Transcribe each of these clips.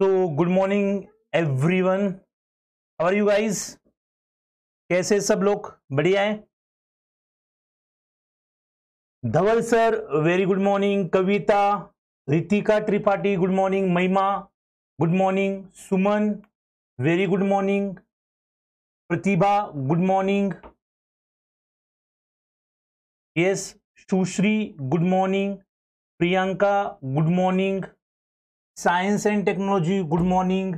तो good morning everyone, how are you guys? कैसे सब लोग? बढ़िया है। Dhaval sir very good morning, Kavita, Ritika Tripathi good morning, Mahima good morning, Suman very good morning, Pratibha good morning, yes, Sushree good morning, Priyanka good morning, science and technology good morning,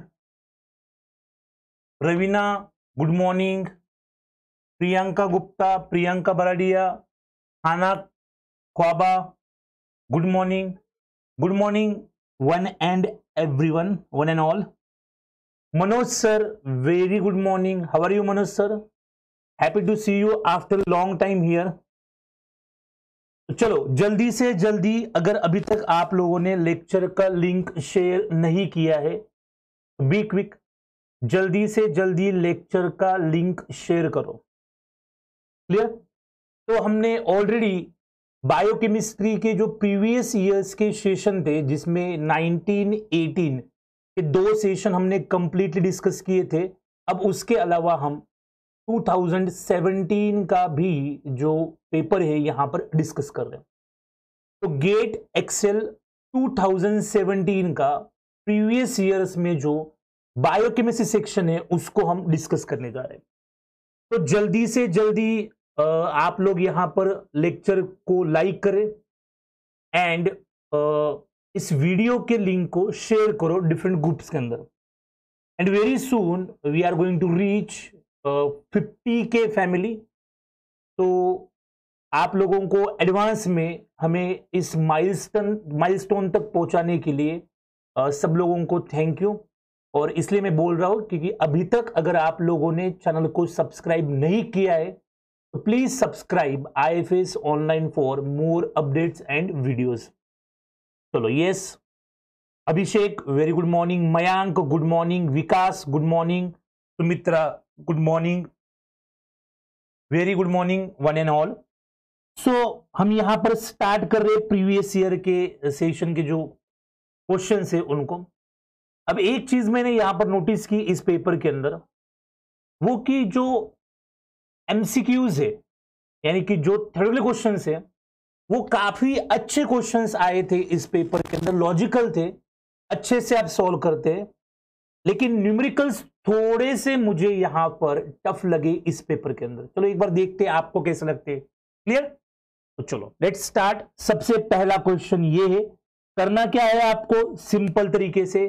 Raveena good morning, Priyanka Gupta, Priyanka Baradia, Ana Khwaba good morning one and everyone, one and all. Manoj sir very good morning, how are you Manoj sir? Happy to see you after long time here. चलो जल्दी से जल्दी, अगर अभी तक आप लोगों ने लेक्चर का लिंक शेयर नहीं किया है, बी क्विक, जल्दी से जल्दी लेक्चर का लिंक शेयर करो। क्लियर? तो हमने ऑलरेडी बायोकेमिस्ट्री के जो प्रीवियस ईयर्स के सेशन थे, जिसमें 1918 के 2 सेशन हमने कंप्लीटली डिस्कस किए थे। अब उसके अलावा हम 2017 का भी जो पेपर है यहां पर डिस्कस कर रहे हैं। तो गेट एक्सेल 2017 का प्रीवियस ईयर्स में जो बायोकेमिस्ट्री सेक्शन है उसको हम डिस्कस करने जा रहे हैं। तो जल्दी से जल्दी आप लोग यहां पर लेक्चर को लाइक करें एंड इस वीडियो के लिंक को शेयर करो डिफरेंट ग्रुप्स के अंदर। And very soon we are going to reach 50K family. तो आप लोगों को एडवांस में हमें इस माइलस्टोन तक पहुंचाने के लिए सब लोगों को थैंक यू। और इसलिए मैं बोल रहा हूं क्योंकि अभी तक अगर आप लोगों ने चैनल को सब्सक्राइब नहीं किया है तो please subscribe IFS online for more updates and videos. चलो, yes, Abhishek very good morning, Mayank good morning, Vikas good morning, Sumitra good morning, very good morning one and all. So हम यहां पर स्टार्ट कर रहे हैं प्रीवियस ईयर के सेशन के जो क्वेश्चन है उनको। अब एक चीज मैंने यहां पर नोटिस की इस पेपर के अंदर, वो कि जो MCQs है, यानी कि जो थ्योरेटिकल क्वेश्चंस है, वो काफी अच्छे क्वेश्चंस आए थे इस पेपर के अंदर, लॉजिकल थे, अच्छे से आप सॉल्व करते हैं। लेकिन न्यूमेरिकल्स थोड़े से मुझे यहां पर टफ लगे इस पेपर के अंदर। चलो एक बार देखते हैं आपको कैसे लगते हैं। क्लियर? तो चलो लेट्स स्टार्ट। सबसे पहला क्वेश्चन ये है, करना क्या है आपको, सिंपल तरीके से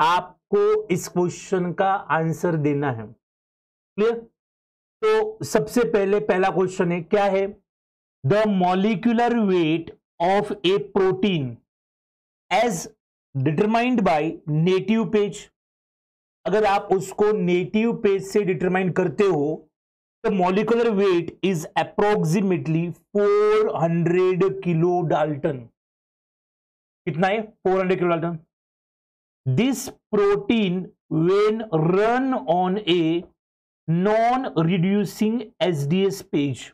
आपको इस क्वेश्चन का आंसर देना है। क्लियर? तो सबसे पहले पहला क्वेश्चन है, क्या है? The molecular weight of a protein as determined by native PAGE. अगर आप उसको नेटिव पेज से डिटरमाइन करते हो तो molecular weight is approximately 400 kilo Dalton. कितना है? 400 kilo Dalton. This protein when run on a non reducing SDS page,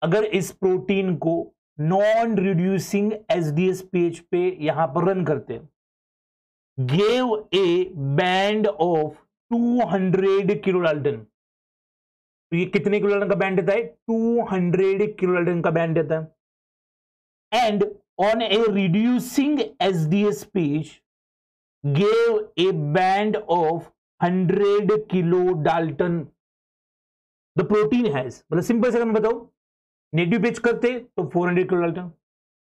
अगर इस प्रोटीन को नॉन रिड्यूसिंग SDS पेज पे यहां पर रन करते हैं, gave A band of 200 kilo Dalton. तो ये कितने किलो डाल्टन का बैंड देता है? 200 किलो डाल्टन का बैंड देता है। And on a reducing SDS page gave A band of 100 kilo Dalton. The protein has, मतलब सिंपल से मैं बताऊं, नेटिव पेज करते तो 400 किलो डाल्टन,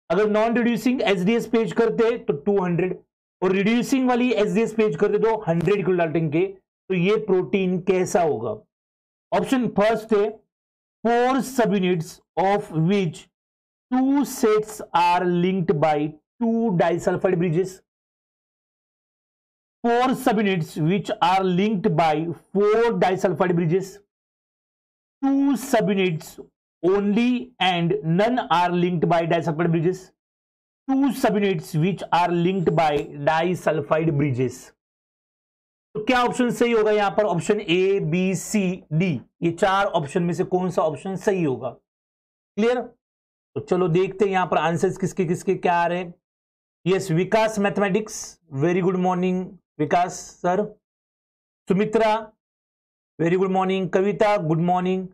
अगर नॉन रिड्यूसिंग SDS पेज करते तो 200, और रिड्यूसिंग वाली SDS पेज करते तो 100 किलो डाल्टन के। तो ये प्रोटीन कैसा होगा? ऑप्शन फर्स्ट है, 4 सब units of which 2 sets are linked by 2 disulphide bridges. 4 subunits which are linked by 4 disulfide bridges. 2 subunits only and none are linked by disulfide bridges. 2 subunits which are linked by disulfide bridges. तो क्या option सही होगा यहां पर? Option A, B, C, D, ये 4 option में से कौन सा ऑप्शन सही होगा? क्लियर? तो चलो देखते हैं यहां पर आंसर्स किसके किसके क्या आ रहे हैं। Yes, Vikas mathematics very good morning, Vikas sir, Sumitra very good morning, Kavita good morning.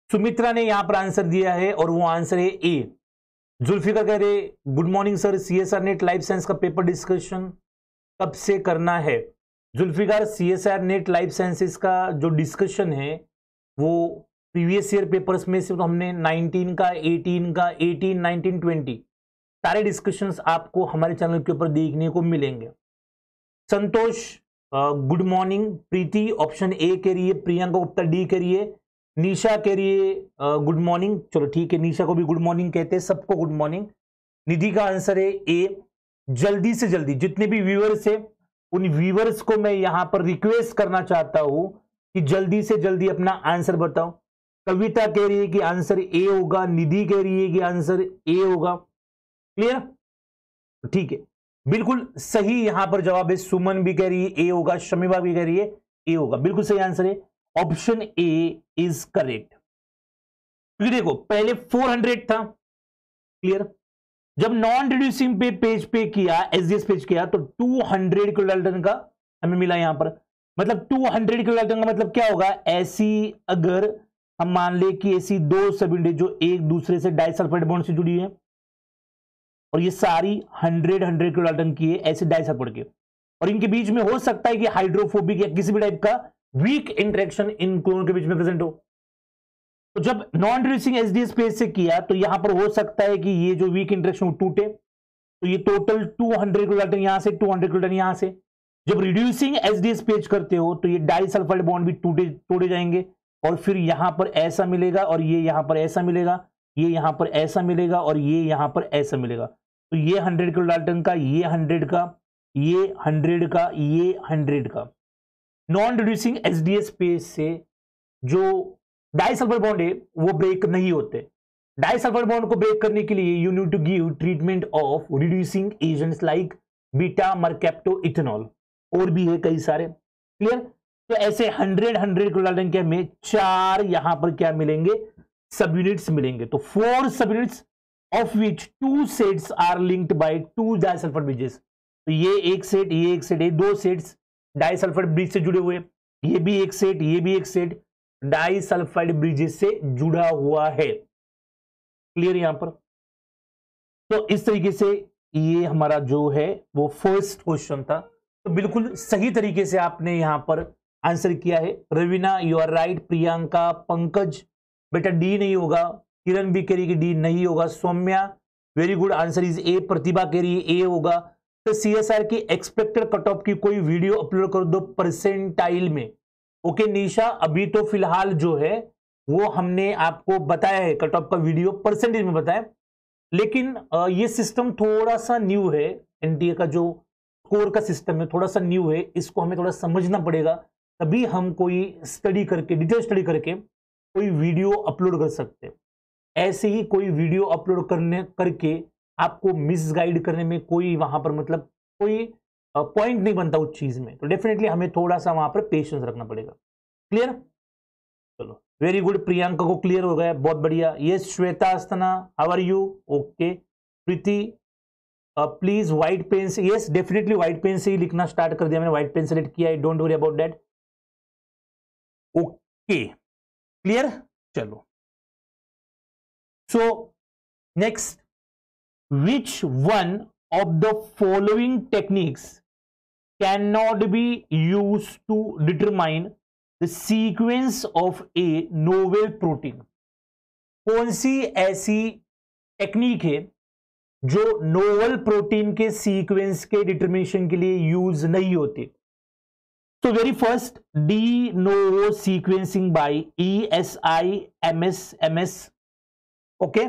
Sumitra ने यहां पर आंसर दिया है और वो आंसर है ए। जुल्फिकर कह रहे good morning sir, CSIR NET life science का पेपर डिस्कशन कब से करना है? Zulfikar, CSIR NET life sciences का जो डिस्कशन है वो प्रीवियस ईयर पेपर्स में से तो हमने 19 का 18 का 18 19 20 सारे डिस्कशंस आपको हमारे चैनल के ऊपर देखने को मिलेंगे। Santosh good morning. Preeti option A कह रही है, प्रियंका गुप्ता डी कह रही है, निशा कह रही है गुड मॉर्निंग। चलो ठीक है, निशा को भी गुड मॉर्निंग कहते हैं, सबको गुड मॉर्निंग। निधि का आंसर है ए। जल्दी से जल्दी जितने भी व्यूअर्स है उन व्यूअर्स को मैं यहां पर रिक्वेस्ट करना चाहता हूं कि जल्दी से जल्दी अपना आंसर बताओ। कविता कह रही है कि आंसर ए होगा, निधि कह रही है कि आंसर ए होगा। क्लियर? ठीक है, बिल्कुल सही यहां पर जवाब है। सुमन भी कह रही है ए होगा, शमीबा भी कह रही है ए होगा, बिल्कुल सही आंसर है, ऑप्शन ए इज करेक्ट। क्योंकि देखो पहले 400 था, क्लियर, जब नॉन रिड्यूसिंग पे पेज पे किया, एसडीएस पेज किया, तो 200 किलोडाल्टन का हमें मिला यहां पर। मतलब 200 किलोडाल्टन का मतलब क्या होगा? ऐसी अगर हम मान ले कि ऐसी दो सबयूनिट जो एक दूसरे से डाइसल्फाइड बॉन्ड से जुड़ी है और ये सारी 100 किलोडाल्टन की है ऐसे डाइसल्फाइड के, और इनके बीच में हो सकता है कि हाइड्रोफोबिक या किसी भी टाइप का वीक इंटरेक्शन इन क्लोन के बीच में प्रेजेंट हो। तो जब नॉन रिड्यूसिंग एसडीएस पेज से किया तो यहां पर हो सकता है कि ये जो वीक इंटरेक्शन टूटे, तो ये टोटल 200 किलोडाल्टन यहां से, 200 किलोडाल्टन यहां से। जब रिड्यूसिंग एसडीएस पेज करते हो तो ये डाइसल्फाइड बॉन्ड भी तोड़े जाएंगे और फिर यहां पर ऐसा मिलेगा और ये यहां पर ऐसा मिलेगा, ये यहां पर ऐसा मिलेगा और ये यहां पर ऐसा मिलेगा। तो ये 100 किलोडाल्टन का, ये 100 का, ये 100 का, ये 100 का। नॉन रिड्यूसिंग एसडीएस पेज से जो डाइसल्फाइड बॉन्ड है वो ब्रेक नहीं होते। डाइसल्फाइड बॉन्ड को ब्रेक करने के लिए you need to give treatment of reducing agents like beta mercaptoethanol, और भी है कई सारे। क्लियर? तो ऐसे 100 किलोडाल्टन के हमें 4 यहां पर क्या मिलेंगे? सब यूनिट्स मिलेंगे। तो 4 सब units of which 2 sets are linked by 2 disulphide bridges. तो ये एक सेट, ये एक सेट, ये 2 सेट्स डाइसल्फाइड ब्रिज से जुड़े हुए, ये भी एक सेट, ये भी एक सेट डाइसल्फाइड ब्रिजेस से जुड़ा हुआ है। क्लियर यहां पर? तो इस तरीके से ये हमारा जो है वो फर्स्ट क्वेश्चन था। तो बिल्कुल सही तरीके से आपने यहां पर आंसर किया है। Raveena you are right, Priyanka, Pankaj बेटा डी नहीं होगा, किरण भी कह रही कि डी नहीं होगा, Saumya very good answer is A, Pratibha कह रही है ए होगा। तो सीएसआर की एक्सपेक्टेड कट ऑफ की कोई वीडियो अपलोड कर दो परसेंटाइल में। ओके निशा, अभी तो फिलहाल जो है वो हमने आपको बताया है, कट ऑफ का वीडियो परसेंटेज में बताया, लेकिन ये सिस्टम थोड़ा सा न्यू है। एनटीए का जो स्कोर का सिस्टम है थोड़ा सा न्यू है, इसको हमें थोड़ा समझना पड़ेगा, तभी हम कोई स्टडी करके, डिटेल स्टडी करके कोई वीडियो अपलोड कर सकते हैं। ऐसे ही कोई वीडियो अपलोड करके आपको मिसगाइड करने में कोई वहां पर मतलब कोई पॉइंट नहीं बनता उस चीज में। तो डेफिनेटली हमें थोड़ा सा वहां पर पेशेंस रखना पड़ेगा। क्लियर? चलो वेरी गुड, प्रियंका को क्लियर हो गया, बहुत बढ़िया। Yes Shweta Asthana, how are you? Okay. Preeti please white pen से, यस डेफिनेटली व्हाइट पेन से ही लिखना स्टार्ट कर दिया मैंने, व्हाइट पेन सेलेक्ट किया है, don't worry about that. Okay clear? चलो so next, which one of the following techniques cannot be used to determine the sequence of a novel protein? कौन सी ऐसी टेक्निक है जो नोवेल प्रोटीन के sequence के determination के लिए यूज नहीं होती? तो very first, de novo sequencing by ESI-MS, okay,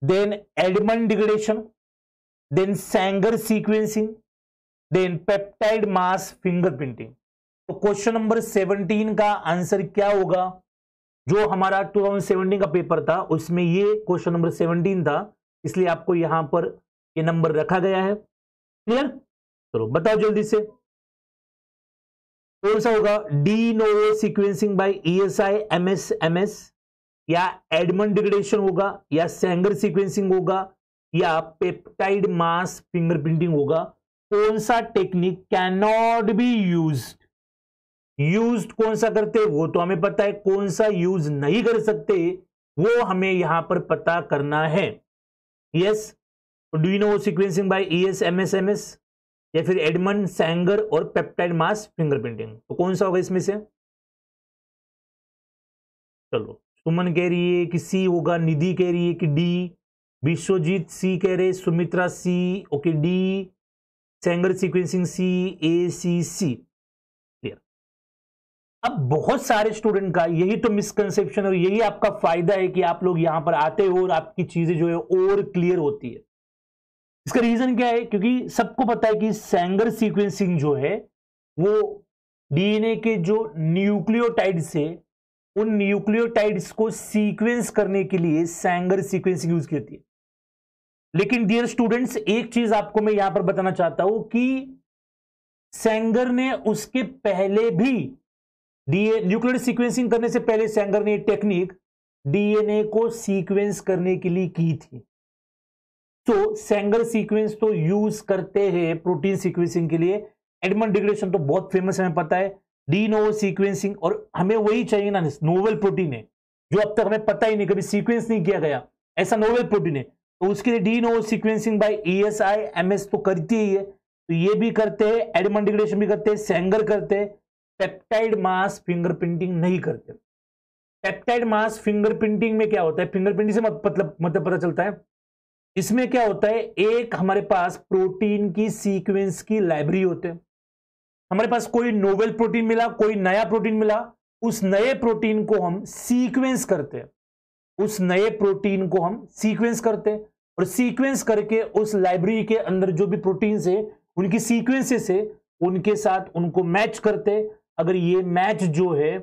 then Edmond degradation, then Sanger sequencing, then peptide mass fingerprinting। तो क्वेश्चन नंबर 17 का आंसर क्या होगा? जो हमारा 2017 का पेपर था उसमें ये क्वेश्चन नंबर 17 था, इसलिए आपको यहां पर ये नंबर रखा गया है। क्लियर? चलो बताओ जल्दी से, कौन सा होगा? D novo sequencing by ESI-MS, या एडमंड डिग्रेडेशन होगा, या सैंगर सीक्वेंसिंग होगा, या पेप्टाइड मास फिंगरप्रिंटिंग होगा? कौन सा technique can not be used कौन सा करते वो तो हमें पता है, कौन सा यूज नहीं कर सकते वो हमें यहां पर पता करना है। Yes, do you know sequencing by ESMSMS या फिर एडमंड सैंगर और पेप्टाइड मास फिंगरप्रिंटिंग, तो कौन सा होगा इसमें से? चलो, सुमन कह रही है कि सी होगा, निधि कह रही है कि डी, विश्वजीत सी कह रहे, सुमित्रा सी, ओके डी, सैंगर सीक्वेंसिंग सी, ACC। क्लियर। अब बहुत सारे स्टूडेंट का यही तो मिसकंसेप्शन और यही आपका फायदा है कि आप लोग यहां पर आते हो और आपकी चीजें जो है और क्लियर होती है। इसका रीजन क्या है? क्योंकि सबको पता है कि सैंगर सीक्वेंसिंग जो है वो डीएनए के जो न्यूक्लियोटाइड्स है उन न्यूक्लियोटाइड्स को सीक्वेंस करने के लिए सैंगर सीक्वेंसिंग यूज की जाती है। लेकिन डियर स्टूडेंट्स, एक चीज आपको मैं यहां पर बताना चाहता हूं कि सैंगर ने उसके पहले भी न्यूक्लियोटाइड सीक्वेंसिंग करने से पहले सैंगर ने टेक्निक डीएनए को सीक्वेंस करने के लिए की थी। तो सैंगर सीक्वेंस तो यूज करते हैं प्रोटीन सीक्वेंसिंग के लिए। एडमंड डिग्रेडेशन तो बहुत फेमस है, हमें पता है। डी नोवो सीक्वेंसिंग, और हमें वही चाहिए ना, नोवेल प्रोटीन है जो अब तक हमें पता ही नहीं, कभी सीक्वेंस नहीं किया गया, ऐसा नोवेल प्रोटीन है। तो उसके लिए de novo sequencing by ESIMS तो करती ही है, तो ये भी करते हैं, एडमंड डिग्रेडेशन भी करते हैं, सैंगर करते हैं। पेप्टाइड मास फिंगरप्रिंटिंग नहीं करते। पेप्टाइड मास फिंगरप्रिंटिंग में क्या होता है? फिंगरप्रिंटिंग से मतलब पता चलता है, इसमें क्या होता है, एक हमारे पास प्रोटीन की सीक्वेंस की लाइब्रेरी होते हैं। हमारे पास कोई नोवेल प्रोटीन मिला, कोई नया प्रोटीन मिला, उस नए प्रोटीन को हम सीक्वेंस करते हैं, उस नए प्रोटीन को हम सीक्वेंस करते हैं और सीक्वेंस करके उस लाइब्रेरी के अंदर जो भी प्रोटीन्स है उनकी सीक्वेंसेस है उनके साथ उनको मैच करते हैं। अगर ये मैच जो है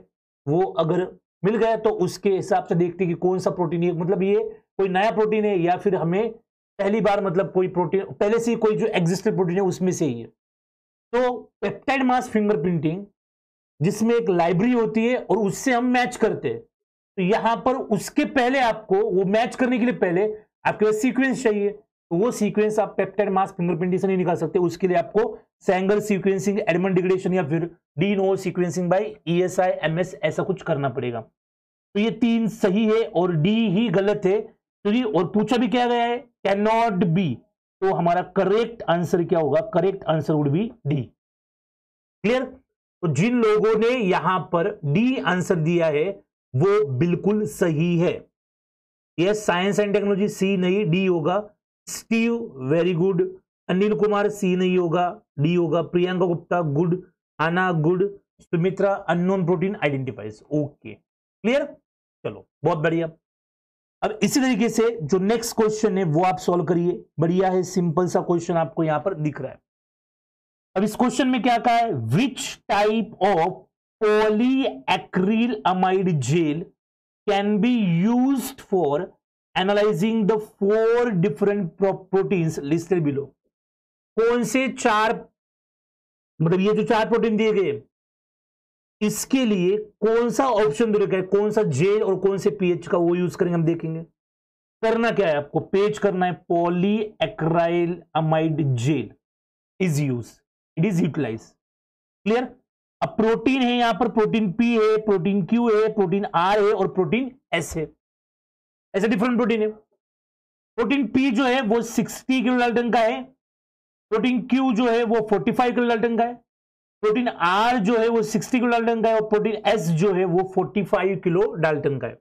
वो अगर मिल गया तो उसके हिसाब से देखते हैं कि कौन सा प्रोटीन है, मतलब ये कोई नया प्रोटीन है या फिर हमें पहली बार मतलब कोई प्रोटीन पहले से कोई जो एग्जिस्टेड प्रोटीन है उसमें से ही है। तो पेप्टाइड मास फिंगरप्रिंटिंग जिसमें एक लाइब्रेरी होती है और उससे हम मैच करते हैं, तो यहां पर उसके पहले आपको वो मैच करने के लिए पहले आपके पास सीक्वेंस चाहिए, तो वो सीक्वेंस आप पेप्टाइड मास फिंगरप्रिंटिंग से नहीं निकाल सकते। उसके लिए आपको सैंगर सीक्वेंसिंग, एडमंड डिग्रेडेशन या फिर de novo sequencing by ESIMS ऐसा कुछ करना पड़ेगा। तो ये 3 सही है और डी ही गलत है। तो ये और पूछा भी क्या गया है, कैन नॉट बी, तो हमारा करेक्ट आंसर क्या होगा? Correct answer would B D. Clear? तो जिन लोगों ने यहां पर डी आंसर दिया है वो बिल्कुल सही है। Yes, science and technology C नहीं, डी होगा। Steve very good. Anil Kumar C नहीं होगा, डी होगा। Priyanka Gupta good. Ana good. Sumitra unknown protein identifies, okay clear. चलो बहुत बढ़िया। अब इसी तरीके से जो नेक्स्ट क्वेश्चन है वो आप सॉल्व करिए। बढ़िया है, सिंपल सा क्वेश्चन आपको यहां पर दिख रहा है। अब इस क्वेश्चन में क्या कहा है, which type of polyacrylamide gel can be used for analysing the 4 different proteins listed below. कौन से 4, मतलब ये जो 4 प्रोटीन दिए गए इसके लिए कौन सा ऑप्शन दे रखा है, कौन सा जेल और कौन से पीएच का वो यूज करेंगे, हम देखेंगे। करना क्या है आपको, पेज करना है, polyacrylamide gel is use, it is utilise. Clear? अब प्रोटीन है यहां पर, प्रोटीन पी है, प्रोटीन क्यू है, प्रोटीन आर है और प्रोटीन एस है। ऐसे डिफरेंट प्रोटीन है। प्रोटीन पी जो है वो 60 किलो डाल्टन का है, प्रोटीन क्यू जो है वो 45 किलो डाल्टन का है, प्रोटीन आर जो है वो 60 किलो डाल्टन का है और प्रोटीन एस जो है वो 45 किलो डाल्टन का है।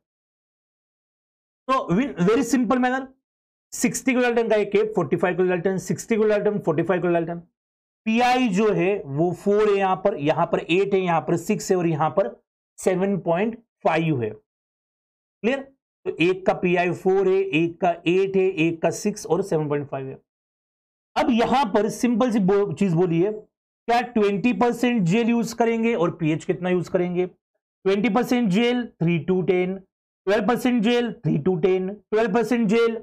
तो very simple manner, 60 kilo Dalton का एक है, 45 kilo Dalton, 60 kilo Dalton, 45 kilo Dalton. Pi जो है वो 4 है, यहां पर 8 है, यहां पर 6 है और यहां पर 7.5 है। क्लियर? तो एक का पीआई 4 है, एक का 8 है, एक का 6 और 7.5 है। अब यहां पर सिंपल सी चीज बोलिए, क्या 20% जेल यूज करेंगे और पीएच कितना यूज करेंगे? 20% gel 3 to 10, 12% gel 3 to 10, 12% gel,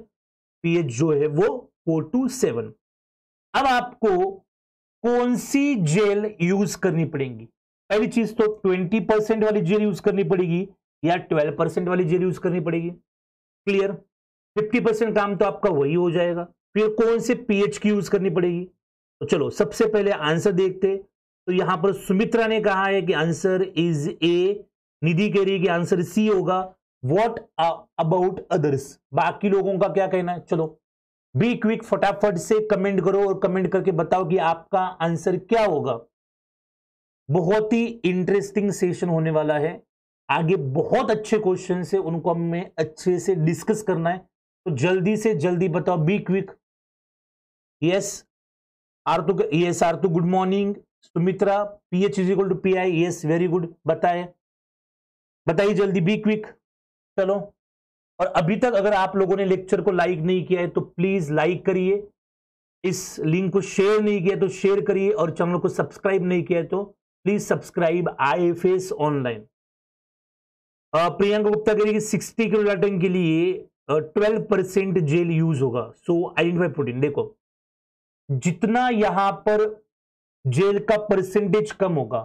pH जो है वो 4 to 7। अब आपको कौन सी जेल यूज करनी पड़ेगी? पहली चीज तो 20% वाली जेल यूज करनी पड़ेगी या 12% वाली जेल यूज करनी पड़ेगी। क्लियर? 50% काम तो आपका वही हो जाएगा। फिर कौन से पीएच की यूज करनी पड़ेगी? तो चलो सबसे पहले आंसर देखते। तो यहां पर सुमित्रा ने कहा है कि आंसर इज ए, निधि कह रही है कि आंसर सी होगा। व्हाट अबाउट अदर्स, बाकी लोगों का क्या कहना है? चलो बी क्विक, फटाफट से कमेंट करो और कमेंट करके बताओ कि आपका आंसर क्या होगा। बहुत ही इंटरेस्टिंग सेशन होने वाला है, आगे बहुत अच्छे क्वेश्चन है, उनको हमें अच्छे से डिस्कस करना है। तो जल्दी से जल्दी बताओ, be quick. Yes Aartu, yes Aartu, good morning. Sumitra, pH is equal to P I, yes very good, बताए बताइए जल्दी, बी क्विक। चलो, और अभी तक अगर आप लोगों ने लेक्चर को लाइक नहीं किया है तो प्लीज लाइक करिए, इस लिंक को शेयर नहीं किया तो शेयर करिए, और चैनल को सब्सक्राइब नहीं किया है तो please subscribe IFS online. Priyanka Gupta कह रही है कि 60 किलो डाल्टन के लिए 12% जेल यूज होगा। सो आइडेंटिफाई प्रोटीन। देखो, जितना यहां पर जेल का परसेंटेज कम होगा,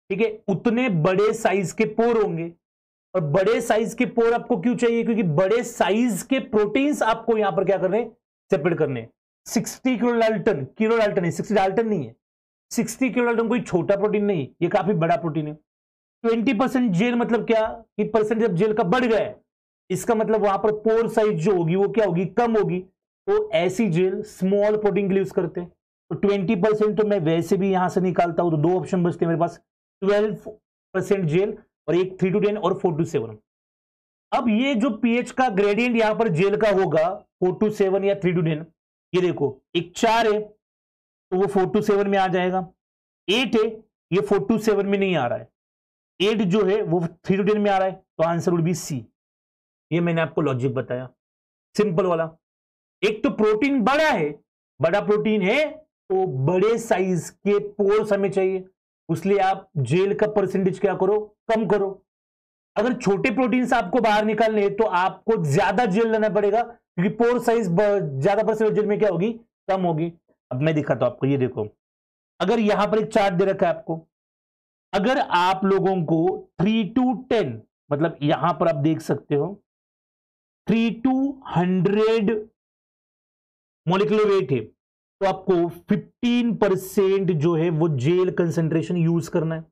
ठीक है, उतने बड़े साइज के पोर होंगे। और बड़े साइज के पोर आपको क्यों चाहिए? क्योंकि बड़े साइज के प्रोटीन्स आपको यहां पर क्या करने, सेपरेट करने। 60 किलो डाल्टन, किलो डाल्टन है, 60 डाल्टन नहीं है। 60 किलो डाल्टन कोई छोटा प्रोटीन नहीं, ये काफी बड़ा प्रोटीन है। 20% जेल मतलब क्या कि परसेंटेज ऑफ जेल का बढ़ गया है, इसका मतलब वहां पर पोर साइज जो होगी वो क्या होगी, कम होगी। तो ऐसी जेल स्मॉल प्रोटीन के लिए यूज करते हैं। तो 20% तो मैं वैसे भी यहां से निकालता हूं, तो दो ऑप्शन बचते हैं मेरे पास, 12% जेल और एक 3 to 10 और 4 to 7। अब ये जो पीएच का ग्रेडियंट यहां पर जेल का होगा 4 to 7 या 3 to 10, ये देखो एक 4 है तो वो 4 to 7 में आ जाएगा, 8 है ये 4 to 7 में नहीं आ रहा है, 8 जो है वो 3 to 10 में आ रहा है, तो आंसर वुड बी सी। ये मैंने आपको लॉजिक बताया, सिंपल वाला। एक तो प्रोटीन बड़ा है, बड़ा प्रोटीन है तो बड़े साइज के पोर्स हमें चाहिए, इसलिए आप जेल का परसेंटेज क्या करो, कम करो। अगर छोटे प्रोटीन से आपको बाहर निकालने तो आपको ज्यादा जेल लेना पड़ेगा, क्योंकि पोर साइज ज्यादा परसेंटेज जेल में क्या होगी, कम होगी। अब मैं दिखाता हूं आपको, ये देखो, अगर यहां पर एक चार्ट दे रखा है आपको, अगर आप लोगों को 3 to 10, मतलब यहां पर आप देख सकते हो 3 to 100 मॉलिक्यूलर वेट है, तो आपको 15% जो है वो जेल कंसेंट्रेशन यूज करना है,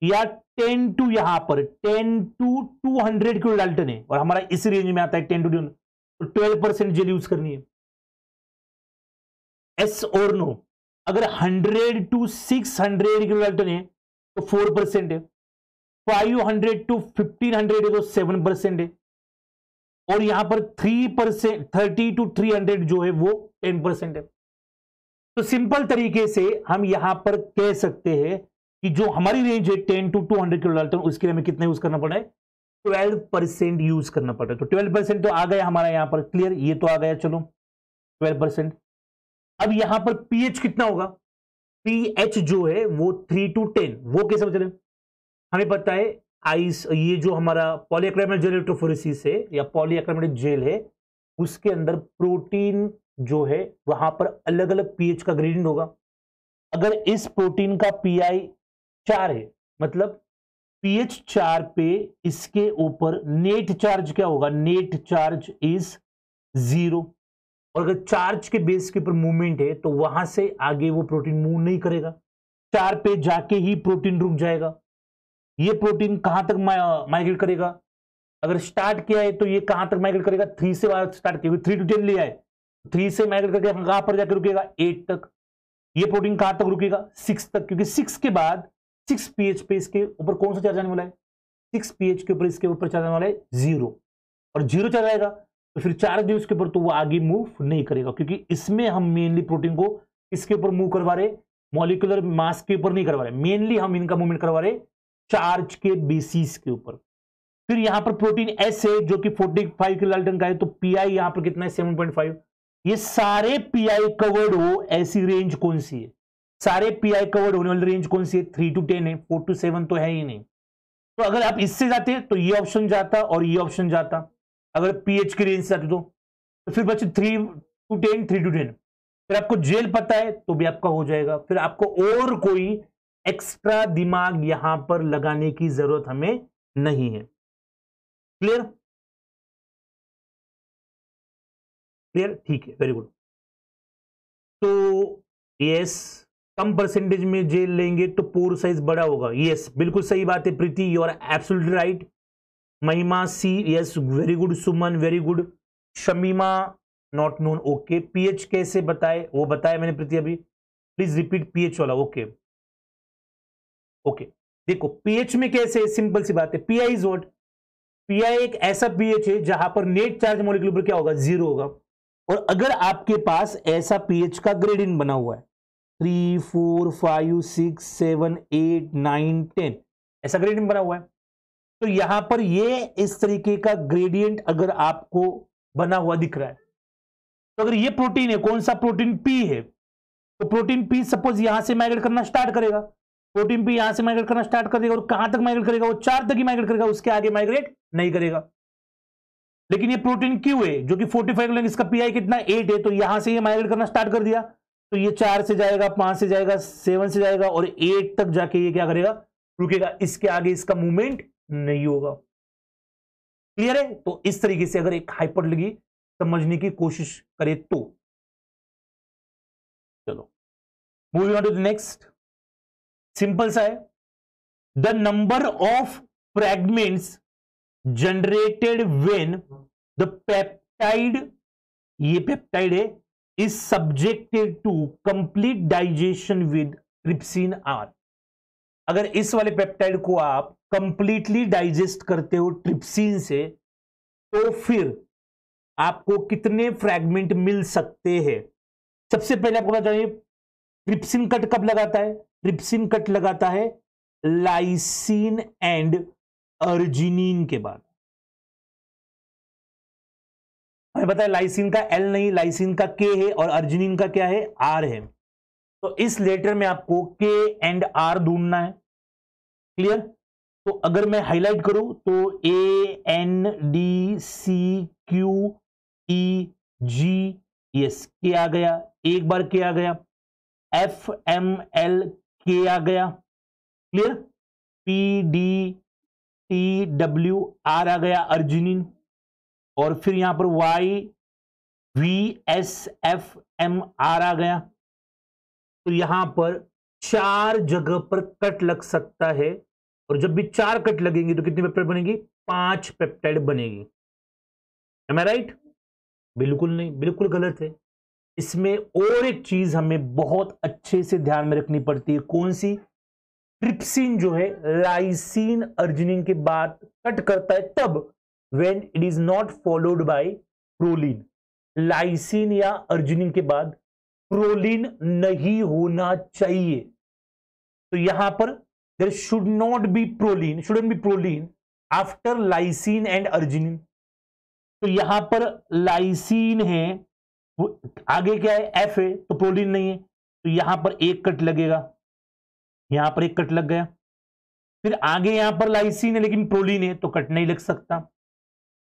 या 10 टू, यहां पर 10 to 200 किलो डाल्टन है और हमारा इस रेंज में आता है 10 to 200, तो 12% जेल यूज करनी है। एस और नो, अगर 100 to 600 किलो डाल्टन है तो 4% है, 500 to 1500 है तो 7% है, और यहां पर 3%, 30 to 300 जो है वो 10% है। तो सिंपल तरीके से हम यहां पर कह सकते हैं कि जो हमारी रेंज है 10 to 200 किलो डाल्टन, उसके लिए हमें कितना यूज करना पड़ा है, 12% यूज करना पड़ा है। तो 12% तो आ गया हमारा यहां पर, क्लियर, ये तो आ गया, चलो 12%। अब यहां पर पीएच कितना होगा, पीएच जो है वो 3 to 10, वो कैसे चले, हमें पता है आइस, ये जो हमारा पॉलीएक्रिलामाइड जेल इलेक्ट्रोफोरेसिस है या पॉलीएक्रिलामाइड जेल है, उसके अंदर प्रोटीन जो है वहां पर अलग अलग पीएच का ग्रेडियंट होगा। अगर इस प्रोटीन का पीआई 4 है, मतलब पीएच 4 पे इसके ऊपर नेट चार्ज क्या होगा, नेट चार्ज इज 0। और अगर चार्ज के बेस के ऊपर मूवमेंट है तो वहां से आगे वो प्रोटीन मूव नहीं करेगा, 4 पे जाके ही प्रोटीन रुक जाएगा। ये प्रोटीन कहां तक माइग्रेट करेगा, अगर स्टार्ट किया है तो ये कहां तक माइग्रेट करेगा, 3 से स्टार्ट किया, 3 to 10 लिया है, 3 से माइग्रेट करके कहां पर जाकर रुकेगा, 8 तक। ये प्रोटीन कहां तक रुकेगा, 6 तक, क्योंकि 6 के बाद 6 पीएच पे इसके ऊपर कौन सा चार्ज आने वाला है, 6 पीएच के ऊपर इसके ऊपर चार्ज आने वाला है 0, और 0 चार्ज आएगा तो फिर चार्ज भी उसके ऊपर, तो वो आगे मूव नहीं करेगा, क्योंकि इसमें हम मेनली प्रोटीन को इसके ऊपर मूव करवा रहे, मॉलिक्यूलर मास के ऊपर नहीं करवा रहे, मेनली हम इनका मूवमेंट करवा रहे चार्ज के बेसिस के ऊपर। फिर यहां पर प्रोटीन एस है जो कि 45 किलो डाल्टन का है, तो पीआई यहां पर कितना है, 7.5। ये सारे पीआई कवर्ड हो ऐसी रेंज कौन सी है, सारे पीआई कवर्ड होने वाली रेंज कौन सी है, 3 to 10 है, 4 to 7 तो है ही नहीं। तो अगर आप इससे जाते तो ये ऑप्शन जाता और ये ऑप्शन जाता, अगर पीएच की रेंज से जाते तो फिर बचे 3 to 10, 3 to 10। फिर आपको जेल पता है तो भी आपका हो जाएगा, फिर आपको और कोई एक्स्ट्रा दिमाग यहां पर लगाने की जरूरत हमें नहीं है। क्लियर, क्लियर, ठीक है, वेरी गुड। तो यस, कम परसेंटेज में जेल लेंगे तो पोर साइज बड़ा होगा। यस, बिल्कुल सही बात है Preeti, you are absolutely right. Mahima C, yes very good. Suman very good. Shamima not known, okay. PH कैसे बताए, वो बताया मैंने प्रीति अभी, प्लीज रिपीट पीएच वाला। ओके ओके, देखो पीएच में कैसे, सिंपल सी बात है, पीआई इज व्हाट, पीआई एक ऐसा पीएच है जहां पर नेट चार्ज मॉलिक्यूल पर क्या होगा, जीरो होगा। और अगर आपके पास ऐसा पीएच का ग्रेडियंट बना हुआ है 3 4 5 6 7 8 9 10, ऐसा ग्रेडियंट बना हुआ है, तो यहां पर ये इस तरीके का ग्रेडियंट अगर आपको बना हुआ दिख रहा है, तो अगर ये प्रोटीन है, कौन सा प्रोटीन, पी है, तो प्रोटीन पी सपोज यहां से माइग्रेट करना स्टार्ट करेगा, प्रोटीन पी यहां से माइग्रेट करना स्टार्ट कर देगा, और कहां तक माइग्रेट करेगा, वो 4 तक ही माइग्रेट करेगा, उसके आगे माइग्रेट नहीं करेगा। लेकिन ये प्रोटीन क्यू है जो कि 45 इसका पीआई कितना 8 है, तो यहां से ये माइग्रेट करना स्टार्ट कर दिया, तो ये 4 से जाएगा, 5 से जाएगा, 7 से जाएगा, और 8 तक जाके ये क्या करेगा, रुकेगा, इसके आगे इसका मूवमेंट नहीं होगा। क्लियर है? तो इस तरीके से अगर एक हाइपरलिगी समझने की कोशिश करे तो चलो moving on to the next, simple सा है, the number of fragments generated when the peptide, ये पेप्टाइड है, is subjected to complete digestion with trypsin are. अगर इस वाले पेप्टाइड को आप कंप्लीटली डाइजेस्ट करते हो ट्रिप्सिन से, तो फिर आपको कितने फ्रैगमेंट मिल सकते हैं। सबसे पहले आपको पता चाहिए ट्रिप्सिन कट कब लगाता है, ट्रिप्सिन कट लगाता है लाइसिन एंड अर्जिनिन के बाद। हमें पता है लाइसिन का एल नहीं, लाइसिन का के है, और अर्जिनिन का क्या है, आर है। तो इस लेटर में आपको के एंड आर ढूंढना है। क्लियर? तो अगर मैं हाईलाइट करूं तो A N D C Q E G, yes K आ गया, एक बार के आ गया, एफ एम एल के आ गया, clear, P D T W R आ गया अर्जिनिन, और फिर यहां पर Y V S F M R आ गया। तो यहां पर 4 जगह पर कट लग सकता है, और जब भी 4 कट लगेंगी तो कितनी पेप्टाइड बनेगी, 5 पेप्टाइड बनेगी। एम आई राइट? बिल्कुल नहीं, बिल्कुल गलत है। इसमें और एक चीज हमें बहुत अच्छे से ध्यान में रखनी पड़ती है, कौन सी, ट्रिप्सिन जो है लाइसिन अर्जिनिन के बाद कट करता है तब, when it is not followed by proline. Lysine या अर्जिनिन के बाद प्रोलीन नहीं होना चाहिए। तो यहां पर there should not be proline, shouldn't be proline after lysine and arginine. तो यहां पर लाइसिन है, आगे क्या है, एफ है, तो प्रोलीन नहीं है, तो यहां पर एक कट लगेगा, यहां पर एक कट लग गया। फिर आगे यहां पर लाइसिन है लेकिन प्रोलीन है, तो कट नहीं लग सकता।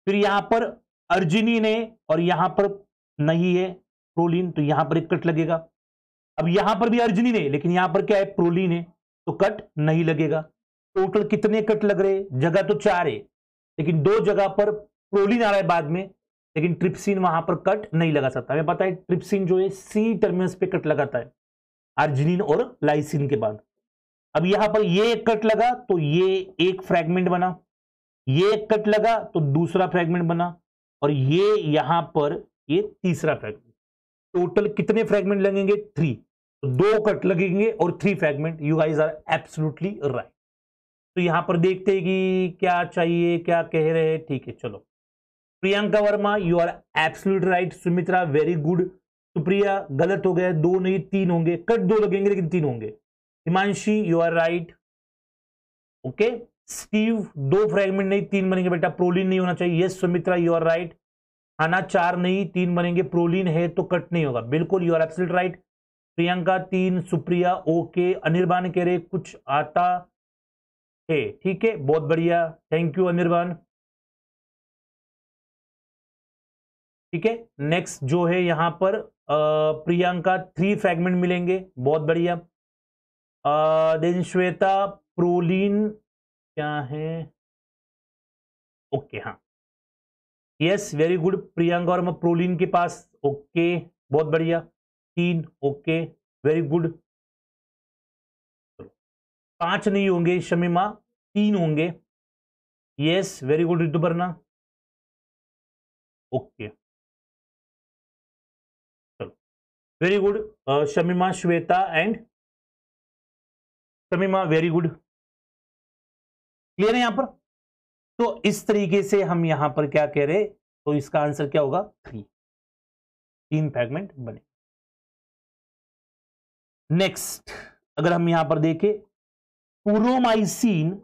फिर यहां पर अर्जिनिन है और यहां पर नहीं है प्रोलीन, तो यहां पर एक कट लगेगा। अब यहां पर भी अर्जिनिन है लेकिन यहां पर क्या है, प्रोलीन है, तो कट नहीं लगेगा। टोटल कितने कट लग रहे, जगह तो 4 है लेकिन 2 जगह पर प्रोलीन आ रहा है बाद में, लेकिन ट्रिप्सिन वहां पर कट नहीं लगा सकता। हमें पता है ट्रिप्सिन जो है सी टर्मिनस पे कट लगाता है अर्जिनिन और लाइसिन के बाद। अब यहां पर ये एक कट लगा तो ये एक फ्रैगमेंट बना, ये एक कट लगा तो दूसरा फ्रैगमेंट बना, और ये यहां पर ये तीसरा फ्रैगमेंट। टोटल कितने फ्रैगमेंट लगेंगे, 3। तो 2 कट लगेंगे और 3 fragment. You guys are absolutely right. तो यहां पर देखते हैं कि क्या चाहिए, क्या कह रहे हैं। ठीक है, चलो। Priyanka Verma, you are absolutely right. Sumitra very good. Supriya गलत हो गया, 2 नहीं 3 होंगे, कट 2 लगेंगे लेकिन 3 होंगे। Himanshi you are right, okay. Steve 2 fragment नहीं 3 बनेंगे बेटा, प्रोलीन नहीं होना चाहिए। Yes Sumitra you are right. Hana 4 नहीं 3 बनेंगे, प्रोलीन है तो कट नहीं होगा, बिल्कुल you are absolutely right. Priyanka 3, Supriya okay. Anirban कह रहे कुछ आता है, ठीक है, बहुत बढ़िया, थैंक यू अनिर्बान। ठीक है, नेक्स्ट जो है यहां पर प्रियंका 3 फ्रैगमेंट मिलेंगे, बहुत बढ़िया। देन श्वेता प्रोलीन क्या है, ओके हाँ, यस वेरी गुड प्रियंका, और मैं प्रोलीन के पास, ओके बहुत बढ़िया, 3 ओके। Very good. 5 नहीं होंगे शमीमा, 3 होंगे। Yes very good Rituparna. Okay चलो very good. Shamima, Shweta and Shamima, very good. Clear है यहां पर? तो इस तरीके से हम यहां पर क्या कह रहे, तो इसका आंसर क्या होगा? 3। 3 फ्रैगमेंट बने। नेक्स्ट अगर हम यहां पर देखें, puromycin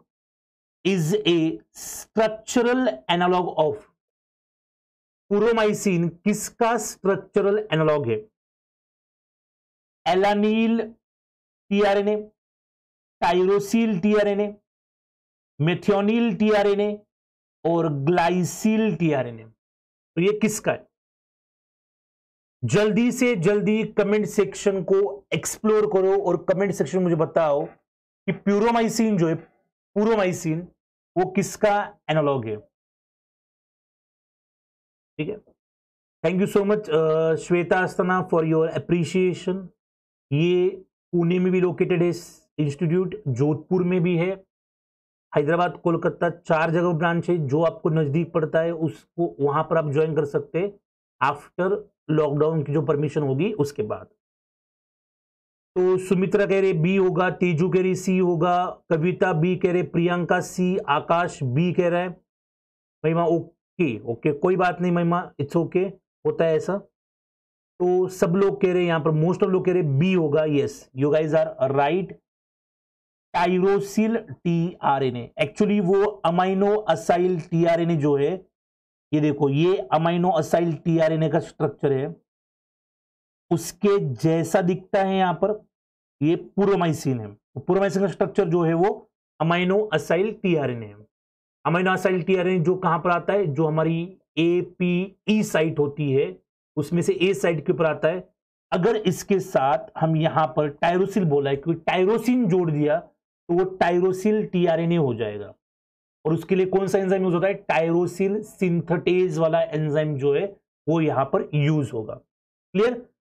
is a structural analogue of. Puromycin किसका स्ट्रक्चरल एनालॉग है? Alanyl tRNA, tyrosyl tRNA, methionyl tRNA और ग्लाइसिल टीआरएनए। तो ये किसका है? जल्दी से जल्दी कमेंट सेक्शन को एक्सप्लोर करो और कमेंट सेक्शन में मुझे बताओ कि प्यूरोमाइसिन जो है, पुरोमाइसिन, वो किसका एनालॉग है। ठीक है, thank you so much Shweta Asthana for your appreciation. ये पुणे में भी लोकेटेड है इंस्टीट्यूट, जोधपुर में भी है, हैदराबाद, कोलकाता, 4 जगह ब्रांच है। जो आपको नजदीक पड़ता है उसको वहां पर आप ज्वाइन कर सकते हैं आफ्टर लॉकडाउन की जो परमिशन होगी उसके बाद। तो सुमित्रा कह रहे बी होगा, तेजू कह रही सी होगा, कविता बी कह रहे, प्रियंका सी, आकाश बी कह रहा है। महिमा ओके ओके, कोई बात नहीं महिमा, इट्स ओके, होता है ऐसा। तो सब लोग कह रहे हैं यहां पर, मोस्ट ऑफ लोग कह रहे बी होगा। Yes you guys are right, tyrosyl tRNA. Actually वो अमाइनो असाइल टीआरएनए जो है, ये देखो, ये अमाइनो असाइल टीआरएनए का स्ट्रक्चर है, उसके जैसा दिखता है यहां पर। ये पुरोमाइसिन है, पुरोमाइसिन का स्ट्रक्चर जो है वो अमाइनो असाइल टीआरएनए है। अमाइनो असाइल टीआरएनए जो कहां पर आता है, जो हमारी एपीई साइट होती है उसमें से ए साइट के ऊपर आता है। अगर इसके साथ हम यहां पर टायरोसिल बोला है, क्योंकि टायरोसिन जोड़ दिया तो वो टायरोसिल टीआरएनए हो जाएगा। और उसके लिए कौन सा एंजाइम यूज होता है? टायरोसिल सिंथेटेज वाला एंजाइम जो है वो यहां पर यूज होगा। क्लियर?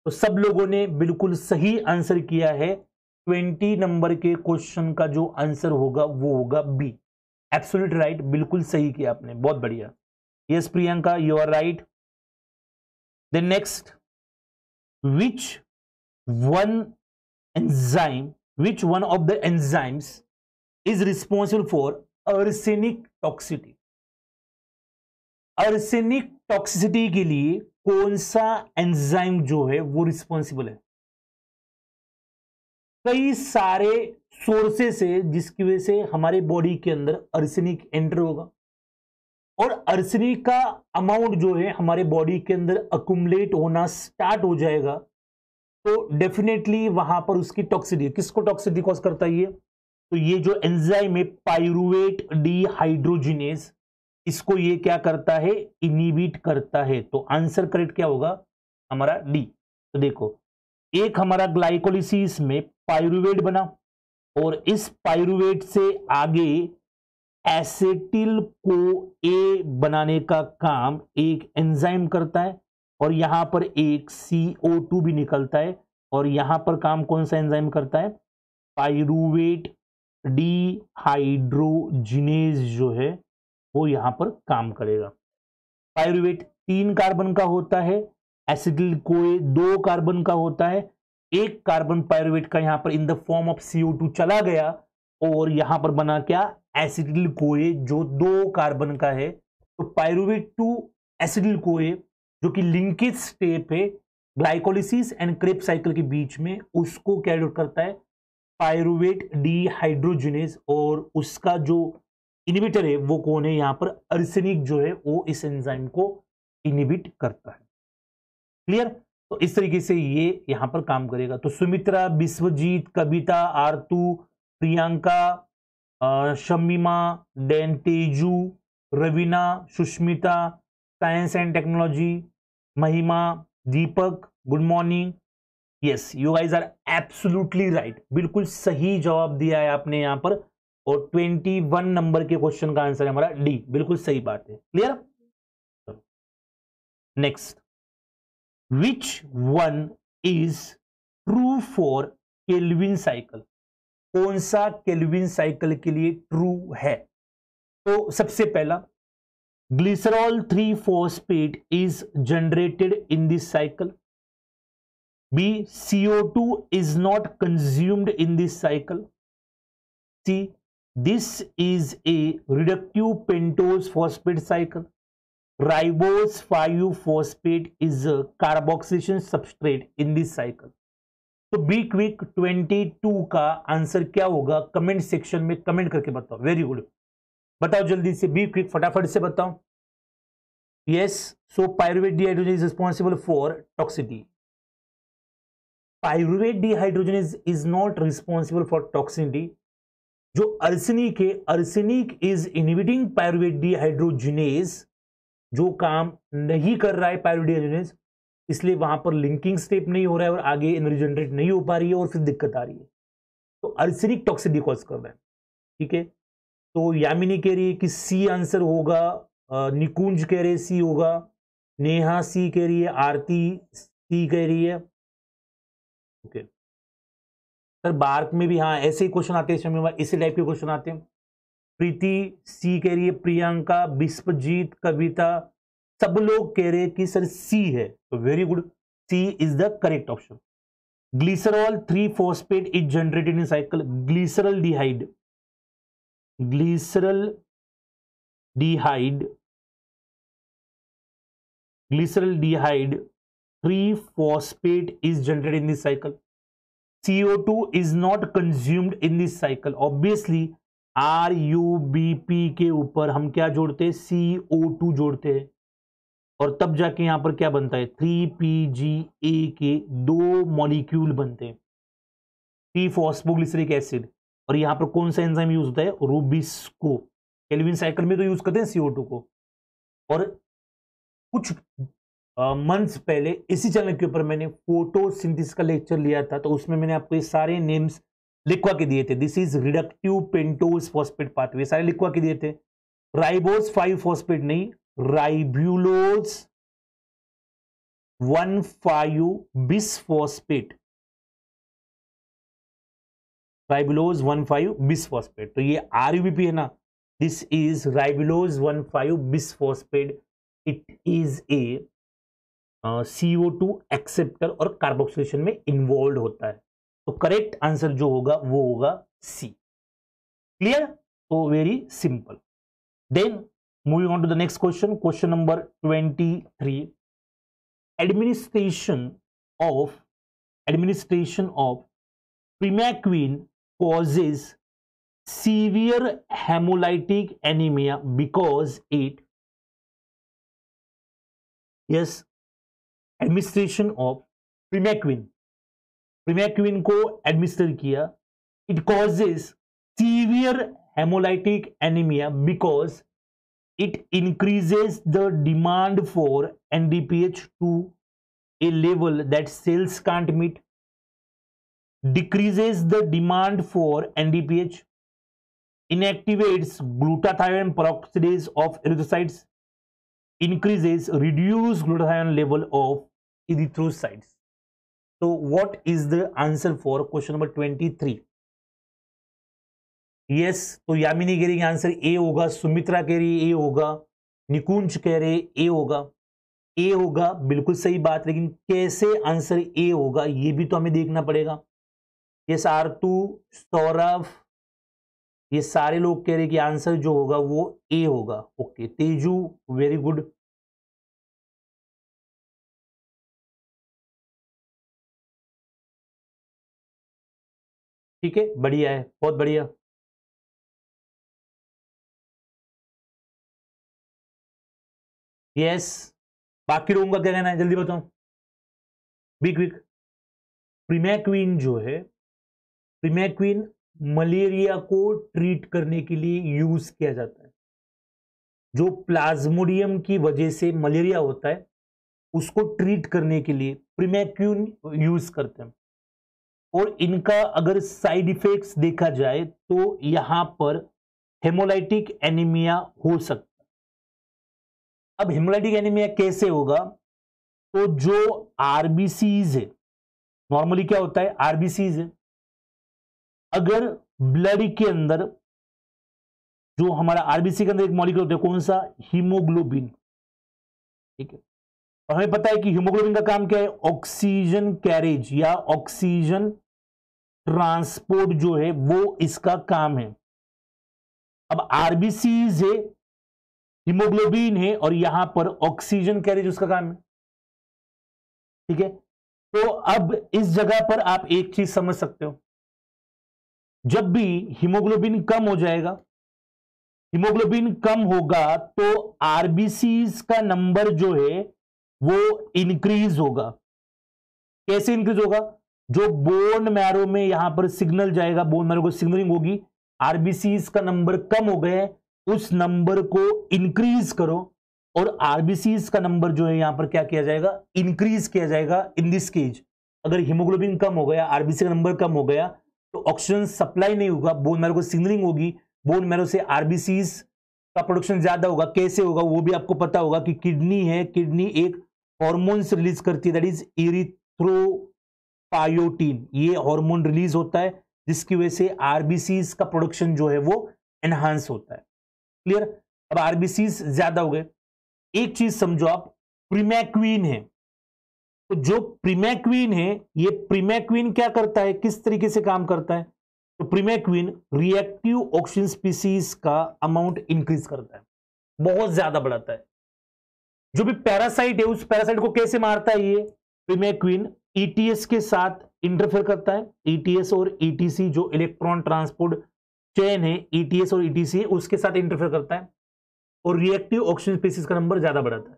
तो सब लोगों ने बिल्कुल सही आंसर किया है। 20 नंबर के क्वेश्चन का जो आंसर होगा वो होगा बी। एब्सोल्यूट राइट, बिल्कुल सही किया आपने, बहुत बढ़िया। Yes Priyanka, you are right. Then next, which one of the enzymes is responsible for arsenic toxicity. Arsenic toxicity के लिए कौन सा एंजाइम जो है वो रिस्पॉन्सिबल है? कई सारे सोर्सेस है जिसकी वजह से हमारे बॉडी के अंदर आर्सेनिक एंटर होगा, और आर्सेनिक का अमाउंट जो है हमारे बॉडी के अंदर अकुमुलेट होना स्टार्ट हो जाएगा, तो डेफिनेटली वहां पर उसकी टॉक्सिसिटी, किसको टॉक्सिसिटी कॉज करता है ये? तो ये जो एंजाइम है पाइरुवेट डिहाइड्रोजिनेज, इसको ये क्या करता है? इनिबिट करता है। तो आंसर करेक्ट क्या होगा हमारा? डी। तो देखो, एक हमारा ग्लाइकोलिसिस में पाइरुवेट बना, और इस पाइरुवेट से आगे एसिटिल को ए बनाने का काम एक एंजाइम करता है, और यहां पर एक CO2 भी निकलता है, और यहां पर काम कौन सा एंजाइम करता है? पाइरुवेट डिहाइड्रोजिनेज जो है वो यहां पर काम करेगा। पाइरुवेट 3 कार्बन का होता है, एसिटिल कोए 2 कार्बन का होता है। एक कार्बन पाइरुवेट का यहां पर in the form of CO2 चला गया, और यहां पर बना क्या? एसिटिल कोए जो 2 कार्बन का है। तो पाइरुवेट टू एसिटिल कोए जो कि लिंकेज स्टेप है ग्लाइकोलिसिस एंड क्रेब्स साइकिल के बीच में, उसको कैरी आउट करता है पाइरुवेट डिहाइड्रोजिनेज, और उसका जो इनिबिटर है वो कौन है? यहां पर आर्सेनिक जो है वो इस एंजाइम को इनिबिट करता है। क्लियर? तो इस तरीके से ये यहां पर काम करेगा। तो Sumitra, Vishwajeet, Kavita, Aartu, Priyanka, Shamima, then Teju, Raveena, Sushmita, science and technology, Mahima, Deepak, good morning. Yes you guys are absolutely right, बिल्कुल सही जवाब दिया है आपने यहां पर, और 21 नंबर के क्वेश्चन का आंसर है हमारा डी। बिल्कुल सही बात है। Clear? Next, which one is true for Calvin cycle? कौन सा केल्विन साइकिल के लिए ट्रू है? तो सबसे पहला, glycerol three phosphate is generated in this cycle. B, CO2 is not consumed in this cycle. C, this is a reductive pentose phosphate cycle. Ribose 5-phosphate is a carboxylation substrate in this cycle. तो be quick 22 का answer क्या होगा? Comment section में comment करके बताओ. Very good, बताओ जल्दी से. बी क्विक फटाफट से बताओ. Yes, so pyruvate dehydrogen is responsible for toxicity. Pyruvate dehydrogen is not responsible for toxicity. जो अर्सेनिक है, arsenic is inhibiting pyruvate dehydrogenase, जो काम नहीं कर रहा है पायरुवेट डिहाइड्रोजिनेज, इसलिए वहां पर लिंकिंग स्टेप नहीं हो रहा है और आगे एनर्जी जनरेट नहीं हो पा रही है और फिर दिक्कत आ रही है. तो अर्सेनिक टॉक्सिसिटी कॉज कर रहा है. ठीक है, तो यामिनी कह रही है कि सी आंसर होगा, निकुंज कह रहे सी होगा, नेहा सी कह रही है, आरती सी कह रही है. ओके सर, बार्क में भी हाँ ऐसे ही क्वेश्चन आते हैं, इसी टाइप के क्वेश्चन आते हैं. प्रीति सी कह रही है, प्रियंका, विश्वजीत, कविता, सब लोग कह रहे हैं कि सर सी है. तो very good, C is the correct option. Glycerol three phosphate is generated in cycle. Glyceraldehyde, glyceraldehyde, glyceraldehyde 3-phosphate is generated in this cycle. CO2 is not consumed in this cycle. Obviously RUBP के ऊपर हम क्या जोड़ते हैं? CO2 जोड़ते हैं, और तब जाके यहां पर क्या बनता है? 3PGA के 2 मॉलिक्यूल बनते हैं, 3-फॉस्फोग्लिसरिक एसिड. और यहां पर कौन सा एंजाइम यूज होता है? रूबिस्को. केल्विन साइकिल में तो यूज करते हैं CO2 को. और कुछ मंथ्स पहले इसी चैनल के ऊपर मैंने फोटोसिंथेसिस का लेक्चर लिया था, तो उसमें मैंने आपको ये सारे नेम्स लिखवा के दिए थे. This is reductive pentose phosphate pathway, सारे लिखवा के दिए थे. राइबोस 5-फॉस्फेट नहीं, राइब्यूलोज 1,5-बिसफॉस्फेट, राइबुलोज 1,5-बिसफॉस्फेट. तो ये RUBP है ना, this is ribulose one five bisphosphate. It is a CO2 acceptor और कार्बोक्सिलेशन में इन्वॉल्व होता है. तो करेक्ट आंसर जो होगा वो होगा सी. क्लियर? तो very simple. Then moving on to the next question, question number 23. Administration of primaquine causes severe hemolytic anemia because it, yes, administration of primaquine को एडमिनिस्टर किया. It causes severe haemolytic anaemia because it increases the demand for NDPH to A level that cells can't meet, decreases the demand for NDPH, inactivates glutathione peroxidase of erythrocytes, increases reduced glutathione level of erythrocytes. So what is the answer for question number 23? Yes, तो यामिनी कह रही है answer A होगा, सुमित्रा कह रही है ए होगा, निकुंज कह रहे ए होगा. ए होगा बिल्कुल सही बात, लेकिन कैसे आंसर ए होगा ये भी तो हमें देखना पड़ेगा. यस, आरतू, सौरभ, ये सारे लोग कह रहे हैं कि आंसर जो होगा वो ए होगा. Okay, Teju, very good. ठीक है, बढ़िया है, बहुत बढ़िया. यस, बाकी लोगों का क्या कहना है जल्दी बताओ. Be quick. प्रीमैक्विन जो है, प्रीमैक्विन मलेरिया को ट्रीट करने के लिए यूज किया जाता है. जो प्लाज्मोडियम की वजह से मलेरिया होता है उसको ट्रीट करने के लिए प्रीमैक्विन यूज करते हैं. और इनका अगर साइड इफेक्ट्स देखा जाए तो यहां पर हेमोलाइटिक एनीमिया हो सकता है. अब हेमोलाइटिक एनीमिया कैसे होगा? तो जो आरबीसीज है, नॉर्मली क्या होता है, आरबीसीज है। अगर ब्लड के अंदर जो हमारा आरबीसी के अंदर एक मॉलिक्यूल होता है, कौन सा, हीमोग्लोबिन, ठीक है। और हमें पता है कि हीमोग्लोबिन का काम क्या है, ऑक्सीजन कैरेज या ऑक्सीजन ट्रांसपोर्ट जो है वो इसका काम है। अब आरबीसीज है, हीमोग्लोबिन है, और यहां पर ऑक्सीजन कैरेज उसका काम है, ठीक है। तो अब इस जगह पर आप एक चीज समझ सकते हो, जब भी हीमोग्लोबिन कम हो जाएगा, हीमोग्लोबिन कम होगा तो आरबीसीज का नंबर जो है वो इंक्रीज होगा। कैसे इंक्रीज होगा, जो बोन मैरो में यहां पर सिग्नल जाएगा, बोन मैरो को सिग्नलिंग होगी, आरबीसीज का नंबर कम हो गया है, उस नंबर को इंक्रीज करो, और आरबीसीज का नंबर जो है यहां पर क्या किया जाएगा, इंक्रीज किया जाएगा। इन दिस केज अगर हीमोग्लोबिन कम हो गया, आरबीसी का नंबर कम हो गया, तो ऑक्सीजन सप्लाई नहीं होगा, बोन मैरो को सिग्नलिंग होगी, बोन मैरो से आरबीसीज का प्रोडक्शन ज्यादा होगा। कैसे होगा वो भी आपको पता होगा कि किडनी है, किडनी एक हॉर्मोन्स रिलीज करती है, दैट इज इरिथ्रोपायोटिन, ये हार्मोन रिलीज होता है जिसकी वजह से आरबीसीज का प्रोडक्शन जो है वो एनहांस होता है। क्लियर। अब आरबीसीज ज्यादा हो गए, एक चीज समझो आप, प्रीमैक्वीन है, तो जो प्रीमैक्वीन है, ये प्रीमैक्वीन क्या करता है, किस तरीके से काम करता है, तो प्रीमैक्वीन रिएक्टिव ऑक्सीजन स्पीसीज का अमाउंट इंक्रीज करता है, बहुत ज्यादा बढ़ाता है। जो भी पैरासाइट है उस पैरासाइट को कैसे मारता है, ये प्रीमैक्वीन ईटीएस के साथ इंटरफेयर करता है। ईटीएस और ईटीसी जो इलेक्ट्रॉन ट्रांसपोर्ट चेन है, ईटीएस और ईटीसी उसके साथ इंटरफेयर करता है और रिएक्टिव ऑक्सीजन स्पीसीज का नंबर ज्यादा बढ़ाता है।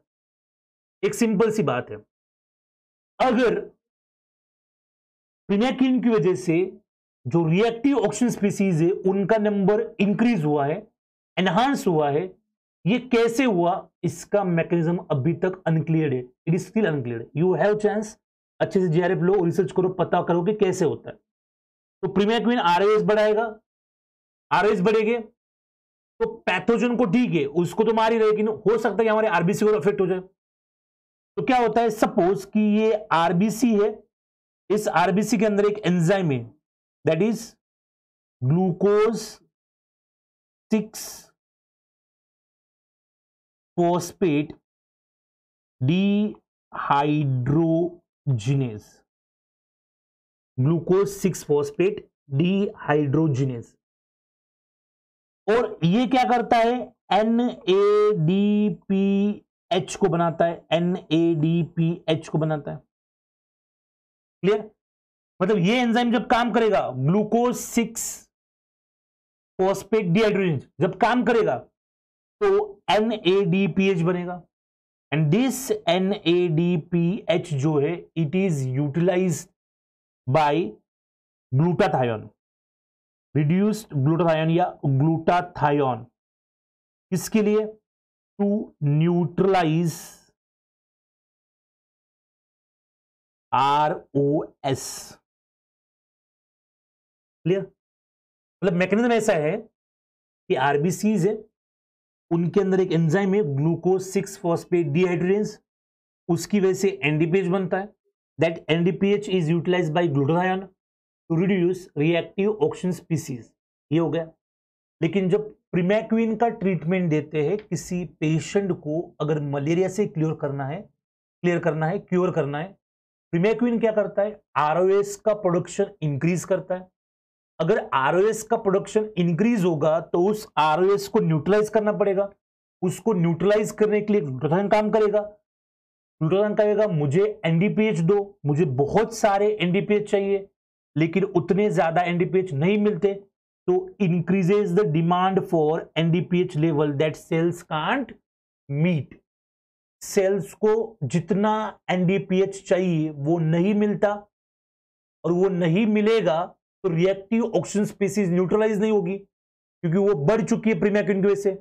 एक सिंपल सी बात है, अगर प्रीमैक्वीन की वजह से जो रिएक्टिव ऑक्सीजन स्पीसीज है उनका नंबर इंक्रीज हुआ है, एनहांस हुआ है, ये कैसे हुआ, इसका मैकेनिज्म अभी तक अनक्लियर है, it is still unclear. You have chance, अच्छे से जीआरएफ लो, रिसर्च करो, पता करो कि कैसे होता है। तो प्रीमैक्वीन आरएस बढ़ाएगा, आरएस बढ़ेगे तो पैथोजन को ठीक है उसको तो मार ही रहे, लेकिन हो सकता है हमारे आरबीसी को अफेक्ट हो जाए। तो क्या होता है, सपोज कि ये आरबीसी है, इस आरबीसी के अंदर एक एंजाइम है, that is glucose 6 phosphate dehydrogenase, glucose 6 phosphate dehydrogenase, और ये क्या करता है, NADPH को बनाता है, NADPH को बनाता है। क्लियर। मतलब ये एंजाइम जब काम करेगा, ग्लूकोज 6 फॉस्फेट डिहाइड्रोजिनेज जब काम करेगा तो NADPH बनेगा, एंड दिस NADPH जो है it is utilised by glutathione, reduced glutathione या ग्लूटाथायोन, इसके लिए टू न्यूट्रलाइज ROS। क्लियर। मतलब मैकेनिज्म ऐसा है कि आरबीसीज है, उनके अंदर एक एंजाइम है ग्लूकोज 6 फॉस्फेट डिहाइड्रोजिनेज, उसकी वजह से एनडीपीएच बनता है, that NDPH is utilised by glutathione to reduce reactive oxygen species, ये हो गया। लेकिन जब प्रीमैक्वीन का ट्रीटमेंट देते हैं किसी पेशेंट को, अगर मलेरिया से क्योर करना है, प्रीमैक्वीन क्या करता है, आरओएस का प्रोडक्शन इंक्रीज करता है। अगर आरओएस का प्रोडक्शन इंक्रीज होगा तो उस आरओएस को न्यूट्रलाइज करना पड़ेगा, उसको न्यूट्रलाइज करने के लिए ग्लूटाथायोन काम करेगा, ग्लूटाथायोन कहेगा मुझे एनडीपीएच दो, मुझे बहुत सारे एनडीपीएच चाहिए, लेकिन उतने ज्यादा एनडीपीएच नहीं मिलते, तो increases the demand for NDPH level that cells can't meet. Cells को जितना एनडीपीएच चाहिए वो नहीं मिलता, और वो नहीं मिलेगा तो रिएक्टिव ऑक्सीजन स्पीसीज न्यूट्रलाइज नहीं होगी, क्योंकि वो बढ़ चुकी है प्रीमैक्वीन की वजह से,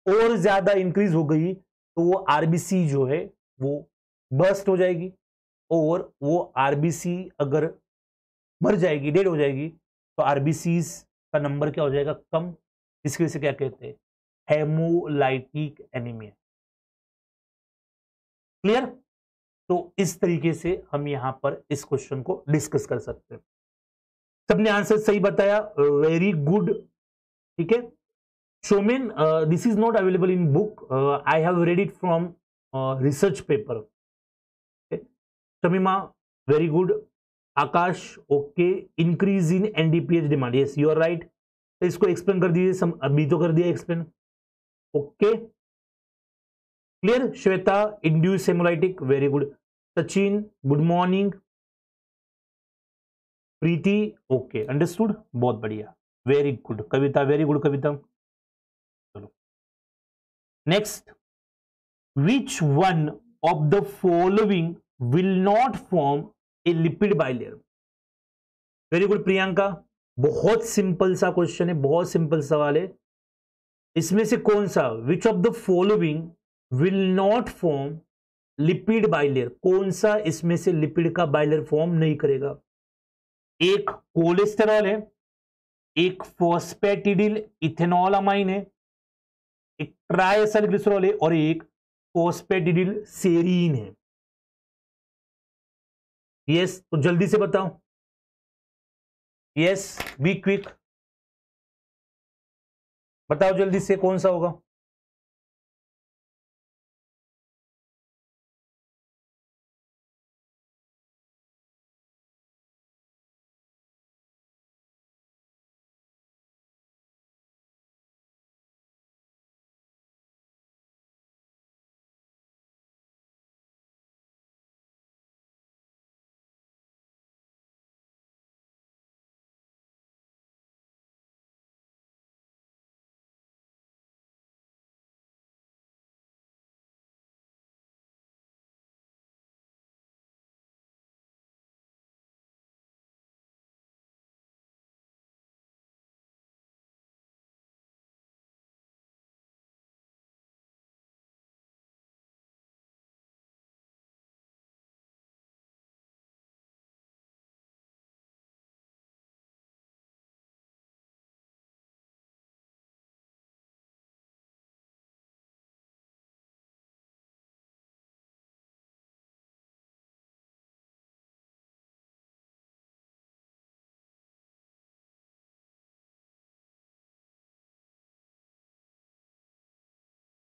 और ज्यादा इंक्रीज हो गई तो वो आरबीसी जो है वो बर्स्ट हो जाएगी, और वो आरबीसी अगर मर जाएगी, डेड हो जाएगी, तो आरबीसी का नंबर क्या हो जाएगा, कम, इसकी वजह से क्या कहते हैं, हेमोलाइटिक एनीमिया। क्लियर। तो इस तरीके से हम यहां पर इस क्वेश्चन को डिस्कस कर सकते हैं। सबने आंसर सही बताया, वेरी गुड। ठीक है, Shomen, this is not available in book, I have read it from research paper. Shamima, very good. Akash, okay, increase in NDPH demand, yes you are right. तो इसको एक्सप्लेन कर दीजिए, अभी तो कर दिया explain. Okay, clear. Shweta, induce haemolytic, very good. Sachin, good morning. Preeti, okay, understood, बहुत बढ़िया, very good. Kavita, very good Kavita. चलो next, which one of the following will not form A lipid bilayer? Very good Priyanka, बहुत सिंपल सा क्वेश्चन है, बहुत simple सवाल है। इसमें से कौन सा, which of the following will not form lipid bilayer, कौन सा इसमें से लिपिड का बाइलेयर फॉर्म नहीं करेगा? एक कोलेस्टेरॉल है, एक फॉस्फेटिडिल इथेनॉल अमाइन है, एक ट्राइएसाइल ग्लिसरॉल है और एक फॉस्फेटिडिल सेरीन है। यस, तो जल्दी से बताओ। यस, बी क्विक, बताओ जल्दी से कौन सा होगा।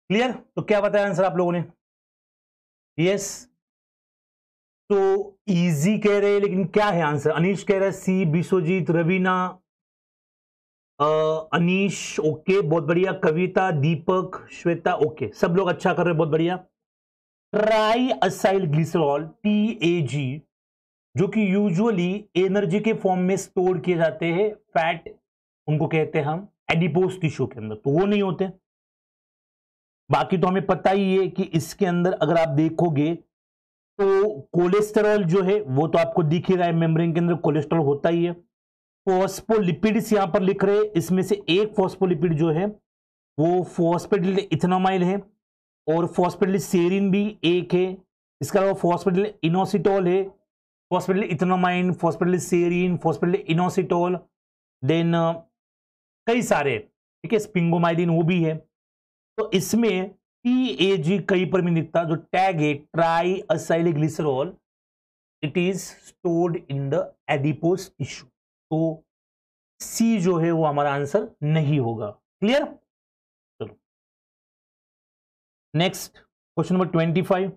क्लियर, तो क्या बताया आंसर आप लोगों ने? यस, तो इजी कह रहे हैं लेकिन क्या है आंसर? अनीश कह रहा है सी, बिश्वजीत, रवीना, अनीश, ओके बहुत बढ़िया, कविता, दीपक, श्वेता, ओके, सब लोग अच्छा कर रहे हैं, बहुत बढ़िया। ट्राई असाइल ग्लिसरॉल, TAG, जो कि यूजुअली एनर्जी के फॉर्म में स्टोर किए जाते हैं, फैट उनको कहते हैं हम एडिपोज टिश्यू के अंदर, तो वो नहीं होते। बाकी तो हमें पता ही है कि इसके अंदर अगर आप देखोगे तो कोलेस्टेरॉल जो है वो तो आपको दिख ही रहा है, मेम्ब्रेन के अंदर कोलेस्टेरॉल होता ही है। फॉस्फोलिपिड्स यहां पर लिख रहे हैं, इसमें से एक फॉस्फोलिपिड जो है वो फॉस्फेटिडिल इथेनोमाइल है और फॉस्फेटिडिल सेरीन भी एक है। इसके अलावा फॉस्फेटिडिल इनोसिटोल है, phosphatidyl ethanolamine, phosphatidyl serine, phosphatidyl inositol, then कई सारे, ठीक है, स्पिंगोमाइलिन वो भी है। तो इसमें TAG कहीं पर भी दिखता, जो टैग है try acyl glycerol, it is stored in the adipose tissue, तो सी जो है वो हमारा आंसर नहीं होगा। क्लियर, चलो नेक्स्ट क्वेश्चन नंबर 25,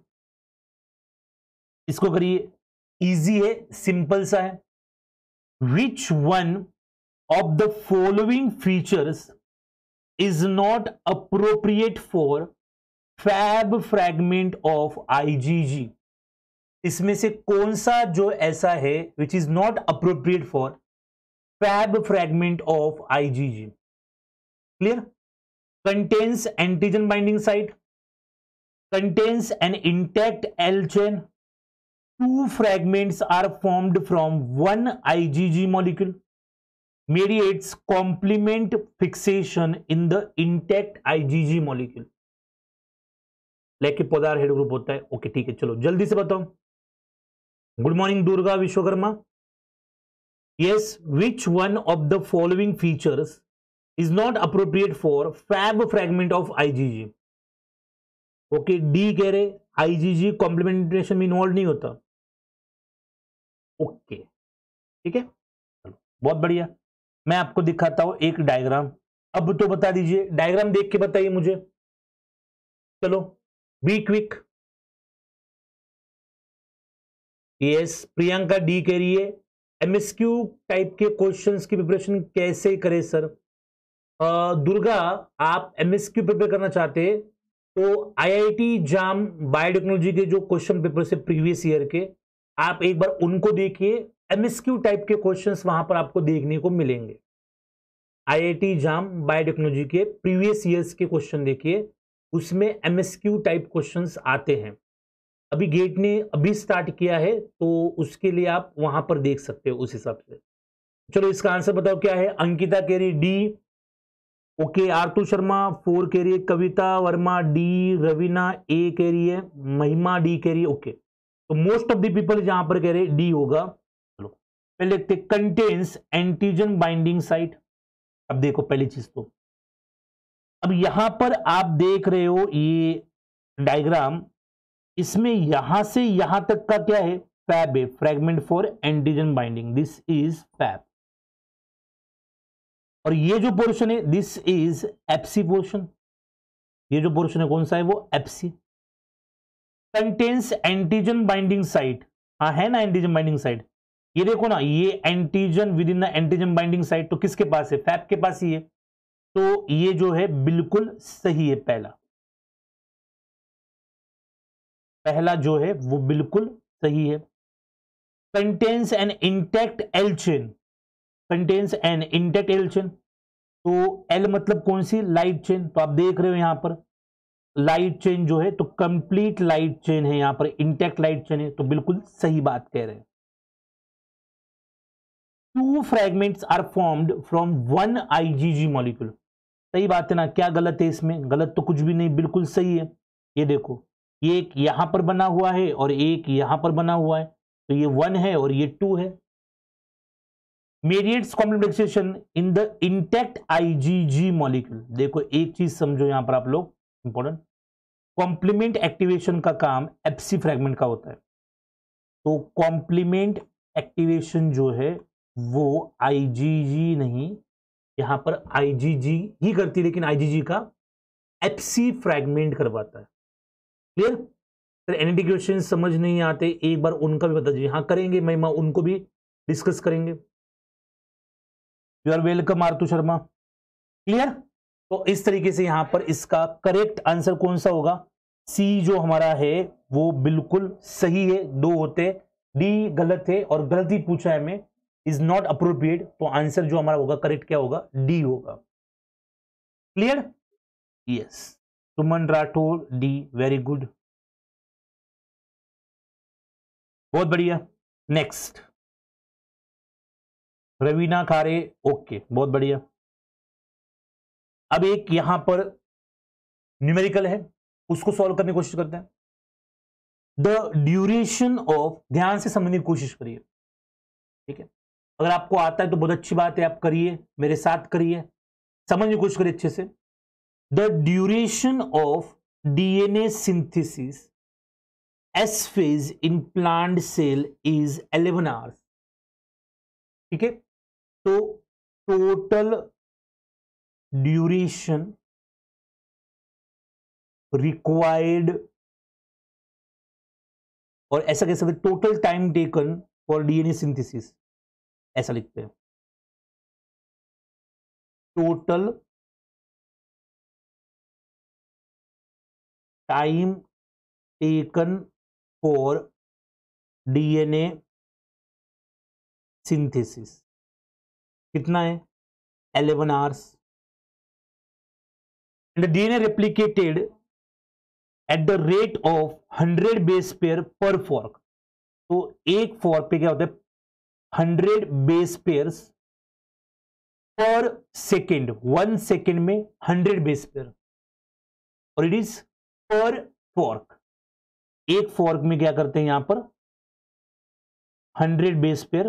इसको करिए, इजी है, सिंपल सा है। Which one of the following features is not appropriate for fab fragment of IgG? इसमें से कौन सा जो ऐसा है which is not appropriate for fab fragment of IgG? Clear? Contains antigen binding site, contains an intact L chain, two fragments are formed from one IgG molecule, mediates complement fixation in the intact IgG molecule, लेके Poddar head group होता है। Okay ठीक है, चलो जल्दी से बताओ। Good morning Durga Vishwakarma. Yes, which one of the following features is not appropriate for Fab fragment of IgG? Okay, D कह रहे आईजीजी कॉम्प्लीमेंटेशन में इन्वॉल्व नहीं होता। ओके, ठीक है, चलो बहुत बढ़िया। मैं आपको दिखाता हूं एक डायग्राम। अब तो बता दीजिए, डायग्राम देख के बताइए मुझे। चलो be quick. Yes, Priyanka D कह रही है एमएसक्यू टाइप के क्वेश्चंस की प्रिपरेशन कैसे करें सर? दुर्गा, आप एमएसक्यू प्रिपेयर करना चाहते हैं तो आईआईटी जाम बायोटेक्नोलॉजी के जो क्वेश्चन पेपर से प्रीवियस ईयर के, आप एक बार उनको देखिए। एमएसक्यू टाइप के क्वेश्चंस वहां पर आपको देखने को मिलेंगे। आईआईटी जाम बायोटेक्नोलॉजी के प्रीवियस ईयर्स के क्वेश्चन देखिए, उसमें एमएसक्यू टाइप क्वेश्चंस आते हैं। अभी गेट ने अभी स्टार्ट किया है तो उसके लिए आप वहां पर देख सकते हो उस हिसाब से। चलो इसका आंसर बताओ क्या है। अंकिता कह रही डी। ओके, आरतू शर्मा 4 कह रही है, कविता वर्मा डी, रवीना ए कह रही है, महिमा डी कह रही है। ओके, तो मोस्ट ऑफ द पीपल जहां पर कह रहे डी होगा। चलो पहले देखते, कंटेन्स एंटीजन बाइंडिंग साइट। अब देखो पहली चीज तो, अब यहां पर आप देख रहे हो ये डायग्राम, इसमें यहां से यहां तक का क्या है, फैब है, fragment for antigen binding, this is Fab. और ये जो पोर्शन है दिस इज एप्सी पोर्शन। ये जो पोर्शन है कौन सा है, वो एप्सी। कंटेन्स एंटीजन बाइंडिंग साइट, हाँ है ना एंटीजन बाइंडिंग साइट। ये देखो ना, ये antigen with in the antigen binding site, तो किसके पास है, फैब के पास ही है। तो ये जो है बिल्कुल सही है, पहला जो है वो बिल्कुल सही है। Contains an intact L chain, contains an intact L chain, तो एल मतलब कौन सी, लाइट चेन। तो आप देख रहे हो यहां पर लाइट चेन जो है, तो कंप्लीट लाइट चेन है, यहां पर इंटैक्ट लाइट चेन है, तो बिल्कुल सही बात कह रहे हैं। 2 fragments are formed from 1 IgG molecule. सही बात है ना, क्या गलत है इसमें, गलत तो कुछ भी नहीं, बिल्कुल सही है। ये देखो, ये एक यहां पर बना हुआ है और एक यहां पर बना हुआ है, तो ये 1 है और ये 2 है। Mediates complementation in the intact IgG molecule. देखो एक चीज समझो यहां पर आप लोग, इंपॉर्टेंट, कॉम्प्लीमेंट एक्टिवेशन का काम एप्सी फ्रैगमेंट का होता है। तो कॉम्प्लीमेंट एक्टिवेशन जो है वो आईजीजी नहीं, यहां पर आईजीजी ही करती है, लेकिन आईजीजी का एप्सी फ्रैगमेंट करवाता है। क्लियर? फिर एनईटी क्वेश्चन समझ नहीं आते, एक बार उनका भी बता दीजिए। हाँ करेंगे महिमा, उनको भी डिस्कस करेंगे। You are welcome Aartu Sharma. Clear? तो इस तरीके से यहां पर इसका करेक्ट आंसर कौन सा होगा, सी जो हमारा है वो बिल्कुल सही है। 2 होते, डी गलत है और गलती पूछा है हमें, इज नॉट अप्रोप्रिएट, तो आंसर जो हमारा होगा करेक्ट क्या होगा, डी होगा। क्लियर? यस, सुमन राठौर डी, वेरी गुड, बहुत बढ़िया। नेक्स्ट रवीना खारे, ओके बहुत बढ़िया। अब एक यहां पर न्यूमेरिकल है, उसको सॉल्व करने की कोशिश करते हैं। द ड्यूरेशन ऑफ, ध्यान से समझने की कोशिश करिए, ठीक है, अगर आपको आता है तो बहुत अच्छी बात है, आप करिए, मेरे साथ करिए, समझने की कोशिश करिए अच्छे से। The duration of DNA synthesis S phase in plant cell is 11 hours. ठीक है, तो टोटल ड्यूरेशन रिक्वायर्ड, और ऐसा कह सकते total time taken for DNA synthesis, ऐसा लिखते हैं, total time taken for DNA synthesis कितना है, 11 hours. And DNA replicated at the rate of 100 base pair पर फॉर्क। तो एक फॉर्क पे क्या होता है, 100 बेस पेयर्स पर सेकेंड, 1 सेकेंड में 100 बेस पेयर, और इट इज पर फॉर्क। एक फॉर्क में क्या करते हैं यहां पर 100 base pair.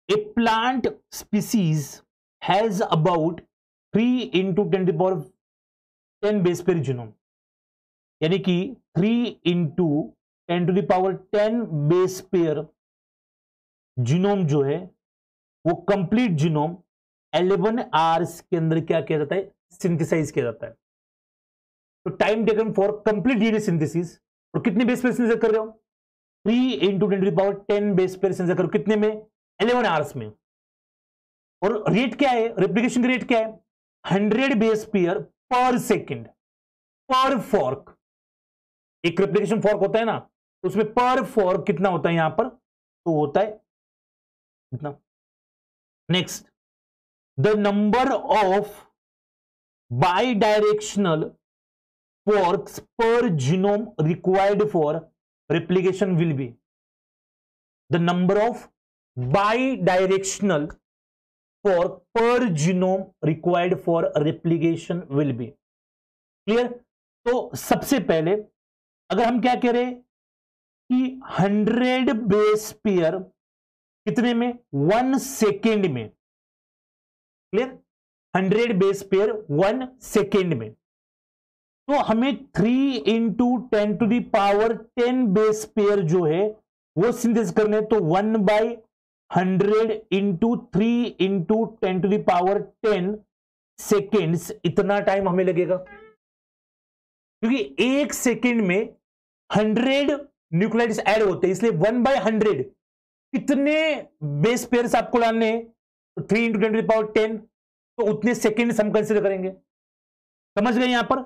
A plant species has about 3 × 10⁻10 base pair genome. यानी कि 3 इंटू 10⁻10 बेस पेयर जीनोम जो है वो कंप्लीट जीनोम 11 आवर्स के अंदर क्या किया जाता है, सिंथेसाइज किया जाता है। तो time taken for complete DNA synthesis, और कितने बेस पेयर सिंथेसाइज कर रहे हो, 3 इंटू 10⁻10 बेस पेयर सिंथेसाइज करो, कितने में, 11 आवर्स में। और रेट क्या है, रेप्लिकेशन रेट क्या है, 100 बेस पेयर पर सेकेंड पर फॉर्क। एक रेप्लिकेशन फॉर्क होता है ना, उसमें पर फॉर्क कितना होता है यहां पर, तो होता है इतना। Next, the number of bidirectional forks per genome required for replication will be, the number of bidirectional fork per genome required for replication will be clear। तो सबसे पहले अगर हम क्या कह रहे हैं कि 100 बेस पेयर कितने में, 1 सेकेंड में, क्लियर, 100 बेस पेयर 1 सेकेंड में। तो हमें 3 इंटू 10⁻10 बेस पेयर जो है वो सिंथेसिस करने, तो 1/100 इंटू 3 इंटू 10⁻10 सेकेंड्स, इतना टाइम हमें लगेगा, क्योंकि एक सेकेंड में 100 न्यूक्लियोटाइड्स ऐड होते हैं, इसलिए 1/100 कितने बेस पेयर्स आपको लाने हैं, तो 3 इंटू 10⁻10, तो उतने सेकेंड्स हम कंसिडर करेंगे। समझ गए यहां पर।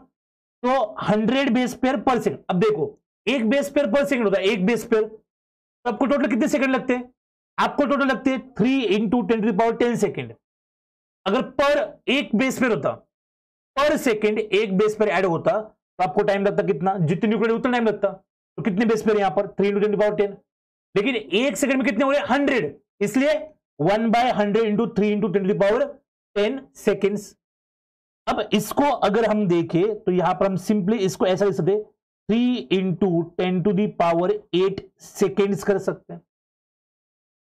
तो 100 बेस पेयर पर सेकंड। अब देखो, एक बेस पेयर पर सेकंड होता है, एक बेस पेयर, तो आपको टोटल कितने सेकंड लगते हैं, आपको टोटल लगते हैं 3 इंटू 10⁻10 सेकेंड। अगर पर एक बेस पेयर होता, पर सेकेंड एक बेस पेयर ऐड होता, तो आपको टाइम लगता कितना, जितने न्यूक्लियोटाइड उतना टाइम लगता। तो कितने बेस पेयर यहां पर, 3 इंटू 10⁻10, लेकिन एक सेकंड में कितने हो रहे, 100, इसलिए 1/100 इंटू 3 इंटू 10⁻10 सेकेंड्स। अब इसको अगर हम देखें तो यहां पर हम सिंपली इसको ऐसा लिख सकते, 3 इंटू 10⁸ सेकेंड्स कर सकते हैं,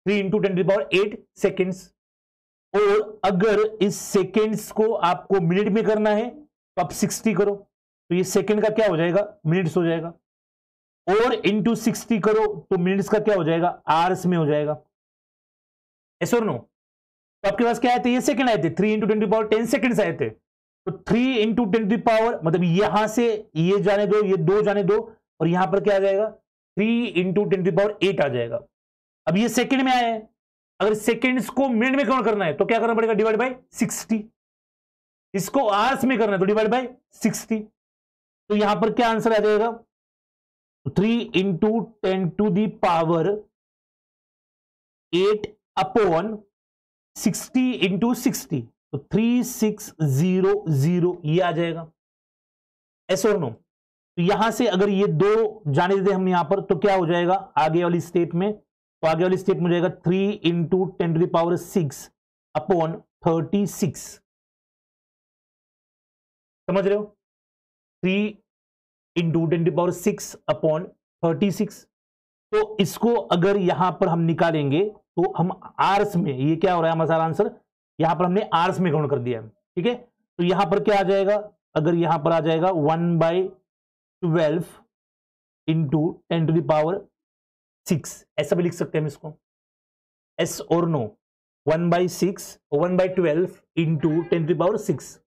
3 इंटू 10⁸ सेकेंड्स। और अगर इस सेकेंड्स को आपको मिनट में करना है तो आप 60 करो, तो ये सेकेंड का क्या हो जाएगा, मिनट्स हो जाएगा। और इंटू 60 करो तो मिनट्स का क्या हो जाएगा, आवर्स में हो जाएगा। ऐसा और नो, तो आपके पास क्या आए थे, ये सेकेंड आए थे, 3 इंटू 10⁻10 सेकेंड्स आए थे। तो 3 इंटू 10⁻, मतलब यहां से ये जाने दो, ये 2 जाने दो, और यहां पर क्या आ जाएगा, 3 इंटू 10⁸ आ जाएगा। अब ये सेकंड में आया है, अगर सेकेंड्स को मिनट में कन्वर्ट करना है तो क्या करना पड़ेगा, डिवाइड बाय 60। इसको आवर्स में करना है तो डिवाइड बाय 60। तो यहां पर क्या आंसर आ जाएगा, 3 इंटू 10⁸ अपॉन 60 इंटू 60, तो 3600 ये आ जाएगा। ऐसे और नो, तो यहां से अगर ये 2 जाने देते हम यहां पर, तो क्या हो जाएगा आगे वाली स्टेप में, तो आगे वाली स्टेप में हो जाएगा 3 इंटू 10⁶ अपॉन 36। समझ रहे हो, 3 इंटू 10⁶ अपॉन 36। तो इसको अगर यहां पर हम निकालेंगे तो हम आर्स में, ये क्या हो रहा है हमारा सारा आंसर, यहां पर हमने आर्स में काउंट कर दिया है, ठीक है। तो यहां पर क्या आ जाएगा, अगर यहां पर आ जाएगा 1/12 इंटू 10⁶, ऐसा भी लिख सकते हैं हम इसको, एस और नो, 1/12 इंटू 10⁶,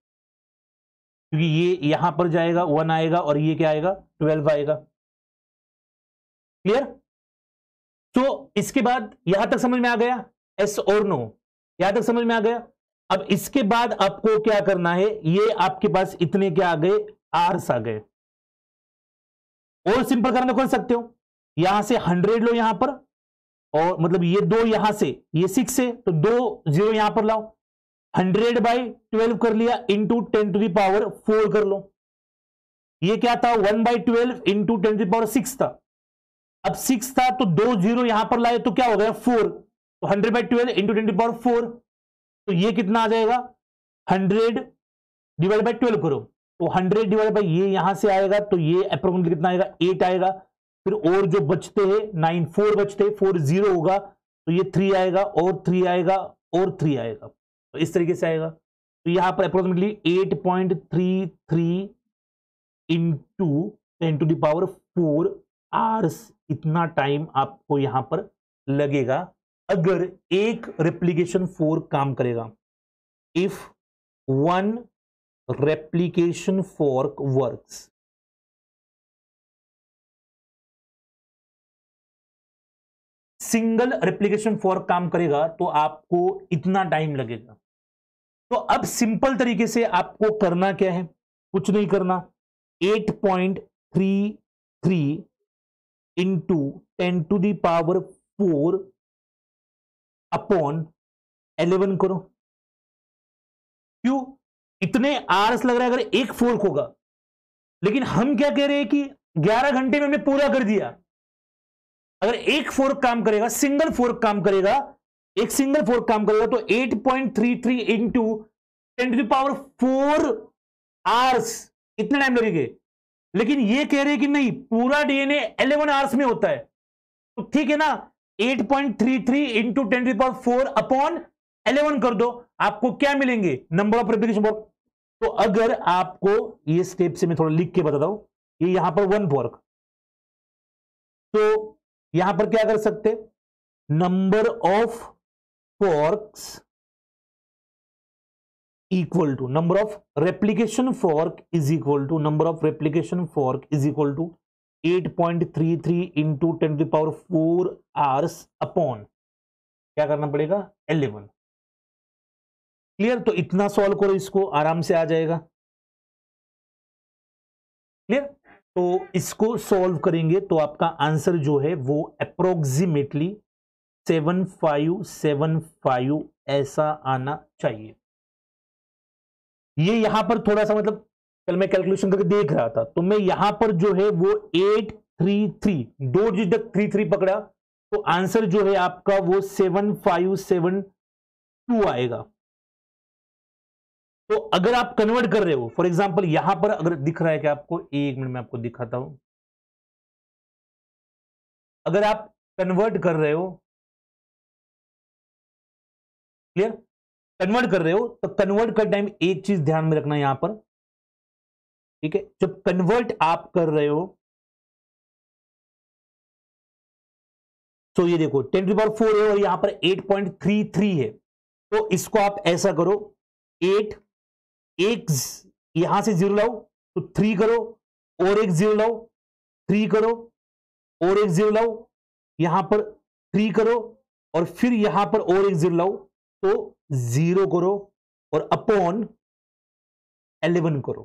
क्योंकि ये यहां पर जाएगा 1 आएगा और ये क्या आएगा 12 आएगा। क्लियर। तो इसके बाद यहां तक समझ में आ गया, एस और नो, यहां तक समझ में आ गया। अब इसके बाद आपको क्या करना है, ये आपके पास इतने क्या आ गए, आर्स आ गए। और सिंपल करना कर सकते हो, यहां से 100 लो यहां पर, और मतलब ये 2 यहां से, ये 6 है तो 2 0 यहां पर लाओ, 100/12 कर लिया इंटू 10⁴ कर लो। ये क्या था, 1/12 इंटू 10⁶ था। अब 6 था तो 2 0 यहां पर लाए तो क्या हो गया 4, तो 100/12 इंटू 10⁴, तो ये कितना आ जाएगा, 100/12 करो, तो 100 ये यहां से आएगा, तो ये अप्रोक्सीमेटली कितना आएगा, 8 आएगा। फिर और जो बचते हैं 9, 4 बचते हैं, 4 0 होगा, तो ये 3 आएगा और 3 आएगा और 3 आएगा, तो इस तरीके से आएगा। तो यहां पर अप्रोक्सीमेटली 8.33 इंटू 10⁴ आवर्स इतना टाइम आपको यहां पर लगेगा अगर एक रेप्लिकेशन फोर्क काम करेगा। If one replication fork works, single replication fork काम करेगा तो आपको इतना टाइम लगेगा। तो अब सिंपल तरीके से आपको करना क्या है, कुछ नहीं करना, 8.33 इंटू 10⁴ अपॉन 11 करो। क्यों इतने आवर्स लग रहा है अगर एक फोर्क होगा, लेकिन हम क्या कह रहे हैं कि 11 घंटे में हमने पूरा कर दिया। अगर एक फोर्क काम करेगा, सिंगल फोर्क काम करेगा, एक सिंगल फोर्क काम करेगा तो 8.33 इंटू 10⁴ आवर्स इतने टाइम लगेंगे। लेकिन ये कह रहे हैं कि नहीं, पूरा डीएनए 11 आवर्स में होता है, तो ठीक है ना, 8.33 इंटू 10⁴ अपॉन 11 कर दो, आपको क्या मिलेंगे, नंबर ऑफ रेप्लिकेशन फोर्क। तो अगर आपको ये स्टेप से मैं थोड़ा लिख के बताता हूं, ये यहां पर 1 फोर्क, तो यहां पर क्या कर सकते, number of forks equal to number of replication fork is equal to number of replication fork is equal to 8.33 into 10⁴ hours upon क्या करना पड़ेगा, 11। क्लियर, तो इतना सॉल्व करो, इसको आराम से आ जाएगा। क्लियर, तो इसको सॉल्व करेंगे तो आपका आंसर जो है वो अप्रोक्सीमेटली 7575 ऐसा आना चाहिए। ये यहां पर थोड़ा सा मतलब कल मैं कैलकुलेशन करके देख रहा था, तो मैं यहां पर जो है वो 833 दो डिजिट तक 33 पकड़ा, तो आंसर जो है आपका वो 7572 आएगा। तो अगर आप कन्वर्ट कर रहे हो, फॉर एग्जांपल यहां पर अगर दिख रहा है कि आपको, एक मिनट में आपको दिखाता हूं, अगर आप कन्वर्ट कर रहे हो, क्लियर, कन्वर्ट कर रहे हो तो कन्वर्ट कर टाइम एक चीज ध्यान में रखना यहां पर, ठीक है, जब कन्वर्ट आप कर रहे हो तो ये देखो 10⁴ है और यहां पर 8.33 है, तो इसको आप ऐसा करो, 8 एक यहां से 0 लाओ तो 3 करो, और एक 0 लाओ, 3 करो, और एक 0 लाओ, यहां पर 3 करो, और फिर यहां पर और एक 0 लाओ तो 0 करो, और अपॉन 11 करो।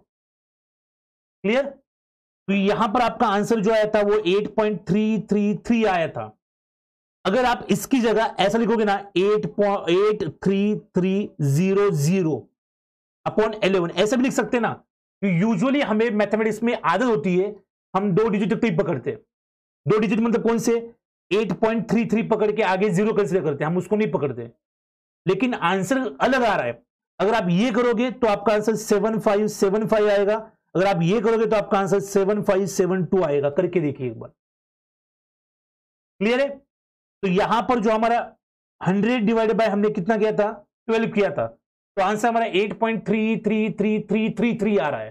क्लियर, तो यहां पर आपका आंसर जो आया था वो 8.333 आया था। अगर आप इसकी जगह ऐसा लिखोगे ना, 8.83300 अपॉन 11 ऐसे भी लिख सकते ना, यूजुअली हमें मैथमेटिक्स में आदत होती है हम दो डिजिट तक ही पकड़ते हैं। दो डिजिट मतलब कौन से, 8.33 पकड़ के आगे 0 कंसीडर करते हैं, हम उसको नहीं पकड़ते, लेकिन आंसर अलग आ रहा है। अगर आप ये करोगे तो आपका आंसर 7575 आएगा, अगर आप ये करोगे तो आपका आंसर 7572 आएगा। करके देखिए एक बार, क्लियर है। तो यहां पर जो हमारा 100 डिवाइडेड बाय हमने कितना किया था, 12 किया था, तो आंसर हमारा 8.33333 आ रहा है।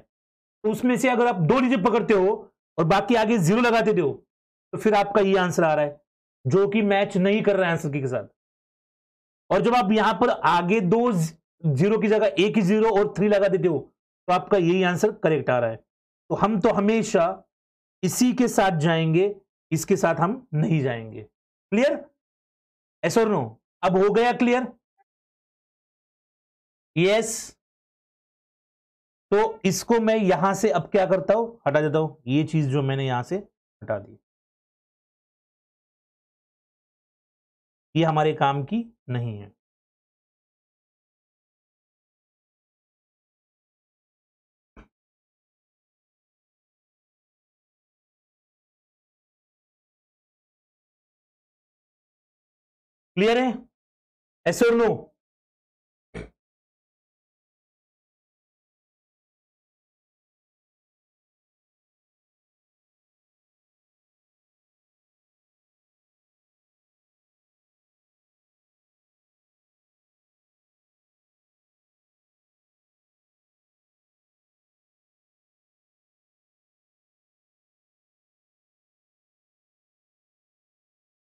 तो उसमें से अगर आप दो डिजिट पकड़ते हो और बाकी आगे 0 लगा देते हो तो फिर आपका ये आंसर आ रहा है, जो कि मैच नहीं कर रहा है आंसर के साथ। और जब आप यहां पर आगे दो 0 की जगह एक ही 0 और 3 लगा देते हो तो आपका यही आंसर करेक्ट आ रहा है। तो हम तो हमेशा इसी के साथ जाएंगे, इसके साथ हम नहीं जाएंगे। क्लियर, यस और नो, अब हो गया क्लियर, यस। तो इसको मैं यहां से अब क्या करता हूं, हटा देता हूं, ये चीज जो मैंने यहां से हटा दी, ये हमारे काम की नहीं है। क्लियर है, यस और नो।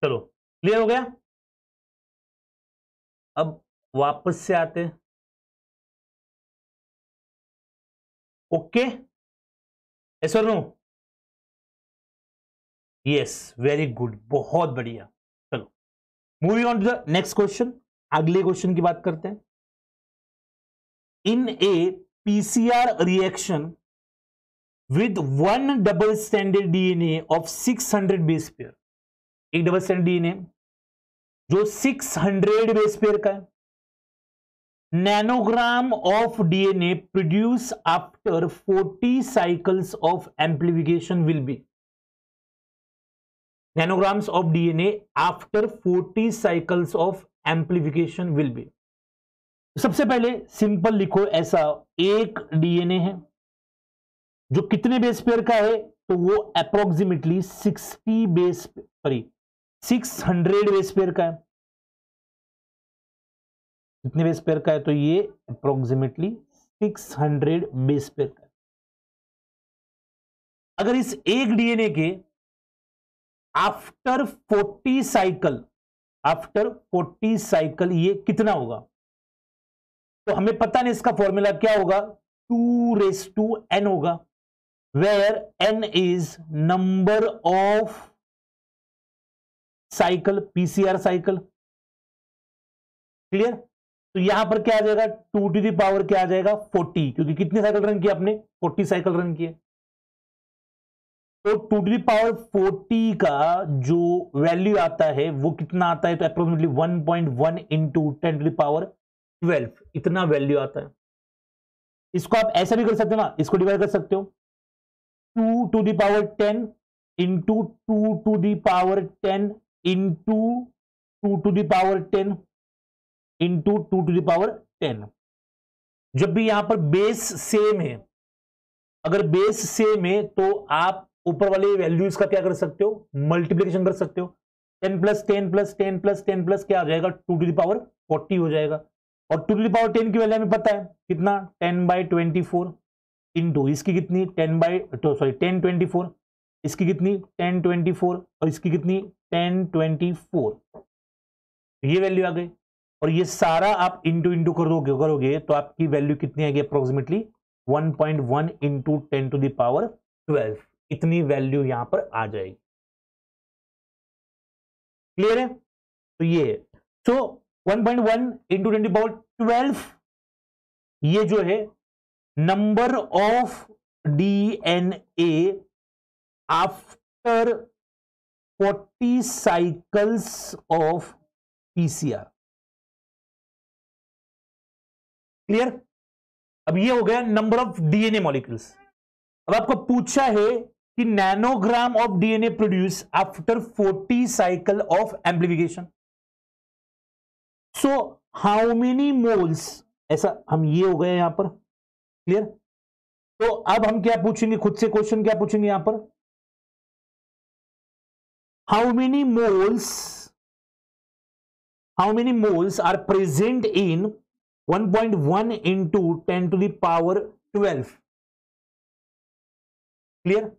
चलो क्लियर हो गया। अब वापस से आते हैं। ओके, यस और नो? यस, वेरी गुड, बहुत बढ़िया। चलो moving on to the next question, अगले क्वेश्चन की बात करते हैं। In a PCR reaction with one double standard DNA of 600 base pair, एक डबल स्टैंडर्ड डीएनए जो 600 बेस पेयर का है, nanogram of DNA produce after 40 cycles of amplification will be, nanograms of DNA after 40 cycles of amplification will be। सबसे पहले simple लिखो ऐसा, एक DNA है जो कितने बेस पेयर का है, तो वो अप्रोक्सीमेटली 600 बेस पेयर का है। कितने बेस पेयर का है, तो ये अप्रोक्सीमेटली 600 बेस पेयर का है। अगर इस एक डीएनए के आफ्टर 40 साइकिल ये कितना होगा, तो हमें पता नहीं इसका फॉर्मूला क्या होगा, 2n होगा, where n is number of cycle, PCR cycle. Clear? तो यहां पर क्या आ जाएगा, 2 टू द पावर क्या आ जाएगा, 40, क्योंकि कितने साइकिल रन किया आपने, 40 साइकिल रन किए। तो 2 टू द पावर 40 का जो वैल्यू आता है वो कितना आता है, तो approximately 1.1 into 10 to the power 12, इतना वैल्यू आता है। इसको आप ऐसा भी कर सकते हो ना, इसको डिवाइड कर सकते हो, 2 to the power 10 into 2 to the power 10 into 2 to the power 10 into 2 to the power 10। जब भी यहां पर बेस सेम है, अगर बेस सेम है तो आप ऊपर वाले वैल्यूज का क्या कर सकते हो, मल्टीप्लिकेशन कर सकते हो। 10 प्लस 10 प्लस 10 प्लस 10 प्लस क्या आ जाएगा, 2 टू द पावर 40 हो जाएगा। और 2 टू द पावर 10 की वैल्यू हमें पता है कितना, 10/24 इंटू इसकी कितनी 10/24, इसकी कितनी 10/24 और इसकी कितनी 10/24, ये वैल्यू आ गई। और ये सारा आप इंटू इंटू करोगे तो आपकी वैल्यू कितनी आएगी, approximately 1.1 into 10 to the power 12, इतनी वैल्यू यहां पर आ जाएगी। क्लियर है? तो ये है, सो 1.1 इंटू 10 टू द पावर 12, ये जो है number of DNA after 40 cycles of PCR. Clear? अब ये हो गया नंबर ऑफ डीएनए मॉलिक्यूल्स। अब आपको पूछा है कि nanogram of DNA produce after 40 cycle of amplification, so how many moles, ऐसा हम ये हो गए यहां पर। क्लियर? तो अब हम क्या पूछेंगे, खुद से क्वेश्चन क्या पूछेंगे यहां पर, how many moles are present in 1.1 into 10 to the power 12। Clear?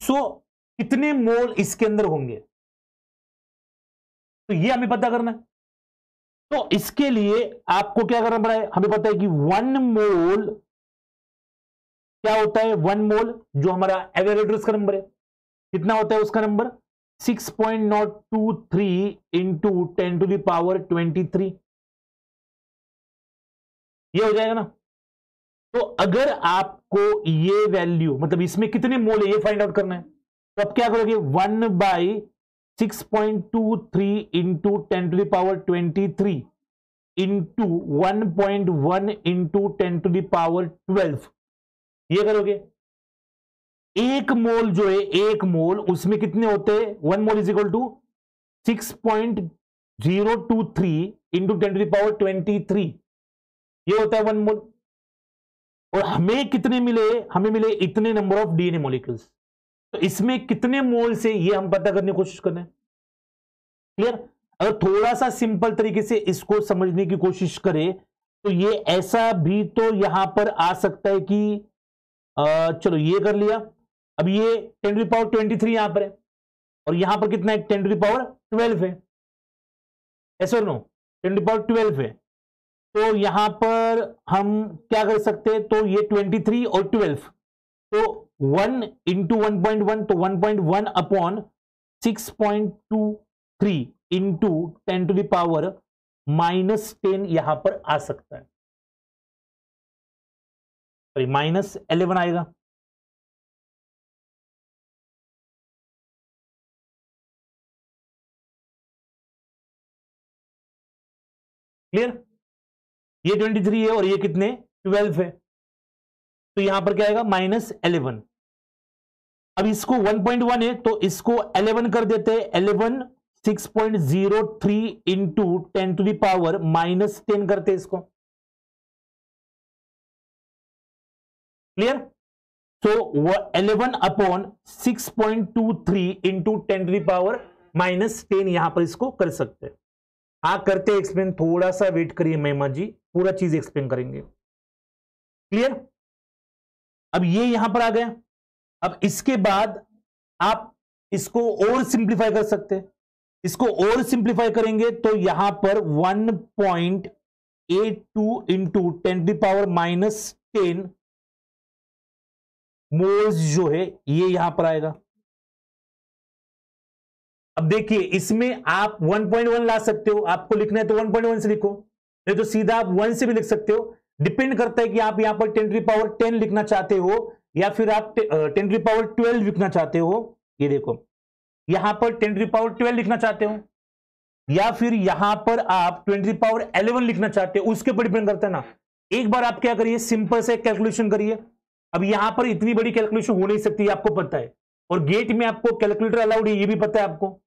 So कितने मोल इसके अंदर होंगे, तो ये हमें पता करना है। तो इसके लिए आपको क्या करना पड़ा है, हमें पता है कि 1 मोल क्या होता है, 1 मोल जो हमारा एवोगाड्रोस का नंबर है, कितना होता है उसका number, 6.023 into 10 to the power 23, ये हो जाएगा ना। तो अगर आपको ये वैल्यू, मतलब इसमें कितने मोल है ये फाइंड आउट करना है, तो आप क्या करोगे, 1/6.23 into 10 to the power 23 into 1.1 into 10 to the power 12, ये करोगे। एक मोल जो है, एक मोल उसमें कितने होते हैं, 1 mole is equal to 6.023 into 10 to the power 23, ये होता है 1 मोल। और हमें कितने मिले, हमें मिले इतने नंबर ऑफ डीएनए मॉलिक्यूल्स। तो इसमें कितने मोल से ये हम पता करने की कोशिश कर रहे हैं। क्लियर? अगर थोड़ा सा सिंपल तरीके से इसको समझने की कोशिश करें तो ये ऐसा भी तो यहां पर आ सकता है कि चलो ये कर लिया, अब ये 10 टू द पावर 23 यहां पर है और यहां पर कितना है 10 टू द पावर 12 है, ऐसे और नो 10 टू द पावर 12 है। तो यहां पर हम क्या कर सकते हैं, तो ये 23 और 12, तो 1 इंटू 1.1, तो 1.1 upon 6.23 into 10 to the power -10 यहां पर आ सकता है, सॉरी -11 आएगा। क्लियर? ये 23 है और ये कितने 12 है, तो यहां पर क्या आएगा -11। अब इसको 1.1 है तो इसको 11 कर देते हैं, 11 6.03 इंटू 10 टू द पावर -10 करते इसको। क्लियर? तो 11 upon 6.23 into 10 to the power -10 यहां पर इसको कर सकते हैं। हाँ करते एक्सप्लेन, थोड़ा सा वेट करिए महिमा जी, पूरा चीज एक्सप्लेन करेंगे। क्लियर? अब ये यहां पर आ गया। अब इसके बाद आप इसको और सिंप्लीफाई कर सकते हैं। इसको और सिंप्लीफाई करेंगे तो यहां पर 1.82 into 10 to the power -10 moles जो है ये यहां पर आएगा। अब देखिए इसमें आप 1.1 ला सकते हो, आपको लिखना है तो 1.1 से लिखो, नहीं तो सीधा आप 1 से भी लिख सकते हो। डिपेंड करता है कि आप यहां पर 10 टू द पावर 10 लिखना चाहते हो या फिर आप 10 टू द पावर 12 लिखना चाहते हो। ये देखो यहां पर 10 टू द पावर 12 लिखना चाहते हो या फिर यहां पर आप 10 टू द पावर 11 लिखना चाहते हो, उसके ऊपर डिपेंड करता है ना। एक बार आप क्या करिए, सिंपल से कैलकुलेशन करिए। अब यहां पर इतनी बड़ी कैलकुलेशन हो नहीं सकती, आपको पता है, और गेट में आपको कैलकुलेटर अलाउड है, ये भी पता है आपको।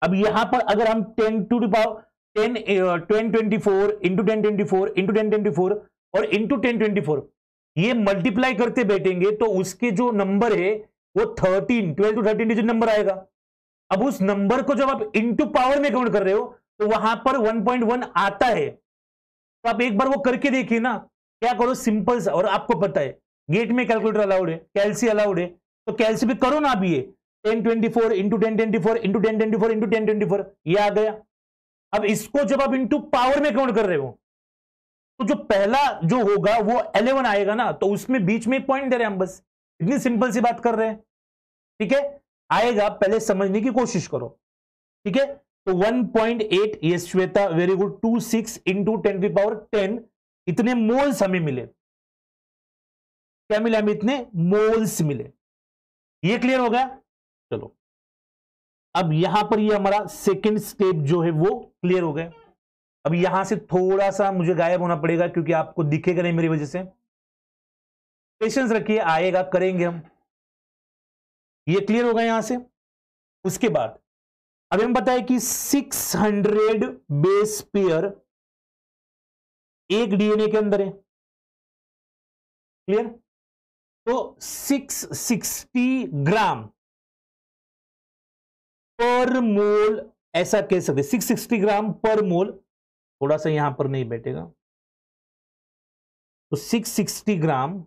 अब यहां पर अगर हम 10 to the power 1024 into 1024 into 1024 और इंटू 1024 ये मल्टीप्लाई करते बैठेंगे तो उसके जो नंबर है वो 12 टू 13 डिजिट नंबर आएगा। अब उस नंबर को जब आप इंटू पावर में काउंट कर रहे हो तो वहां पर 1.1 आता है, तो आप एक बार वो करके देखिए ना। क्या करो सिंपल सा, और आपको पता है गेट में कैलकुलेटर अलाउड है, कैलसी अलाउड है, तो कैलसी भी करो ना आप। ये 1024 इंटू 1024 इंटू 1024 इंटू 1024 ये आ गया। अब इसको जब आप इंटू पावर में काउंट कर रहे हो तो जो पहला जो होगा वो 11 आएगा ना, तो उसमें बीच में पॉइंट दे रहे हैं हम, बस इतनी सिंपल सी बात कर रहे हैं। ठीक है, आएगा, पहले समझने की कोशिश करो। ठीक है, तो 1.8 ये श्वेता वेरी गुड 26 इंटू 10 की पावर 10 इतने मोल्स हमें मिले। क्या मिले हमें? इतने मोल्स मिले। ये क्लियर हो गया? चलो अब यहां पर ये हमारा सेकंड स्टेप जो है वो क्लियर हो गया। अब यहां से थोड़ा सा मुझे गायब होना पड़ेगा क्योंकि आपको दिखेगा नहीं मेरी वजह से। पेशेंस रखिए, आएगा, करेंगे हम। ये क्लियर होगा यहां से। उसके बाद अब हम बताएं कि 600 बेस पेयर एक डीएनए के अंदर है। क्लियर? तो 660 ग्राम पर मोल ऐसा कह सकते, 660 ग्राम पर मोल। थोड़ा सा यहां पर नहीं बैठेगा, तो 660 ग्राम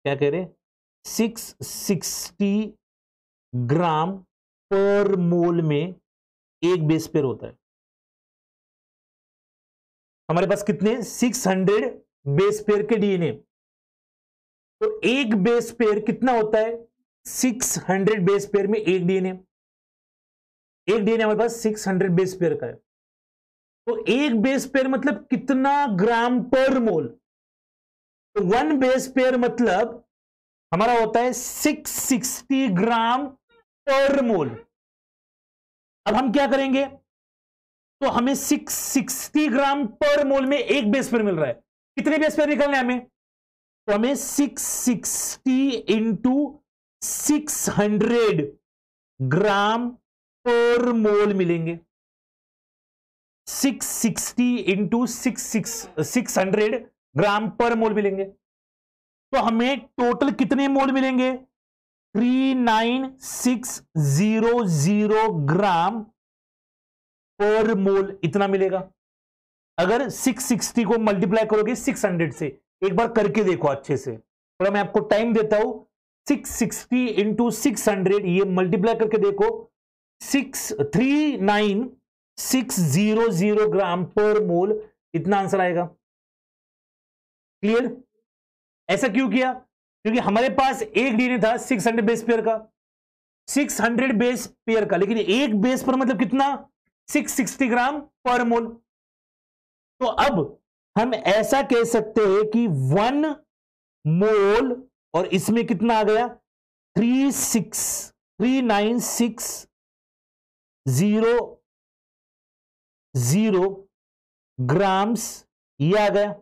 क्या कह रहे, 660 ग्राम पर मोल में एक बेस पेयर होता है। हमारे पास कितने? 600 बेस पेयर के डीएनए, तो एक बेस पेयर कितना होता है? 600 बेस पेयर में एक डीएनए। एक डीएनए हमारे पास 600 बेस पेयर का है, तो एक बेस पेयर मतलब कितना ग्राम पर मोल? तो वन बेस पेयर मतलब हमारा होता है 660 ग्राम पर मोल। अब हम क्या करेंगे, तो हमें 660 ग्राम पर मोल में एक बेस पेयर मिल रहा है। कितने बेस पेयर निकलने हमें? तो हमें 660 इंटू 600 ग्राम पर मोल मिलेंगे। 660 इंटू 600 ग्राम पर मोल मिलेंगे। तो हमें टोटल कितने मोल मिलेंगे? 39600 ग्राम पर मोल इतना मिलेगा। अगर 660 को मल्टीप्लाई करोगे 600 से, एक बार करके देखो अच्छे से, थोड़ा मैं आपको टाइम देता हूं, 660 इंटू 600, ये मल्टीप्लाई करके देखो 39600 ग्राम पर मोल, इतना आंसर आएगा। क्लियर? ऐसा क्यों किया? क्योंकि हमारे पास एक डीएनए था 600 बेस पेयर का, 600 बेस पेयर का, लेकिन एक बेस पर मतलब कितना? 660 ग्राम पर मोल। तो अब हम ऐसा कह सकते हैं कि 1 मोल, और इसमें कितना आ गया? 39600 ग्राम्स, ये आ गया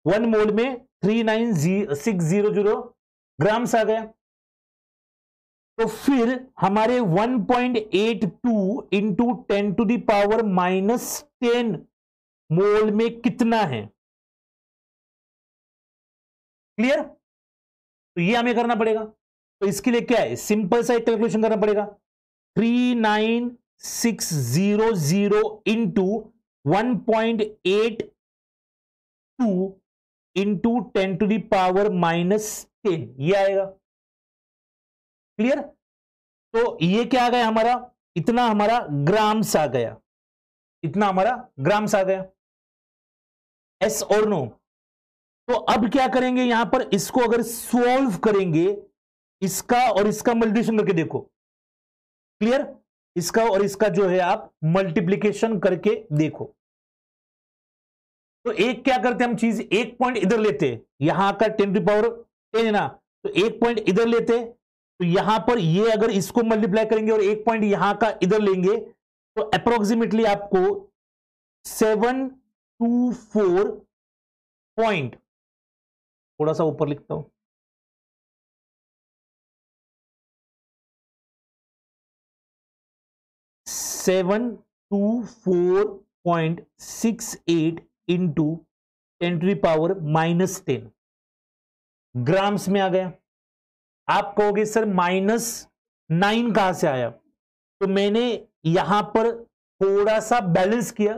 1 मोल में 39600 ग्राम्स आ गया। तो फिर हमारे 1.82 इंटू 10 टू द पावर -10 मोल में कितना है? क्लियर? तो ये हमें करना पड़ेगा। तो इसके लिए क्या है? सिंपल सा एक कैलकुलेशन करना पड़ेगा। 39600 into 1.82 into 10 to the power -10, ये आएगा। क्लियर? तो ये क्या आ गया हमारा? इतना हमारा ग्राम्स आ गया, इतना हमारा ग्राम्स आ गया। एस और नो? तो अब क्या करेंगे यहां पर? इसको अगर सॉल्व करेंगे, इसका और इसका मल्टीप्लिकेशन करके देखो। क्लियर? इसका और इसका जो है आप मल्टीप्लिकेशन करके देखो। तो एक क्या करते हैं हम चीज, एक पॉइंट इधर लेते हैं, यहां का 10 टू पावर 10 है ना, तो एक पॉइंट इधर लेते हैं, तो यहां पर ये अगर इसको मल्टीप्लाई करेंगे और एक पॉइंट यहां का इधर लेंगे, तो अप्रोक्सीमेटली आपको 724 पॉइंट, थोड़ा सा ऊपर लिखता हूं, 724.68 into 10 to the power -10 grams में आ गया। आप कहोगे सर -9 कहां से आया? तो मैंने यहां पर थोड़ा सा बैलेंस किया,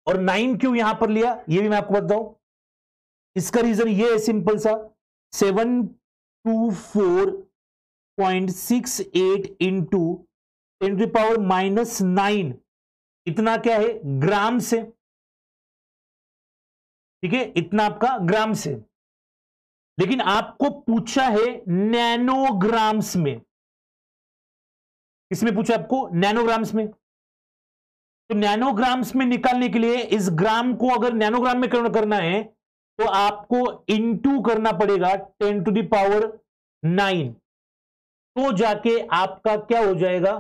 और 9 क्यों यहां पर लिया ये भी मैं आपको बताऊं। इसका रीजन ये है सिंपल सा, 724.68 इंटू 10 टू द पावर -9, इतना क्या है? ग्राम से। ठीक है, इतना आपका ग्राम से। लेकिन आपको पूछा है नैनोग्राम्स में। किसमें पूछा आपको? नैनोग्राम्स में। तो नैनोग्राम्स में निकालने के लिए इस ग्राम को अगर नैनोग्राम में कन्वर्ट करना है, तो आपको इनटू करना पड़ेगा 10 टू द पावर 9, तो जाके आपका क्या हो जाएगा?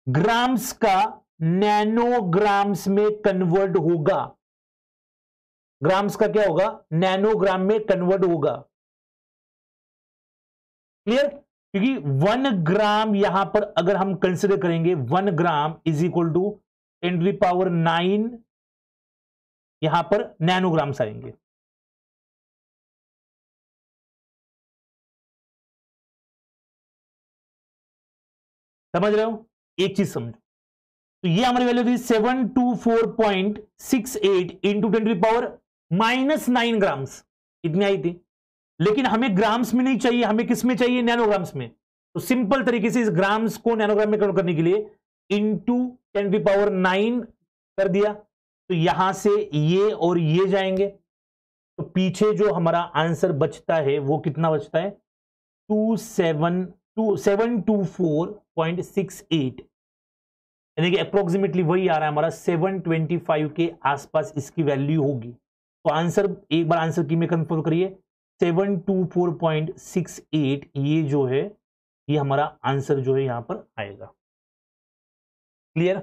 ग्राम्स का नैनोग्राम्स में कन्वर्ट होगा। ग्राम्स का क्या होगा? नैनोग्राम में कन्वर्ट होगा। क्लियर? क्योंकि 1 ग्राम यहां पर अगर हम कंसिडर करेंगे, 1 gram is equal to 10 to the power 9, यहां पर नैनोग्राम्स आएंगे। समझ रहे हो? एक चीज समझो, तो ये हमारी वैल्यू थी 724.68 into 10 to the power -9 grams, इतनी आई थी। लेकिन हमें ग्राम्स में नहीं चाहिए, हमें किस में चाहिए? नैनोग्राम्स में। तो सिंपल तरीके से इस ग्राम्स को नैनोग्राम में कन्वर्ट करने के लिए इंटू 10 टू द पावर 9 कर दिया, तो यहां से ये और ये जाएंगे, तो पीछे जो हमारा आंसर बचता है वो कितना बचता है? 724.68, यानी कि अप्रोक्सीमेटली वही आ रहा है हमारा, 725 के आसपास इसकी वैल्यू होगी। तो आंसर, एक बार आंसर की में कंफर्म करिए, 724.68 ये जो है, ये हमारा आंसर जो है यहां पर आएगा। क्लियर?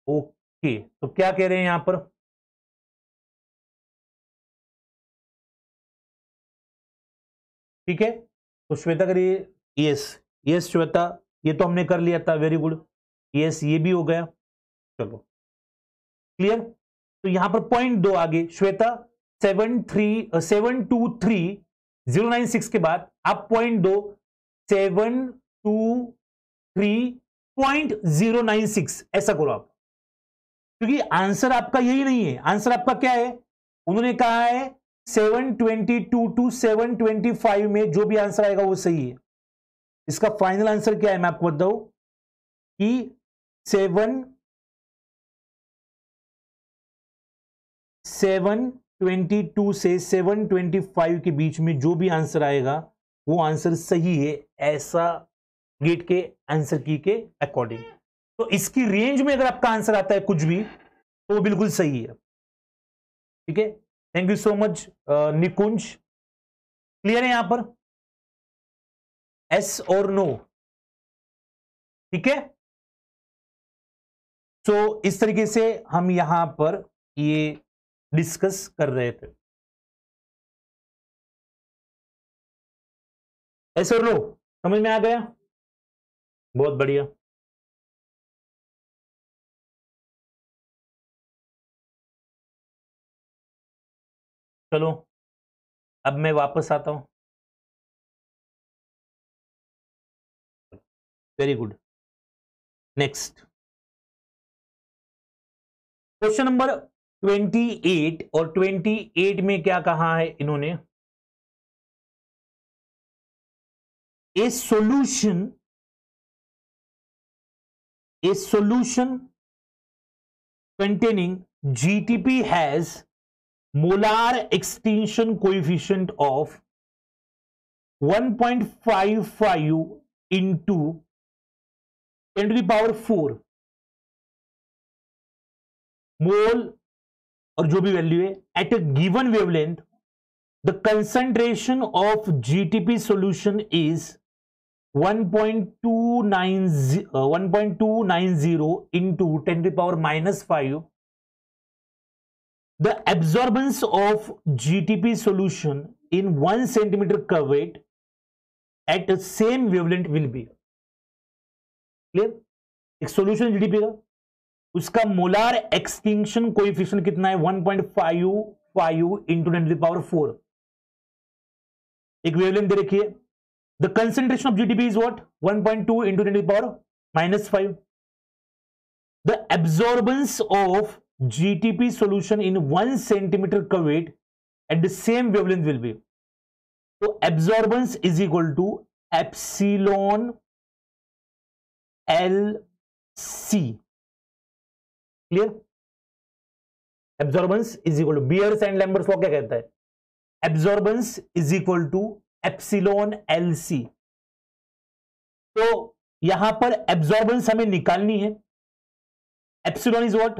ओके, तो क्या कह रहे हैं यहां पर? ठीक है, तो श्वेता करिए। यस यस श्वेता, ये तो हमने कर लिया था, वेरी गुड। यस, ये भी हो गया। चलो क्लियर। तो यहां पर पॉइंट 2 आगे श्वेता, 723,096 के बाद आप पॉइंट 2 723.096 ऐसा करो आप, क्योंकि आंसर आपका यही नहीं है। आंसर आपका क्या है? उन्होंने कहा है 722 टू 725 में जो भी आंसर आएगा वो सही है। इसका फाइनल आंसर क्या है मैं आपको बताऊं कि 722 से 725 के बीच में जो भी आंसर आएगा वो आंसर सही है, ऐसा गेट के आंसर की के अकॉर्डिंग। तो इसकी रेंज में अगर आपका आंसर आता है कुछ भी तो वो बिल्कुल सही है। ठीक है, thank you so much Nikunj. Clear है यहां पर? एस और नो? ठीक है, तो इस तरीके से हम यहां पर ये डिस्कस कर रहे थे। एस और नो समझ में आ गया? बहुत बढ़िया। चलो अब मैं वापस आता हूं। Very good. Next question number 28, और 28 में क्या कहा है इन्होंने? ए solution containing GTP has molar extinction coefficient of 1.55 into 10 to the power 4 मोल, और जो भी वैल्यू है, at a given wavelength the concentration of GTP solution is 1.290 into 10 to the power -5. The absorbance of GTP solution in 1 centimeter curvature at the same wavelength will be. Clear? एक solution GDP का, उसका molar extinction coefficient कितना है? 1.55 into 10 to the power 4. एक wavelength दे रखी है। The concentration of GTP is what? 1.2 into 10 to the power -5. The absorbance of GTP solution in 1 centimeter curvature at the same wavelength will be. So absorbance is equal to epsilon LC. Clear? Absorbance is equal to Beers and Lambert's law क्या कहता है? Absorbance is equal to epsilon LC. तो यहां पर absorbance हमें निकालनी है। Epsilon is what?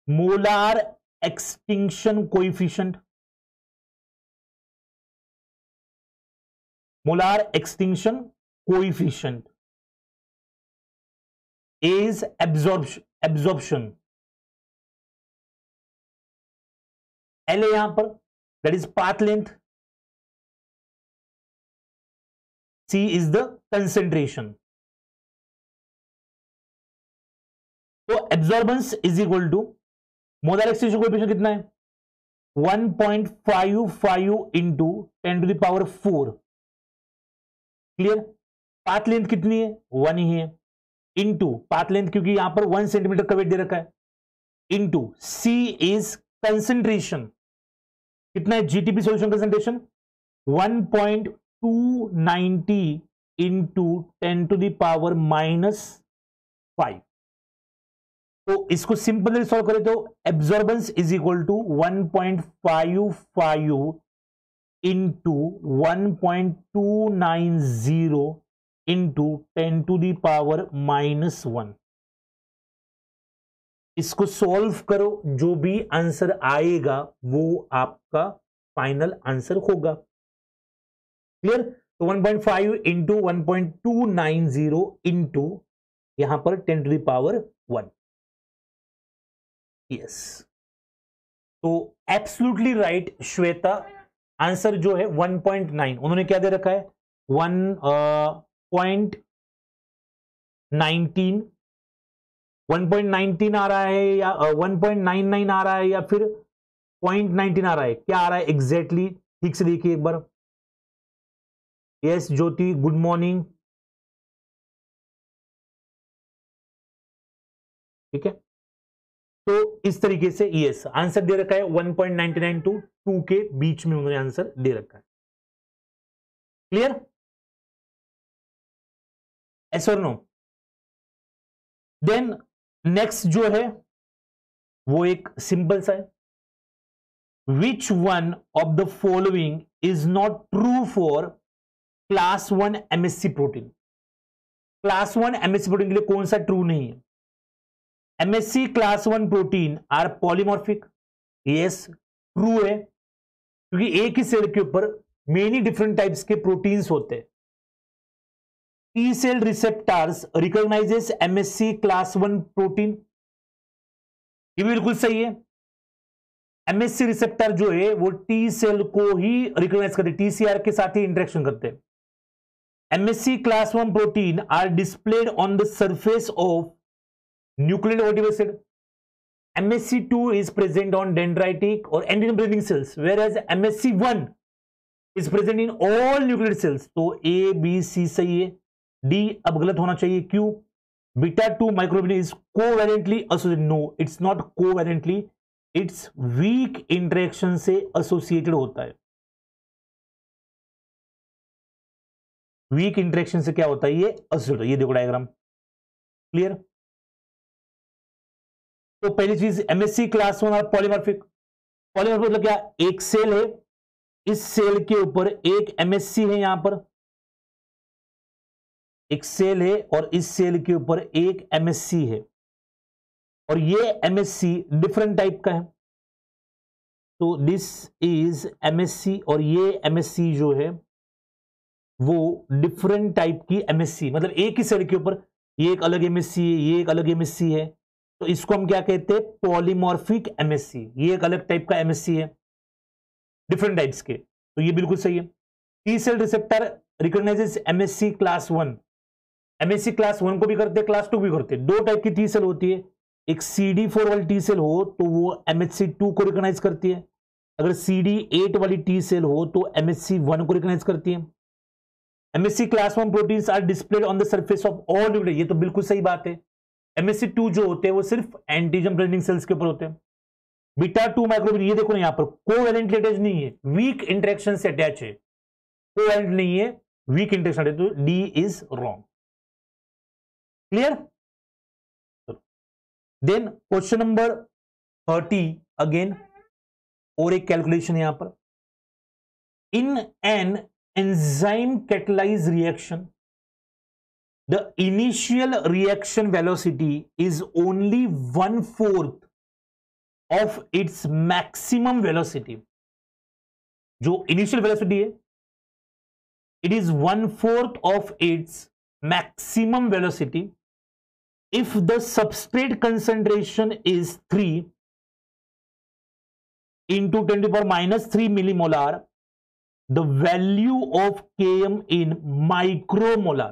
Molar extinction coefficient. Molar extinction coefficient is absorption. L है यहां पर, that is path length. C is the concentration. तो absorbance is equal to molar extinction coefficient कितना है? 1.55 into 10 to the power 4. Clear? Path length कितनी है? 1 ही है। Into path length, क्योंकि यहां पर 1 सेंटीमीटर का वेट दे रखा है, इनटू C इज कंसेंट्रेशन। कितना है GTP solution concentration? 1.290 into 10 to the power -5. तो इसको सिंपल सॉल्व करें तो absorbance is equal to 1.55 into 1.290 into 10 to the power -1. इसको सॉल्व करो, जो भी आंसर आएगा वो आपका फाइनल आंसर होगा। क्लियर? तो 1.5 इंटू 1.290 इंटू यहां पर 10 to the power 1. यस, तो एब्सोल्युटली राइट श्वेता, आंसर जो है 1.9, उन्होंने क्या दे रखा है? 1.19 1.19 आ रहा है या 1.99 आ रहा है या फिर 0.19 आ रहा है? क्या आ रहा है एग्जैक्टली? ठीक से देखिए एक बार। यस ज्योति, गुड मॉर्निंग। ठीक है, तो इस तरीके से यस आंसर दे रखा है 1.99 टू 2 के बीच में उन्होंने आंसर दे रखा है। क्लियर? यस और नो? देन नेक्स्ट जो है वो एक सिंपल सा है, which one of the following is not true for class 1 MSC protein. Class 1 MSC protein के लिए कौन सा ट्रू नहीं है? MSC class 1 protein are polymorphic, yes true है, क्योंकि एक ही सेल के ऊपर मेनी डिफरेंट टाइप्स के प्रोटीन्स होते हैं। T cell receptors recognizes MSC class 1 protein, ये बिल्कुल सही है। एमएससी रिसेप्टर जो है वो टी सेल को ही रिकॉग्नाइज करते हैं, टीसीआर के साथ ही इंटरेक्शन करते हैं। MSC class 1 protein are displayed on the surface of nucleotidic acid. MSC2 is present on dendritic or endogen presenting cells, whereas MSC1 is present in all nuclear cells. तो A, B, C सही है, D अब गलत होना चाहिए, Q beta 2 microglobulin is covalently associated. No, it's not covalently, it's weak interaction से associated होता है। वीक इंटरेक्शन से क्या होता है? ये एसोसिएटेड। ये देखो डायग्राम, क्लियर? तो पहली चीज एमएससी क्लास 1 और पॉलीमॉर्फिक। पॉलीमॉर्फिक मतलब क्या? एक सेल है, इस सेल के ऊपर एक एमएससी है, यहां पर एक सेल है और इस सेल के ऊपर एक एमएससी है, और ये एमएससी डिफरेंट टाइप का है। तो दिस इज एमएससी, और ये एमएससी जो है वो डिफरेंट टाइप की एमएससी, मतलब एक ही सेल के ऊपर ये एक अलग एमएससी है, ये एक अलग एमएससी है, तो इसको हम क्या कहते हैं? Polymorphic MSc. ये एक अलग टाइप का एमएससी है, डिफरेंट टाइप्स के, तो ये बिल्कुल सही है। T cell receptor recognizes MSC class 1। MSC class 1 को भी करते हैं, क्लास 2 भी करते हैं। दो टाइप की टी सेल होती है, एक CD4 वाली टी सेल हो तो वो MHC2 को रिकॉग्नाइज करती है, अगर CD8 वाली टी सेल हो तो MHC1 को रिकॉग्नाइज करती है। MSC class 1 proteins are displayed on the surface of all nuclear, ये तो बिल्कुल सही बात है। MSC2 जो होते हैं वो सिर्फ एंटीजन प्रेजेंटिंग सेल्स के ऊपर होते हैं। बीटा 2 माइक्रोग्लोबुलिन, ये देखो ना यहां पर कोवैलेंटली अटैच नहीं है, वीक इंटरेक्शन से अटैच है, कोवैलेंट नहीं है, वीक इंटरेक्शन है, तो D is wrong. Clear? Then question number 30 again, और एक कैलकुलेशन यहां पर। In an enzyme catalyse reaction the initial reaction velocity is only 1/4 of its maximum velocity. जो initial velocity है, it is 1/4 of its maximum velocity if the substrate concentration is 3 into 10 to the power minus 3 millimolar, the value of Km in micromolar,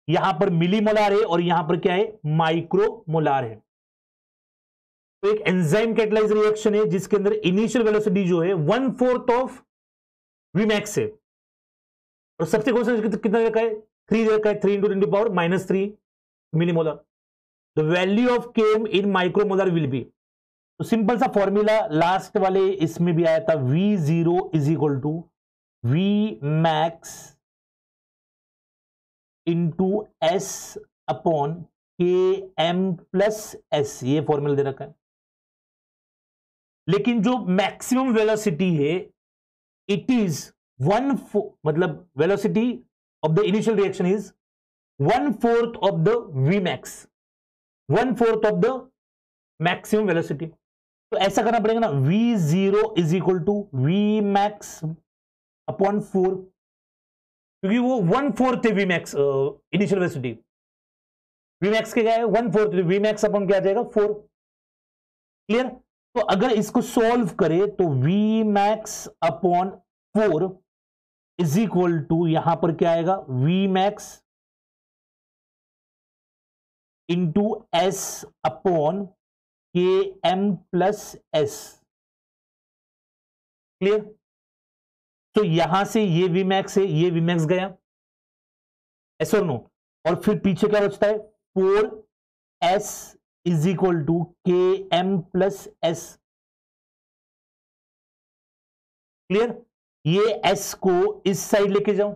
यहां पर millimolar है और यहां पर क्या है? माइक्रोमोलार है। तो एक एंजाइम कैटलाइज रिएक्शन है जिसके अंदर इनिशियल वेलोसिटी जो है 1/4 ऑफ Vmax है, और सबसे कॉन्सेंट्रेशन कितना रखा है? 3 रखा है, 3 into 10 to the power minus 3 millimolar. The value of Km in micromolar will be, तो सिंपल सा फॉर्मूला लास्ट वाले इसमें भी आया था, V0 is equal to Vmax into S upon Km plus S, ये फॉर्मूला दे रखा है। लेकिन जो मैक्सिमम वेलोसिटी है इट इज मतलब velocity of the initial reaction is 1/4 of the Vmax, 1/4 of the maximum velocity. तो ऐसा करना पड़ेगा ना, V0 is equal to Vmax upon 4, क्योंकि वो 1/4 है Vmax इनिशियल वेलोसिटी। Vmax के क्या है? 1/4, Vmax अपॉन क्या आ जाएगा? 4। क्लियर? तो अगर इसको सॉल्व करें तो Vmax upon 4 is equal to यहां पर क्या आएगा? Vmax into S upon Km plus S। Clear? तो यहां से ये Vmax है, ये Vmax गया, ऐसा और नो, और फिर पीछे क्या बचता है? 4S इज इक्वल टू के एम प्लस एस। क्लियर? ये एस को इस साइड लेके जाओ,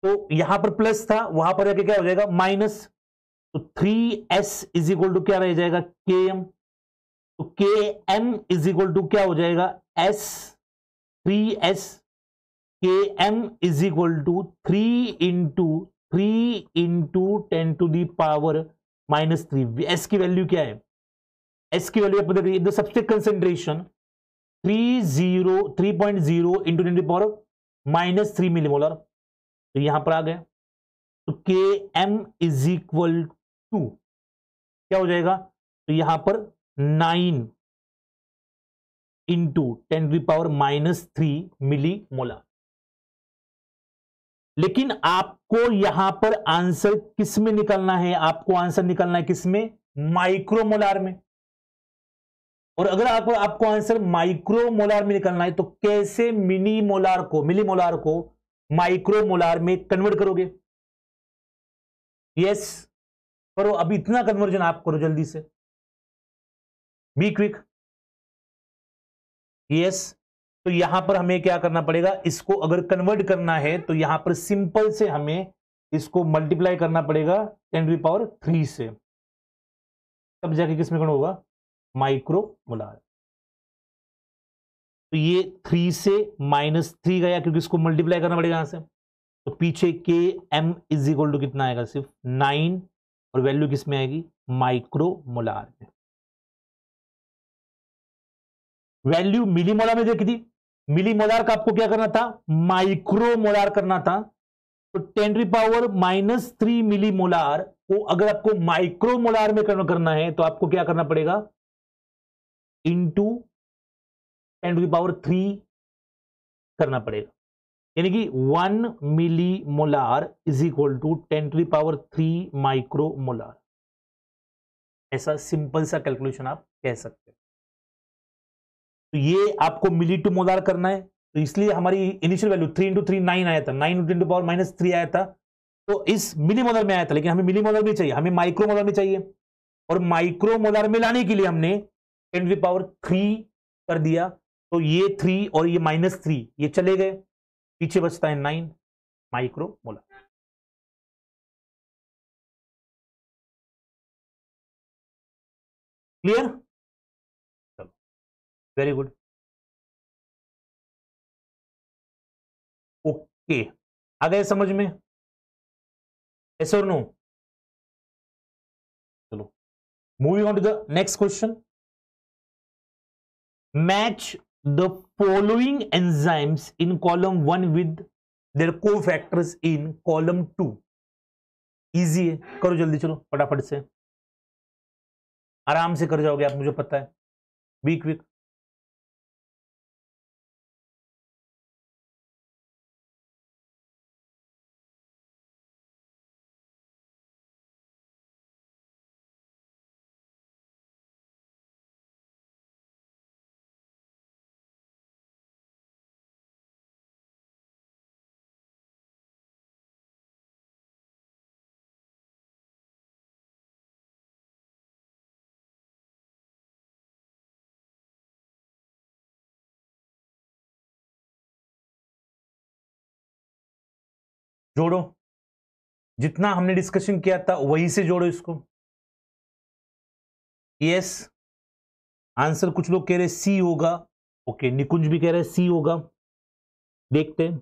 तो यहां पर प्लस था, वहां पर आके क्या हो जाएगा माइनस, तो 3s इज इक्वल टू क्या रह जाएगा के एम। तो के एम इज इक्वल टू क्या हो जाएगा S 3s। K M is equal to 3 × 10⁻³ S की वैल्यू क्या है? एस की वैल्यू आप देखिए, द सब्सट्रेट कंसेंट्रेशन 3.0 × 10⁻³ मिलीमोलर। तो यहां पर आ गया, तो के एम इज इक्वल टू क्या हो जाएगा? तो यहां पर 9 × 10⁻³ मिलीमोलर। लेकिन आपको यहां पर आंसर किस में निकलना है? आपको आंसर निकलना है किसमें? माइक्रोमोलार में। और अगर आपको आंसर माइक्रोमोलार में निकलना है, तो कैसे मिलीमोलार को माइक्रोमोलार में कन्वर्ट करोगे? यस करो, अब इतना कन्वर्जन आप करो जल्दी से, बी क्विक। यस, तो यहां पर हमें क्या करना पड़ेगा? इसको अगर कन्वर्ट करना है तो यहां पर सिंपल से हमें इसको मल्टीप्लाई करना पड़ेगा 10⁻³ से, तब जाके किसमें कन्वर्ट होगा? माइक्रोमोलार। तो ये 3 से -3 गया, क्योंकि इसको मल्टीप्लाई करना पड़ेगा यहां से। तो पीछे के एम इज इक्वल टू कितना आएगा? सिर्फ 9, और वैल्यू किस में आएगी? माइक्रोमोलार में। वैल्यू मिलीमोलार में देखी थी, मिलीमोलार का आपको क्या करना था? माइक्रोमोलार करना था। तो 10⁻³ मिलीमोलार को अगर आपको माइक्रोमोलार में कन्वर्ट करना है, तो आपको क्या करना पड़ेगा? इंटू 10⁻³ करना पड़ेगा, यानी कि 1 मिलीमोलार इज इक्वल टू 10⁻³ माइक्रोमोलार। ऐसा सिंपल सा कैलकुलेशन आप कह सकते हैं। तो ये आपको मिली टू मोलार करना है, तो इसलिए हमारी इनिशियल वैल्यू 3 × 3 9 आया था, 9 × 10⁻³ आया था, तो इस मिलीमोलर में आया था। लेकिन हमें मिलीमोलर में चाहिए, हमें माइक्रोमोलर में चाहिए, और माइक्रोमोलर में लाने के लिए हमने 10⁻³ कर दिया। तो ये 3 और ये -3 ये चले गए, पीछे बचता है 9 माइक्रोमोलर। क्लियर? चलो, वेरी गुड। ओके, आ गए समझ में? यस और नो? चलो, moving on to the next question. Match the following enzymes in column 1 with their cofactors in column 2। Easy है, करो जल्दी, चलो फटाफट से, आराम से कर जाओगे आप, मुझे पता है। Be quick. जोड़ो, जितना हमने डिस्कशन किया था वही से जोड़ो इसको। यस, आंसर कुछ लोग कह रहे सी होगा। ओके, निकुंज भी कह रहे सी होगा, देखते हैं।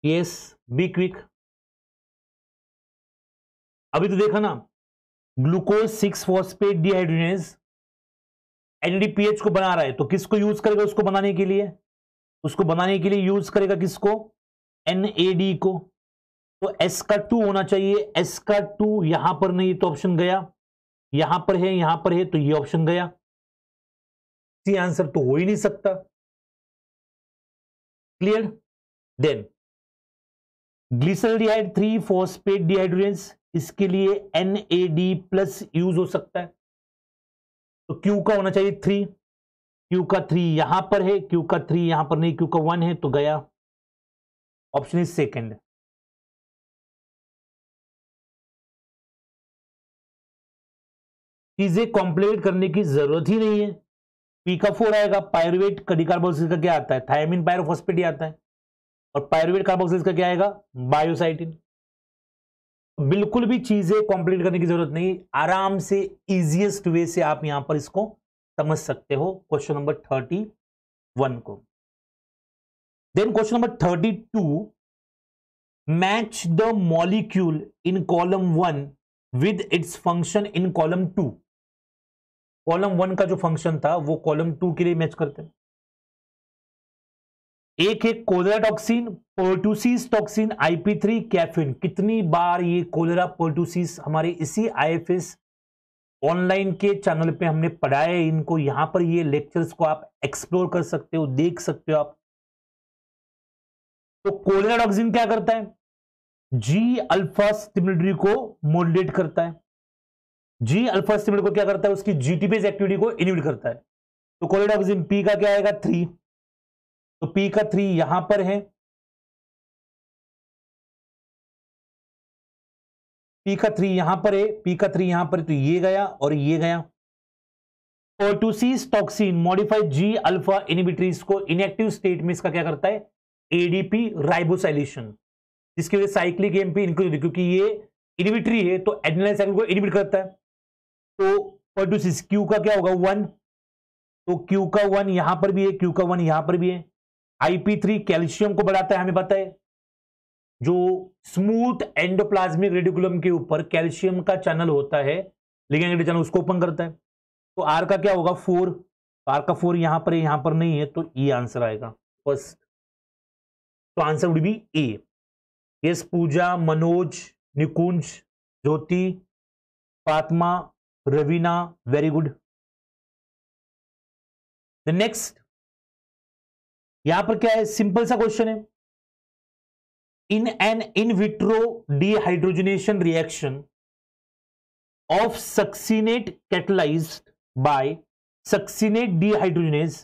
Yes, be quick. अभी तो देखा ना, ग्लूकोज 6 फॉस्फेट डिहाइड्रोजनेज एनएडीपीएच को बना रहा है, तो किसको यूज करेगा उसको बनाने के लिए? उसको बनाने के लिए यूज करेगा किसको? एनएडी को। तो एस का 2 होना चाहिए, एस का 2 यहां पर नहीं तो ऑप्शन गया, यहां पर है, यहां पर है, तो ये ऑप्शन गया। सी आंसर तो हो ही नहीं सकता। Clear? Then glyceraldehyde 3 phosphate dehydrogenase, इसके लिए एनएडी प्लस यूज हो सकता है, तो क्यू का होना चाहिए 3, क्यू का 3 यहां पर है, क्यू का 3 यहां पर नहीं, क्यू का 1 है, तो गया। Option is second. चीजें कॉम्प्लिकेट करने की जरूरत ही नहीं है। पी का 4 आएगा। पायरुवेट कार्बोक्सिलेज का क्या आता है? थायमिन पायरोफॉस्फेट ही आता है। और पायरुवेट कार्बोक्सिलेज का क्या आएगा? बायोसाइटिन। बिल्कुल भी चीजें कॉम्प्लीट करने की जरूरत नहीं, आराम से इजीएस्ट वे से आप यहां पर इसको समझ सकते हो क्वेश्चन नंबर 31 को। Then question number 32, match the molecule in column 1 with its function in column 2। Column 1 का जो फंक्शन था वो कॉलम 2 के लिए मैच करते हैं। एक है cholera toxin, pertussis toxin, IP3, caffeine. कितनी बार ये कोलेरा पर्टुसिस हमारे इसी IFS ऑनलाइन के चैनल पे हमने पढ़ाया है इनको। यहां पर ये लेक्चर्स को आप एक्सप्लोर कर सकते हो, देख सकते हो आप। तो कोलेरा टॉक्सिन क्या करता है? जी अल्फा स्टिमुलेटरी को मॉड्यूलेट करता है। जी अल्फा स्टिमुलेटर को क्या करता है? उसकी जीटीपेज एक्टिविटी को इनहिबिट करता है। तो कोलेरा टॉक्सिन पी का क्या आएगा? 3। तो पी का 3 यहां पर है, पी का 3 यहां पर है, पी का 3 यहां पर है, तो ये गया और ये गया। पर्टुसिस टॉक्सिन मॉडिफाइड जी अल्फा इनहिबिटरीज को इनएक्टिव स्टेट में इसका क्या करता है? एडीपी राइबोसाइलेशन, जिसकी वजह से साइक्लिक एमपी इंक्रीज होती है, क्योंकि ये इनहिबिटरी है तो एड्रेनल साइकिल को इनहिबिट करता है। तो पर्टुसिस क्यू का क्या होगा? 1। तो क्यू का 1 यहां पर भी है, क्यू का 1 यहां पर भी है। IP3 कैल्शियम को बढ़ाता है, हमें पता है। जो स्मूथ एंडोप्लाज्मिक रेडिकुलम के ऊपर कैल्शियम का चैनल होता है, लिगेंड चैनल, उसको ओपन करता है। तो आर का क्या होगा? 4। आर का 4 यहां पर है, यहां पर नहीं है, तो ये आंसर आएगा फर्स्ट। तो answer would be A. Yes Pooja, Manoj, Nikunj, Jyoti, Fatima, Raveena, very good. The next, यहां पर क्या है? सिंपल सा क्वेश्चन है। In an in vitro dehydrogenation reaction of succinate catalyzed by succinate dehydrogenase,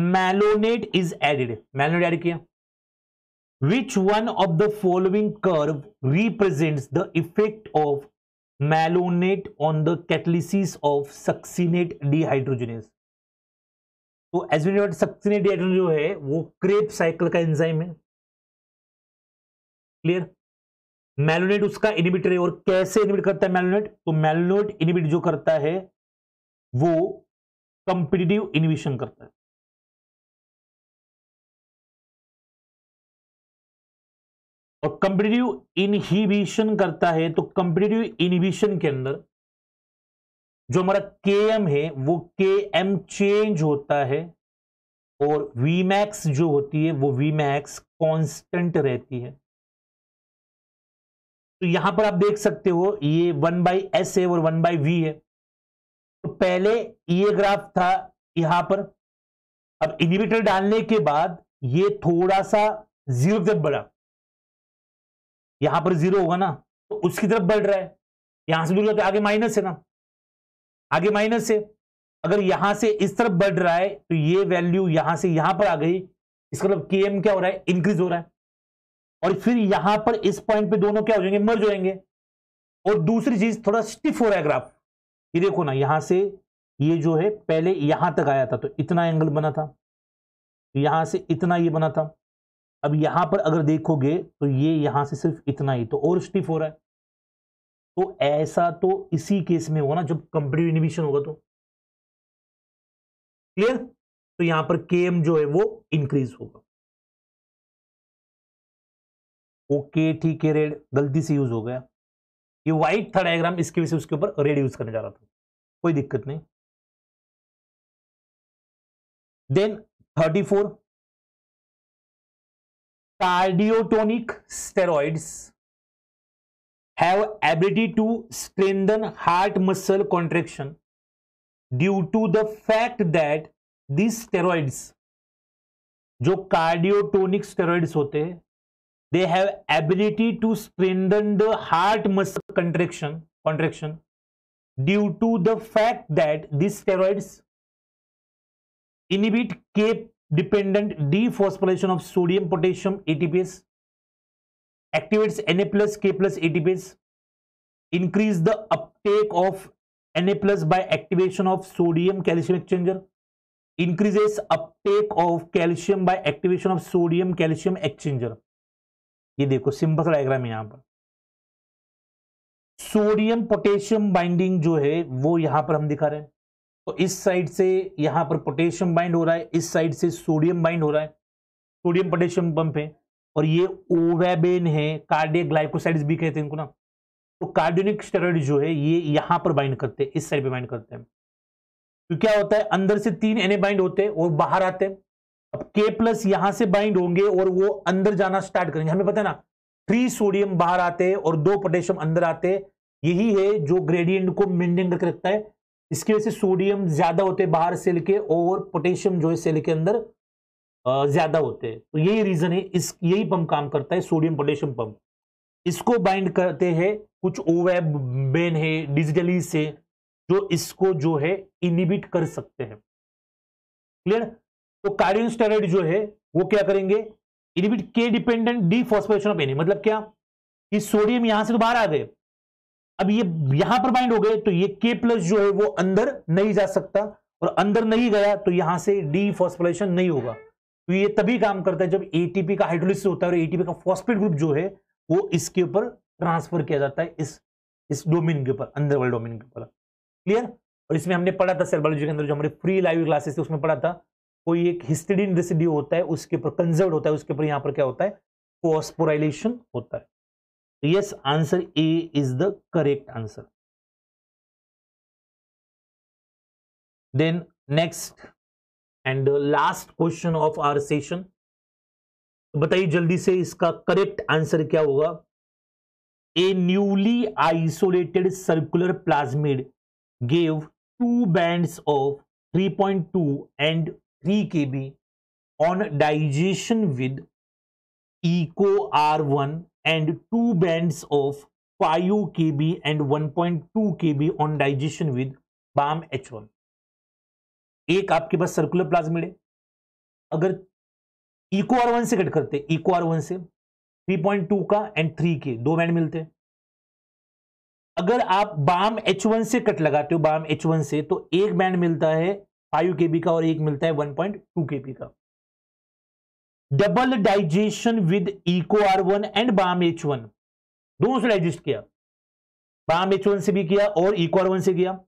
malonate is added. Malonate add किया. Which one of the following curve represents the effect of malonate on the catalysis of succinate dehydrogenase? तो as we know succinate dehydrogenase जो है वो Krebs cycle का enzyme है। Clear? Malonate उसका inhibitor है। और कैसे इनहिबिट करता है मैलोनेट? तो मैलोनेट इनहिबिट जो करता है वो कंपिटिटिव इनहिबिशन करता है। और कंपिटिटिव इनहिबिशन करता है, तो कंपिटिटिव इनहिबिशन के अंदर जो हमारा Km है वो Km चेंज होता है, और Vmax जो होती है वो Vmax कांस्टेंट रहती है। तो यहां पर आप देख सकते हो ये 1/s है और 1/v है। तो पहले ये ग्राफ था यहां पर, अब इनहिबिटर डालने के बाद ये थोड़ा सा 0 तक बढ़ा, यहां पर 0 होगा ना, तो उसकी तरफ बढ़ रहा है। यहां से दूर तो आगे माइनस है ना, आगे माइनस है। अगर यहां से इस तरफ बढ़ रहा है तो ये वैल्यू यहां से यहां पर आ गई, इसका मतलब Km क्या हो रहा है? इंक्रीज हो रहा है। और फिर यहां पर इस पॉइंट पे दोनों क्या हो जाएंगे? मर्ज हो जाएंगे। और दूसरी चीज, थोड़ा स्टिफ हो रहा है ग्राफ। ये देखो ना, यहां से ये जो है पहले यहां तक आया था तो इतना एंगल बना था, यहां से इतना ये बना था। अब यहां पर अगर देखोगे तो ये यहां से सिर्फ इतना ही, तो और स्टिफ हो रहा है। तो ऐसा तो इसी केस में होगा ना जब कंप्लीट इनहिबिशन होगा। तो क्लियर? तो यहां पर Km जो है वो इंक्रीज होगा। ओके ठीक है, रेड गलती से यूज हो गया। ये व्हाइट था डायग्राम, इसकी वजह से उसके ऊपर रेड यूज करने जा रहा था, कोई दिक्कत नहीं। Then 34, cardiotonic steroids have ability to strengthen heart muscle contraction due to the fact that these steroids, जो कार्डियोटोनिक स्टेरॉइड्स होते हैं, they have ability to strengthen the heart muscle contraction due to the fact that these steroids inhibit K dependent dephosphorylation of sodium potassium ATPase, activates Na plus K plus ATPase, increase the uptake of Na+ by activation of sodium calcium exchanger, increases uptake of calcium by activation of sodium calcium exchanger। ये देखो simple सा diagram है यहां पर। Sodium potassium binding जो है वो यहां पर हम दिखा रहे हैं। तो इस साइड से यहां पर पोटेशियम बाइंड हो रहा है, इस साइड से सोडियम बाइंड हो रहा है, सोडियम पोटेशियम पंप है। और ये ओवेबेन है, कार्डियक ग्लाइकोसाइड्स भी कहते हैं इनको ना। तो कार्डियोनिक स्टेरॉइड जो है ये यहां पर बाइंड करते हैं, इस साइड पे बाइंड करते हैं। तो क्या होता है, अंदर से 3 Na बाइंड होते हैं और बाहर आते हैं। अब K+ यहां से बाइंड होंगे और वो अंदर जाना स्टार्ट करेंगे। हमें पता है ना, 3 सोडियम बाहर आते हैं और 2 पोटेशियम अंदर आते हैं। यही है जो ग्रेडियंट को मेंटेन करके रखता है। इसकी वजह से सोडियम ज्यादा होते हैं बाहर सेल के और पोटेशियम जो है सेल के अंदर ज्यादा होते हैं। तो यही रीजन है, यही पंप काम करता है, सोडियम पोटेशियम पंप। इसको बाइंड करते हैं कुछ ओवेबेन है डिजिटली से, जो इसको जो है इनहिबिट कर सकते हैं। क्लियर? तो कार्डियक स्टेरॉइड जो है वो क्या करेंगे, इनहिबिट के डिपेंडेंट डीफॉस्फोरेशन ऑफ Na। मतलब क्या कि सोडियम यहां से तो बाहर आ गए, अब ये यहां पर बाइंड हो गए, तो ये K+ जो है वो अंदर नहीं जा सकता, और अंदर नहीं गया तो यहां से डीफॉस्फोरेशन नहीं होगा। तो ये तभी काम करता है जब एटीपी का हाइड्रोलिसिस होता है और एटीपी का फॉस्फेट ग्रुप जो है वो इसके ऊपर ट्रांसफर किया जाता है, इस डोमेन के ऊपर, अंदर वाले डोमेन के ऊपर। क्लियर? और इसमें हमने पढ़ा था सेल बायोलॉजी के अंदर, जो हमारे फ्री लाइव क्लासेस थे उसमें पढ़ा था, कोई एक हिस्टिडीन रेसिड्यू होता है उसके ऊपर कंजर्व्ड होता है, उसके ऊपर यहां पर क्या होता है, फॉस्फोराइलेशन होता है। तो yes, answer A is the correct answer. Then next and last question of our session, तो बताइए जल्दी से इसका करेक्ट आंसर क्या होगा। A newly isolated circular plasmid gave 2 bands of 3.2 and 3 kb on digestion with EcoR1 and 2 bands of 5 kb and 1.2 kb on digestion with BAM-H1। एक आपके पास circular plasmid है, अगर EcoR1 से कट करते, EcoR1 से 3.2 का एंड 3 के 2 बैंड मिलते हैं। अगर आप BAM-H1 से कट लगाते हो, BAM-H1 से, तो एक बैंड मिलता है 5 kb का और एक मिलता है 1.2 kb का। Double digestion with EcoR1 and BAM-H1, दोनों से डाइजेस्ट किया, BAM-H1 से भी किया और EcoR1 से किया।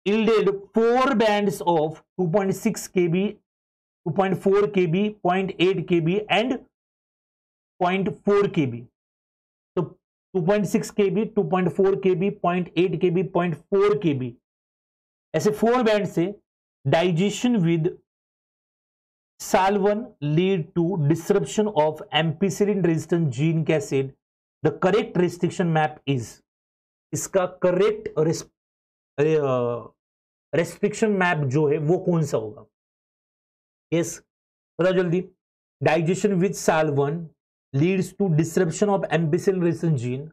yielded 4 bands of 2.6 kb, 2.4 kb, 0.8 kb and 0.4 kb। तो 2.6 kb, 2.4 kb, 0.8 kb, 0.4 kb, ऐसे 4 बैंड से digestion with SAL1 lead to disruption of ampicillin resistant gene cascade। The correct restriction map is, इसका करेक्ट रेस्ट्रिक्शन मैप जो है वो कौन सा होगा। यस, बताओ जल्दी। Digestion with SAL1 leads to disruption of ampicillin resistant gene.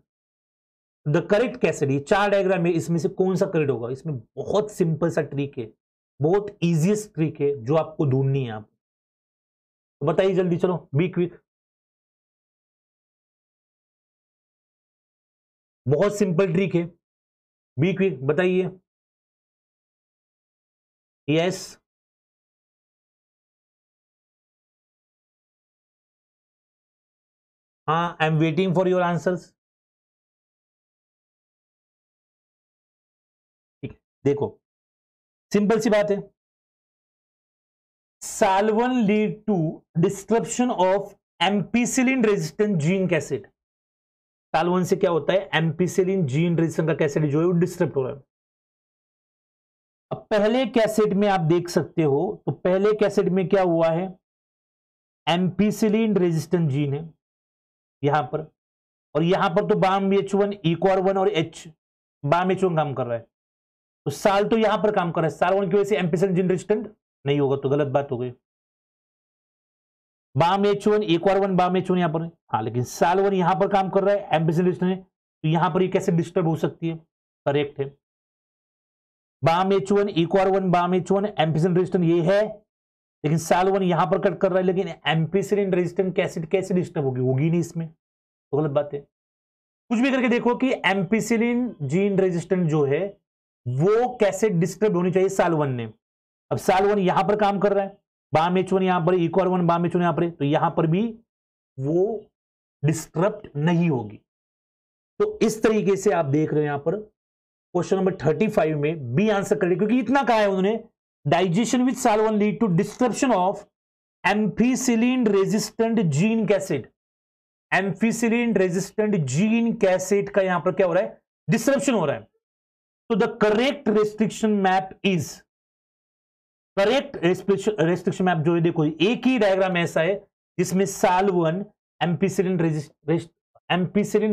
The correct cassette, ये 4 डायग्राम है, इसमें से कौन सा करेक्ट होगा। इसमें बहुत सिंपल सा ट्रिक है, बहुत इजीएस्ट ट्रिक है जो आपको ढूंढनी है। आप तो बताइए जल्दी, चलो बी क्विक। बहुत सिंपल ट्रिक है, बी क्विक, बताइए। यस, हाँ, I am waiting for your answers. ठीक है, देखो सिंपल सी बात है। SAL1 lead to disruption of ampicillin resistant gene cassette. SAL1 से क्या होता है, एम्पिसिलिन जीन रेजिस्टेंट का कैसेड जो है वो डिस्टर्ब हो रहा है। अब पहले कैसेट में आप देख सकते हो, तो पहले कैसेट में क्या हुआ है, एम्पिसिलिन रेजिस्टेंट जीन है यहां पर, और यहां पर तो BAM-H1, EcoR1 और BAM-H1 काम कर रहा है। तो साल तो यहां पर काम कर रहा है, SAL1 की वजह से एम्पिसिलिन जीन रेजिस्टेंट नहीं होगा, तो गलत बात हो गई। BAM-H1, EcoR1, BAM-H1 यहां पर है, हाँ, लेकिन SAL1 यहां पर काम कर रहा है, एम्पिसिलिन रेजिस्टेंट है, तो यहां पर ये कैसे डिस्टर्ब हो सकती है, करेक्ट है। BAM-H1, EcoR1, BAM-H1 ampicillin resistant ये है, लेकिन SAL1 यहां पर कट कर रहा है, लेकिन एम्पिसिलिन रेजिस्टेंट कैसे डिस्टर्ब होगी, होगी नहीं इसमें, तो गलत बात है। कुछ भी करके देखो कि एम्पिसिलिन जीन रेजिस्टेंट जो है वो कैसेट डिस्टर्ब होनी चाहिए साल 1 ने। अब साल 1 यहां पर काम कर रहा है, बाम H1 यहां पर, EcoR1 बाम H1 यहां पर, तो यहां पर भी वो डिस्टर्ब नहीं होगी। तो इस तरीके से आप देख रहे हैं यहां पर क्वेश्चन नंबर 35 में बी आंसर करें, क्योंकि इतना कहा है उन्होंने, digestion with Sal 1 lead to disruption of ampicillin resistant gene cassette. Ampicillin resistant gene cassette का यहां पर क्या हो रहा है, डिस्ट्रप्शन हो रहा है। तो the correct restriction map is, correct restriction map जो है, देखो एक ही डायग्राम ऐसा है जिसमें साल 1 एम्पीसिलिन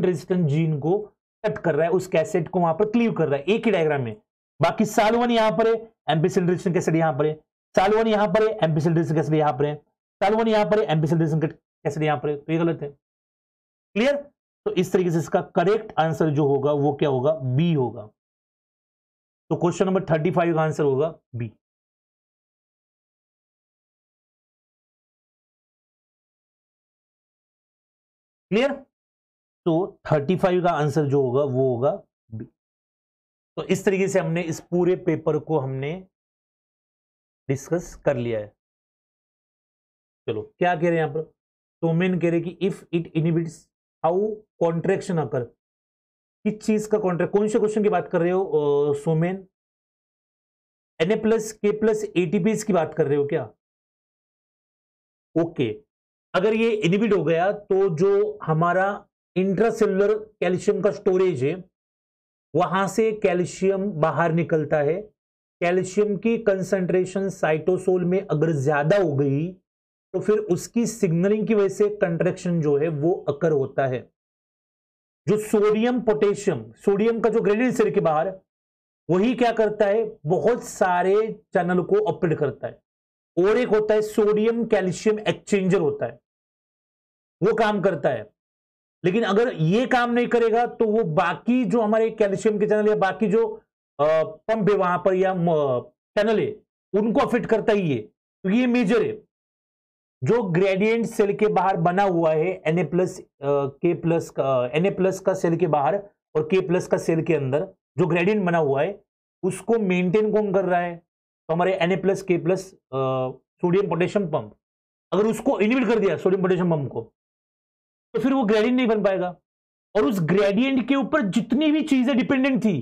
रेजिस्टेंट जीन को कट कर रहा है, उस कैसेट को वहां पर क्लीव कर रहा है एक ही डायग्राम में। बाकी साल 1 यहां पर है, एम्पीसिलिन रेजिस्टेंट कैसेट यहां पर है, साल 1 यहां पर है, एम्पीसिलिन रेजिस्टेंट कैसेट यहां पर है, साल 1 यहां पर है, एम्पीसिलिन रेजिस्टेंट कैसेट यहां पर है, तो ये गलत है। क्लियर? तो इस तरीके से इसका करेक्ट आंसर जो होगा वो क्या होगा, बी होगा। तो क्वेश्चन नंबर 35 का आंसर होगा बी। क्लियर? तो 35 का आंसर जो होगा वो होगा बी। तो इस तरीके से हमने इस पूरे पेपर को हमने डिस्कस कर लिया है। चलो क्या कह रहे हैं यहां पर, सोमेन कह रहे कि if it inhibits how contraction occur. किस चीज का कॉन्ट्रैक्ट, कौन से क्वेश्चन की बात कर रहे हो सोमेन? Na+K+ATPs की बात कर रहे हो क्या? ओके, अगर ये इनहिबिट हो गया तो जो हमारा इंट्रासेलुलर कैल्शियम का स्टोरेज है वहां से कैल्शियम बाहर निकलता है। कैल्शियम की कंसंट्रेशन साइटोसोल में अगर ज्यादा हो गई तो फिर उसकी सिग्नलिंग की वजह से कंट्रैक्शन जो है वो अकर होता है। जो सोडियम पोटेशियम, सोडियम का जो ग्रेडियंट सेल के बाहर, वही क्या करता है, बहुत सारे चैनल को ऑपरेट करता है। और एक होता है सोडियम कैल्शियम एक्सचेंजर होता है, वो काम करता है। लेकिन अगर ये काम नहीं करेगा तो वो बाकी जो हमारे कैल्शियम के चैनल या बाकी जो पंप है वहां पर या चैनल है उनको अफेक्ट करता ही है, क्योंकि ये मेजर है। जो ग्रेडियंट सेल के बाहर बना हुआ है Na+ का सेल के बाहर और K+ का सेल के अंदर जो ग्रेडियंट बना हुआ है उसको मेंटेन कौन कर रहा है, तो हमारे Na+ K+ sodium potassium pump. अगर उसको इनहिबिट कर दिया सोडियम पोटेशियम पंप को तो फिर वो ग्रेडियंट नहीं बन पाएगा, और उस ग्रेडियंट के ऊपर जितनी भी चीजें डिपेंडेंट थी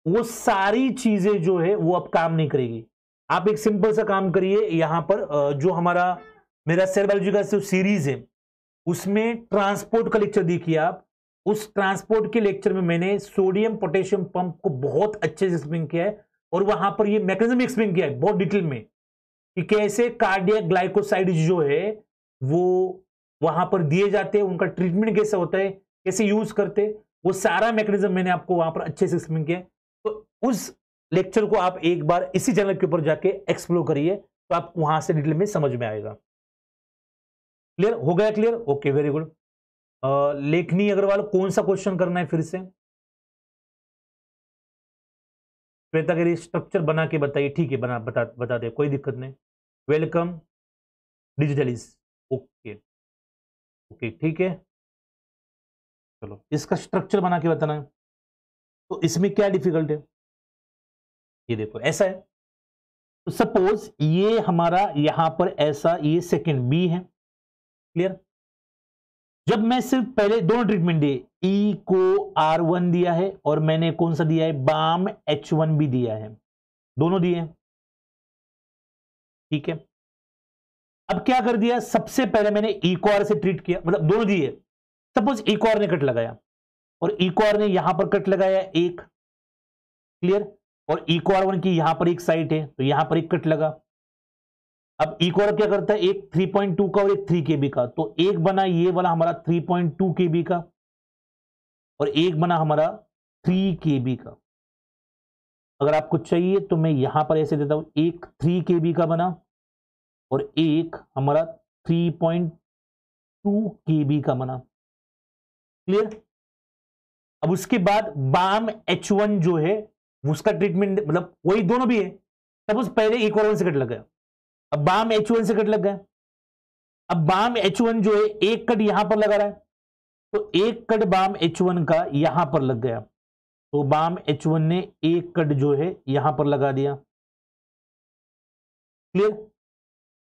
वो सारी चीजें जो है वो अब काम नहीं करेगी। आप एक सिंपल सा काम करिए, यहां पर जो हमारा मेरा सेल बायोलॉजी का जो सीरीज है उसमें ट्रांसपोर्ट का लेक्चर देखिए आप। उस ट्रांसपोर्ट के लेक्चर में मैंने सोडियम पोटेशियम पंप को बहुत अच्छे से एक्सप्लेन किया है, और वहां पर ये मैकेनिज्म एक्सप्लेन किया है बहुत डिटेल में कि कैसे कार्डियक ग्लाइकोसाइड जो है वो वहां पर दिए जाते हैं, उनका ट्रीटमेंट कैसे होता है, कैसे यूज करते, वो सारा मैकेनिज्म मैंने आपको वहां पर अच्छे से एक्सप्लेन किया है। तो उस लेक्चर को आप एक बार इसी चैनल के ऊपर जाके एक्सप्लोर करिए, तो आप वहां से डिटेल में समझ में आएगा। क्लियर हो गया? Clear, okay, very good. लेखनी अग्रवाल, कौन सा क्वेश्चन करना है फिर से? श्वेता कह रही स्ट्रक्चर बना के बताइए। ठीक है, बता दे, कोई दिक्कत नहीं। वेलकम डिजिटलिस, ओके ओके, ठीक है। चलो इसका स्ट्रक्चर बना के बताना है। तो इसमें क्या डिफिकल्ट है, ये देखो ऐसा है। तो सपोज ये हमारा यहां पर ऐसा, ये सेकंड बी है। क्लियर? जब मैं सिर्फ पहले दोनों ट्रीटमेंट दिए, ई को R1 दिया है और मैंने कौन सा दिया है, बाम H1 भी दिया है, दोनों दिए हैं। ठीक है, अब क्या कर दिया, सबसे पहले मैंने EcoR से ट्रीट किया, मतलब दोनों दिए। सपोज EcoR ने कट लगाया और EcoR ने यहां पर कट लगाया एक। क्लियर? और EcoR1 की यहां पर एक साइट है तो यहां पर एक कट लगा। अब EcoR क्या करता है, एक 3.2 का और एक 3 kb का, तो एक बना ये वाला हमारा 3.2 kb का और एक बना हमारा 3 kb का। अगर आपको चाहिए तो मैं यहां पर ऐसे देता हूं, एक 3 kb का बना और एक हमारा 3.2 kb का बना। क्लियर? अब उसके बाद बाम H1 जो है उसका ट्रीटमेंट, मतलब वही दोनों भी है। सपोज पहले EcoR1 से कट लग गया, अब बाम H1 से कट लग गया। अब बाम H1 जो है एक कट यहां पर लगा रहा है, तो एक कट बाम H1 का यहां पर लग गया, तो बाम H1 ने एक कट जो है यहां पर लगा दिया। क्लियर?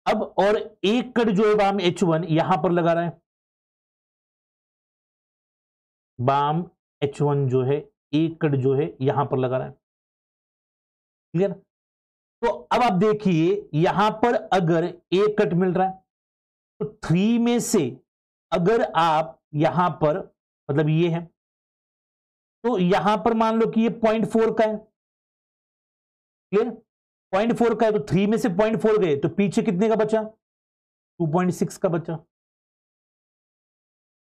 अब और एक कट जो है बाम H1 यहां पर लगा रहा है। बाम H1 जो है एक कट जो है यहां पर लगा रहा है। क्लियर? तो अब आप देखिए यहां पर अगर एक कट मिल रहा है तो 3 में से अगर आप यहां पर मतलब ये है तो यहां पर मान लो कि ये 0.4 का है। क्लियर? 0.4 का है तो 3 में से 0.4 गए तो पीछे कितने का बचा? 2.6 का बचा।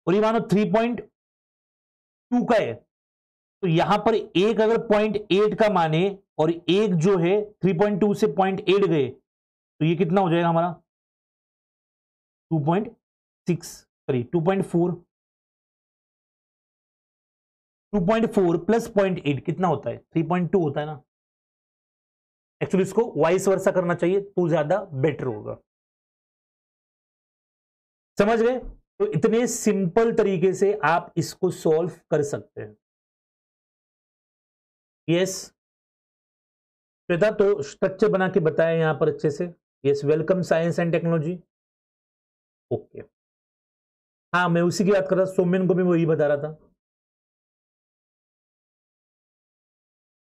और ये मानो 3.2 का है तो यहां पर एक अगर 0.8 का माने और एक जो है 3.2 से 0.8 गए तो ये कितना हो जाएगा हमारा? 2.6 सॉरी 2.4 प्लस 0.8 कितना होता है? 3.2 होता है ना। एक्चुअली इसको वाइस वर्सा करना चाहिए तो ज्यादा बेटर होगा। समझ गए? तो इतने सिंपल तरीके से आप इसको सॉल्व कर सकते हैं। यस श्वेता, तो स्ट्रक्चर बना के बताया यहां पर अच्छे से। Yes, welcome science and technology. Okay, हाँ मैं उसी की बात कर रहा था, सोमेन को भी वही बता रहा था।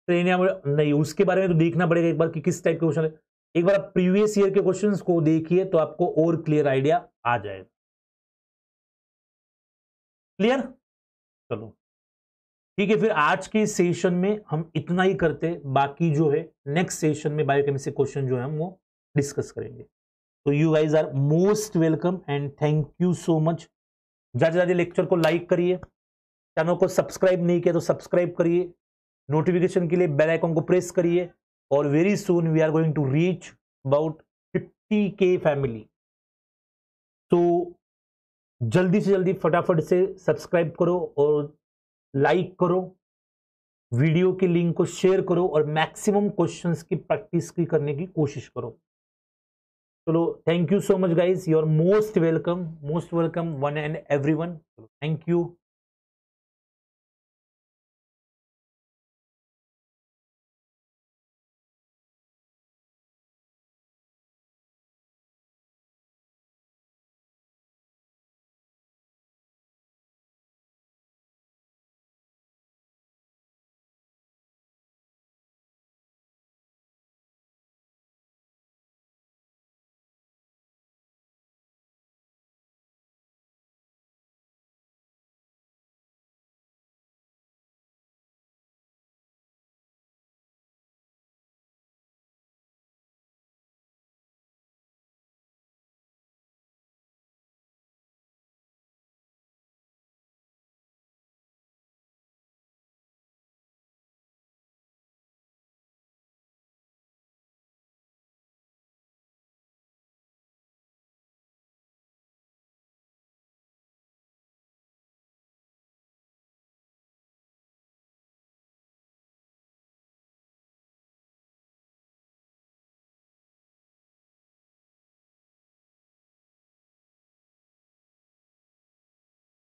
नहीं, उसके बारे में तो देखना पड़ेगा एक बार कि किस टाइप के क्वेश्चन है। एक बार आप प्रीवियस ईयर के क्वेश्चंस को देखिए तो आपको और क्लियर आइडिया आ जाएगा। क्लियर? चलो ठीक है, फिर आज के सेशन में हम इतना ही करते, बाकी जो है नेक्स्ट सेशन में बायोकेमिस्ट्री क्वेश्चन जो है हम वो डिस्कस करेंगे। तो you guys are most welcome and thank you so much. ज्यादा ज्यादा लेक्चर को लाइक करिए, चैनल को सब्सक्राइब नहीं किया तो सब्सक्राइब करिए, नोटिफिकेशन के लिए बेल आइकन को प्रेस करिए और very soon we are going to reach about 50K family. तो जल्दी से जल्दी फटाफट से सब्सक्राइब करो और लाइक करो, वीडियो के लिंक को शेयर करो और मैक्सिमम क्वेश्चंस की प्रैक्टिस की करने की कोशिश करो। चलो thank you so much guys, you are most welcome one and everyone. Thank you.